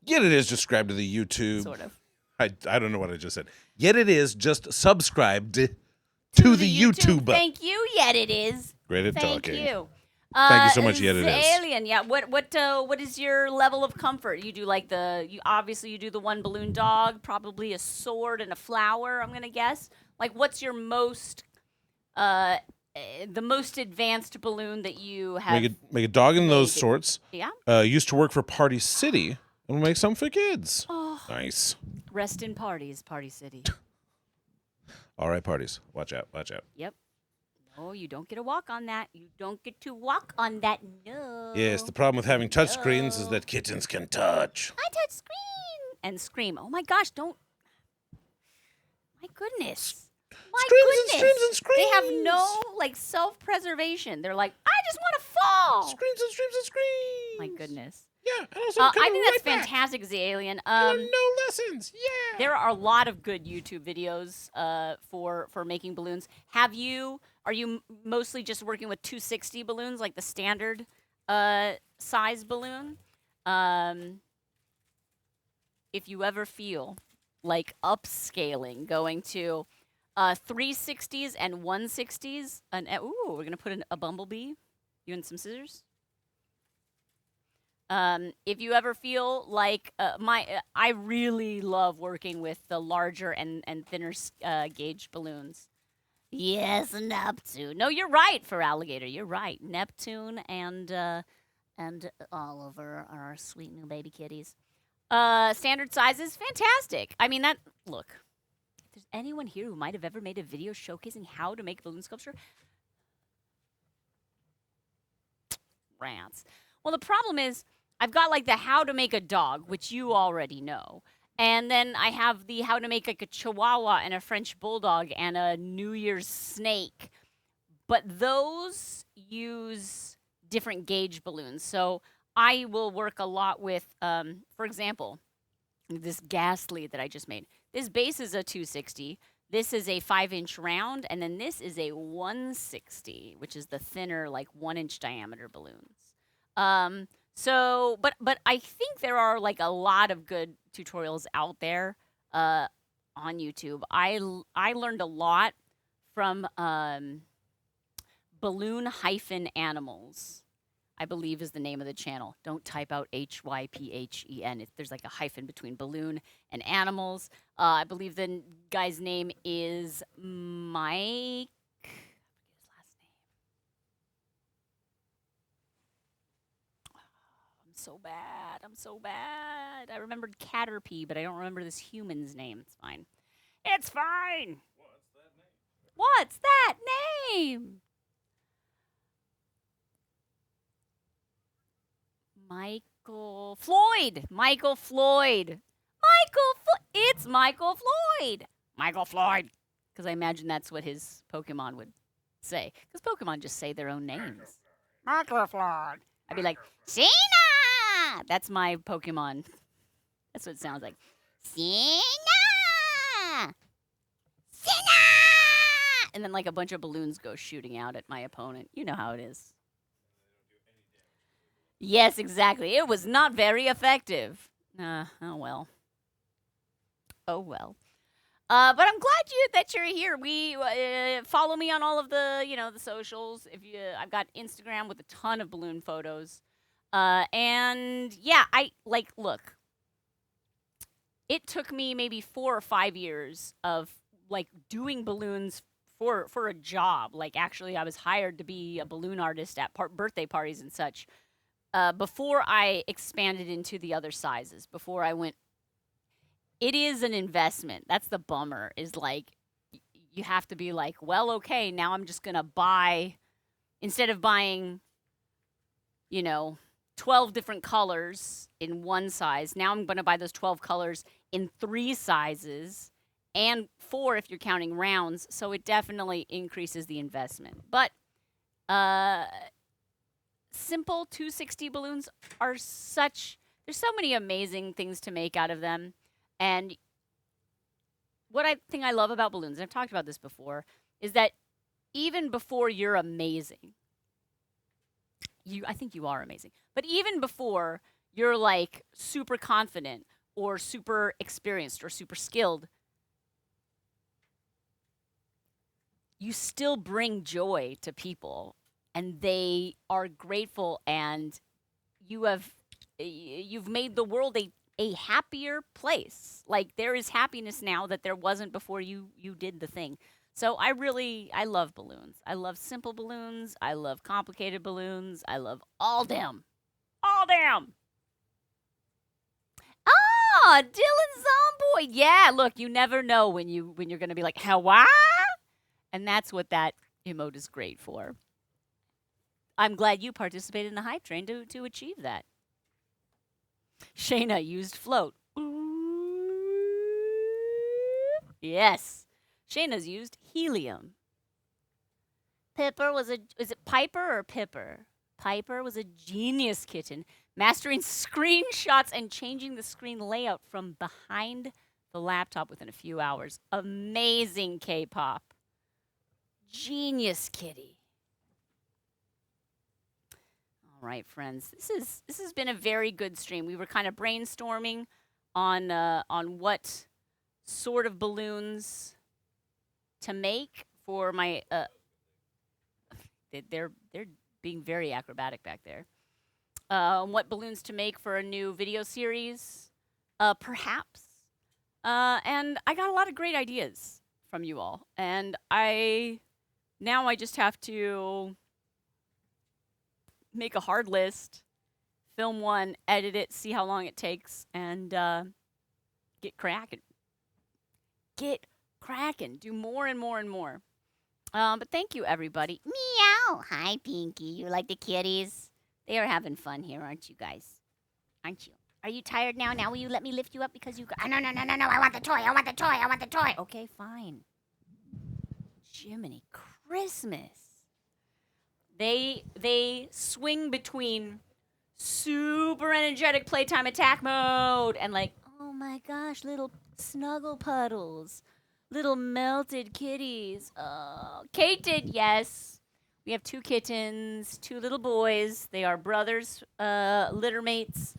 Yet it is described to the YouTube. Sort of. I don't know what I just said. Yet it is just subscribed to the YouTube. Thank you, Yet it is. Great at Thank talking. you. Thank you so much, Yet it is. Alien, yeah. What is your level of comfort? You do like you do the one balloon dog, probably a sword and a flower, I'm gonna guess. Like, what's your most the most advanced balloon that you have? Make a dog in those sorts. Yeah. Used to work for Party City, and we'll make some for kids. Oh. Nice. Rest in parties, Party City. All right, parties. Watch out. Watch out. Yep. No, you don't get a walk on that. You don't get to walk on that. No. Yes, the problem with having touch screens is that kittens can touch. I touch screen and scream. Oh my gosh! Don't. goodness. My Screams and goodness. screams and screams. They have no like self-preservation. They're like, I just want to fall. Screams and screams and screams. My goodness. Yeah, and also I think that's right fantastic as the alien. no lessons. Yeah. There are a lot of good YouTube videos for making balloons. Are you mostly just working with 260 balloons, like the standard size balloon? If you ever feel like upscaling, going to 360s and 160s, we're gonna put in a bumblebee. You and some scissors. If you ever feel like I really love working with the larger and thinner gauge balloons. Yes, Neptune. No, you're right for alligator. You're right. Neptune and Oliver are our sweet new baby kitties. Standard sizes, fantastic. I mean look, if there's anyone here who might have ever made a video showcasing how to make balloon sculpture, rants. Well, the problem is I've got like the how to make a dog, which you already know. And then I have the how to make like a Chihuahua and a French Bulldog and a New Year's snake. But those use different gauge balloons. So I will work a lot with, for example, this Ghastly that I just made. This base is a 260. This is a 5-inch round. And then this is a 160, which is the thinner, like 1-inch diameter balloons. But I think there are like a lot of good tutorials out there on YouTube. I learned a lot from Balloon-Animals, I believe is the name of the channel. Don't type out HYPHEN. There's like a hyphen between balloon and animals. I believe the guy's name is Mike. I'm so bad. I remembered Caterpie, but I don't remember this human's name. It's fine. It's fine. What's that name? Michael Floyd. It's Michael Floyd. Michael Floyd. Because I imagine that's what his Pokemon would say. Because Pokemon just say their own names. Michael Floyd. I'd be like, Shana! That's my Pokemon. That's what it sounds like. Shana! And then like a bunch of balloons go shooting out at my opponent. You know how it is. Yes, exactly. It was not very effective. Oh well. Oh well. But I'm glad that you're here. We follow me on all of the the socials. I've got Instagram with a ton of balloon photos. And yeah, look. It took me maybe 4 or 5 years of like doing balloons for a job. Like actually, I was hired to be a balloon artist at birthday parties and such. Before I expanded into the other sizes, before I went, it is an investment. That's the bummer, is like, you have to be like, well, okay, now I'm just going to buy, instead of buying, 12 different colors in one size, now I'm going to buy those 12 colors in 3 sizes and 4 if you're counting rounds. So it definitely increases the investment. But, simple 260 balloons are there's so many amazing things to make out of them. And what I think I love about balloons, and I've talked about this before, is that even before you're amazing, I think you are amazing, but even before you're like super confident or super experienced or super skilled, you still bring joy to people. And they are grateful, and you've made the world a happier place. Like there is happiness now that there wasn't before you did the thing. So I love balloons. I love simple balloons. I love complicated balloons. I love all them. All them. Ah, Dylan Zomboy. Yeah, look, you never know when you're gonna be like, how? And that's what that emote is great for. I'm glad you participated in the hype train to achieve that. Shana used float. Yes. Shana's used helium. Pipper was is it Piper or Pipper? Piper was a genius kitten, mastering screenshots and changing the screen layout from behind the laptop within a few hours. Amazing K-pop. Genius kitty. All right, friends. This has been a very good stream. We were kind of brainstorming on what sort of balloons to make for my they're being very acrobatic back there. What balloons to make for a new video series, perhaps. And I got a lot of great ideas from you all. And now I just have to make a hard list, film one, edit it, see how long it takes, and get cracking. Get cracking. Do more and more and more. But thank you, everybody. Meow. Hi, Pinky. You like the kitties? They are having fun here, aren't you guys? Aren't you? Are you tired now? Now will you let me lift you up because you got... No. I want the toy. I want the toy. I want the toy. Okay, fine. Jiminy Christmas. They swing between super energetic playtime attack mode and like, oh my gosh, little snuggle puddles. Little melted kitties. Kate did, yes. We have 2 kittens, 2 little boys. They are brothers, litter mates,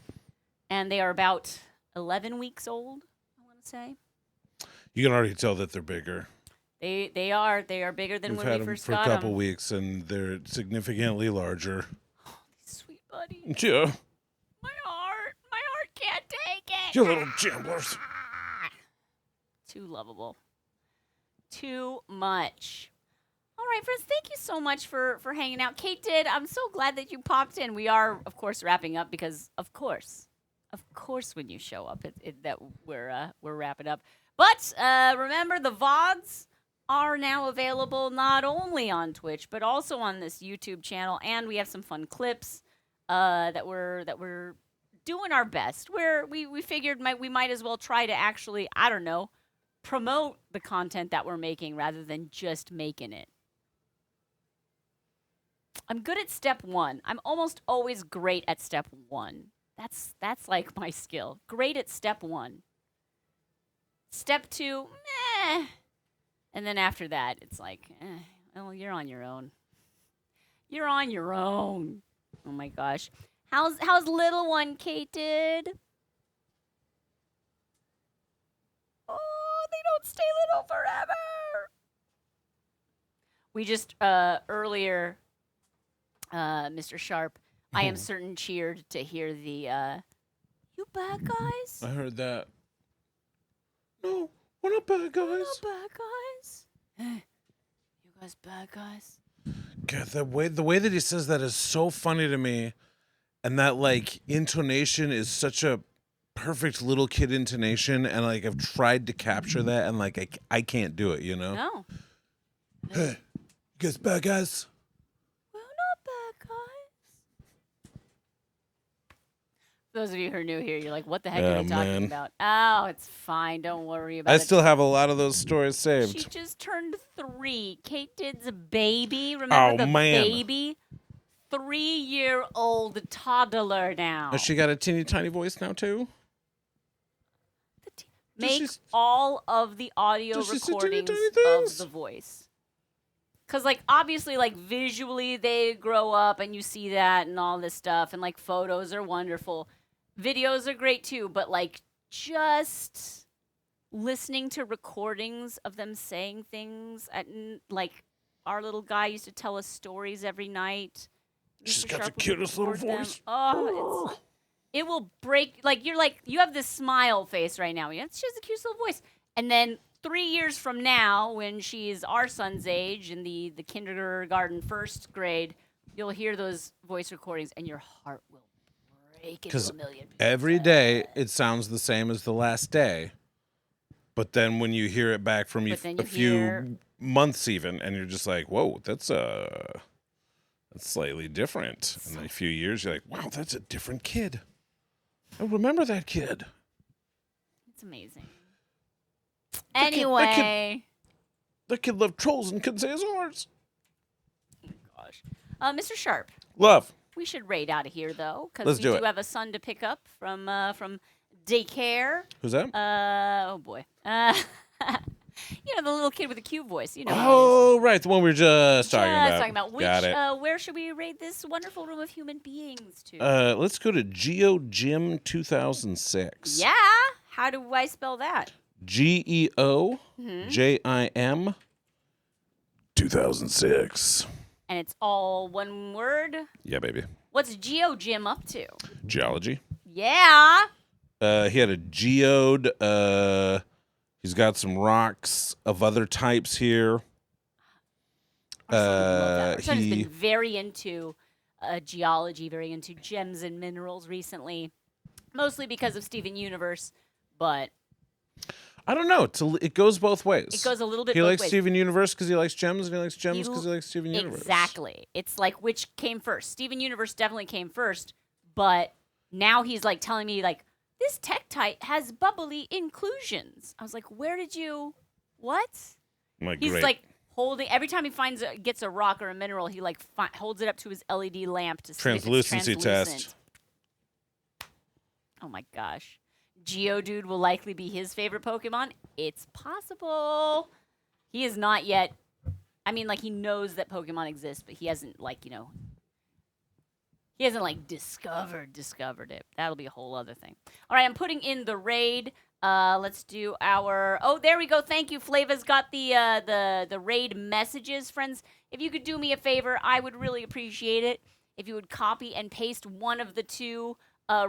and they are about 11 weeks old, I want to say. You can already tell that they're bigger. They are bigger than We've when had we first them for got a couple them. weeks, and they're significantly larger. Oh, these sweet buddies. Yeah. My heart can't take it. You little jamblers. Too lovable. Too much. All right, friends, thank you so much for hanging out. Kate did. I'm so glad that you popped in. We are, of course, wrapping up because, of course, when you show up, that we're wrapping up. But remember, the VODs are now available not only on Twitch but also on this YouTube channel, and we have some fun clips that we're doing our best. We figured we might as well try to actually, I don't know, promote the content that we're making rather than just making it. I'm good at step 1. I'm almost always great at step 1. That's like my skill. Great at step 1. Step 2, meh. And then after that, it's like, well, you're on your own. You're on your own. Oh my gosh. How's little one, Kate did? Oh, they don't stay little forever. We just, earlier, Mr. Sharp, I am certain cheered to hear the, you bad guys? I heard that. No, we're not bad guys. We're not bad guys. You guys bad guys? God, the way that he says that is so funny to me. And that, like, intonation is such a perfect little kid intonation, and like I've tried to capture that, and like I can't do it, you know. No. Hey, you guys bad guys? We're not bad guys. Those of you who are new here, you're like, what the heck are they talking about? Oh, it's fine. Don't worry about it. I still have a lot of those stories saved. She just turned 3. Kate did's a baby. Remember the baby? 3-year-old toddler now. Has she got a teeny tiny voice now too? Make all of the audio recordings of the voice. Because, like, obviously, like, visually they grow up and you see that and all this stuff. And, like, photos are wonderful. Videos are great, too. But, like, just listening to recordings of them saying things. Like, our little guy used to tell us stories every night. She's got the cutest little voice. Oh, it will break. Like, you have this smile face right now. Yeah, she has the cutest little voice. And then 3 years from now, when she's our son's age in the kindergarten 1st grade, you'll hear those voice recordings and your heart will break into a million pieces. Every day it sounds the same as the last day. But then when you hear it back from a few months even, and you're just like, whoa, that's slightly different. In a few years, you're like, wow, that's a different kid. I remember that kid. It's amazing. Anyway, That kid loved trolls and couldn't say his horse. Oh, gosh. Mr. Sharp. Love. We should raid out of here, though, because we do have a son to pick up from daycare. Who's that? Oh, boy. You know, the little kid with the cute voice. You know. Oh, right. The one we were just talking about. Which, Got it. Where should we raid this wonderful room of human beings to? Let's go to GeoGym 2006. Yeah? How do I spell that? GeoJim 2006. And it's all one word? Yeah, baby. What's GeoGym up to? Geology. Yeah. He had a geode. He's got some rocks of other types here. Our son has been very into geology, very into gems and minerals recently, mostly because of Steven Universe, but I don't know. It goes both ways. It goes a little bit both ways. He likes Steven Universe because he likes gems, and he likes gems because he likes Steven Universe. Exactly. It's like, which came first? Steven Universe definitely came first, but now he's like telling me like, this Tektite has bubbly inclusions. I was like, where did you, what? He's like holding, every time he gets a rock or a mineral, he like holds it up to his LED lamp to see if it's translucency test. Oh my gosh. Geodude will likely be his favorite Pokemon. It's possible. He is not yet, I mean, like, he knows that Pokemon exist, but he hasn't, like, you know, he hasn't, like, discovered it. That'll be a whole other thing. All right, I'm putting in the raid. Let's do our, oh, there we go. Thank you. Flava's got the raid messages. Friends, if you could do me a favor, I would really appreciate it if you would copy and paste one of the two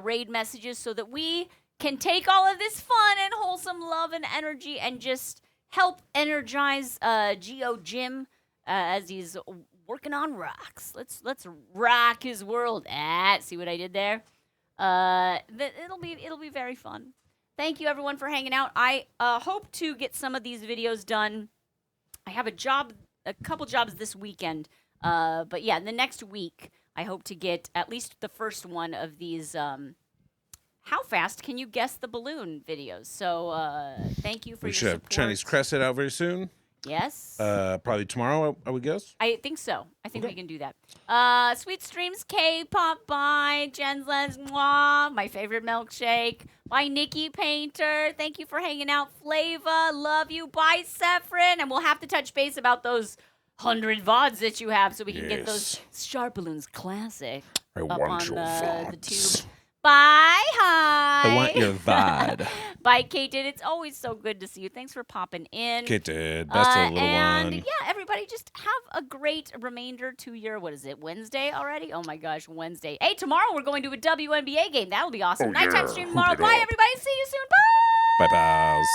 raid messages so that we can take all of this fun and wholesome love and energy and just help energize GeoGym as he's working on rocks. Let's rock his world. See what I did there? It'll be very fun. Thank you everyone for hanging out. I hope to get some of these videos done. I have a couple jobs this weekend. But yeah, in the next week, I hope to get at least the first one of these how fast can you guess the balloon videos? So thank you for your support. We should have Chinese Crescent out very soon. Yes. Probably tomorrow, I would guess. I think so. I think we can do that. Sweet Streams, K-Pop, bye. Jen's Lens, mwah. My favorite milkshake. Bye, Nikki Painter. Thank you for hanging out. Flava, love you. Bye, Sephrin. And we'll have to touch base about those 100 VODs that you have so we can get those SharpBalloons classic up on the tube. Bye, hi. I want your VOD. Bye, Kate did. It's always so good to see you. Thanks for popping in. Kate did. Best of the little and one. Yeah, everybody just have a great remainder to your, what is it, Wednesday already? Oh my gosh, Wednesday. Hey, tomorrow we're going to a WNBA game. That'll be awesome. Nighttime stream tomorrow. Bye, everybody. See you soon. Bye. Bye, pals.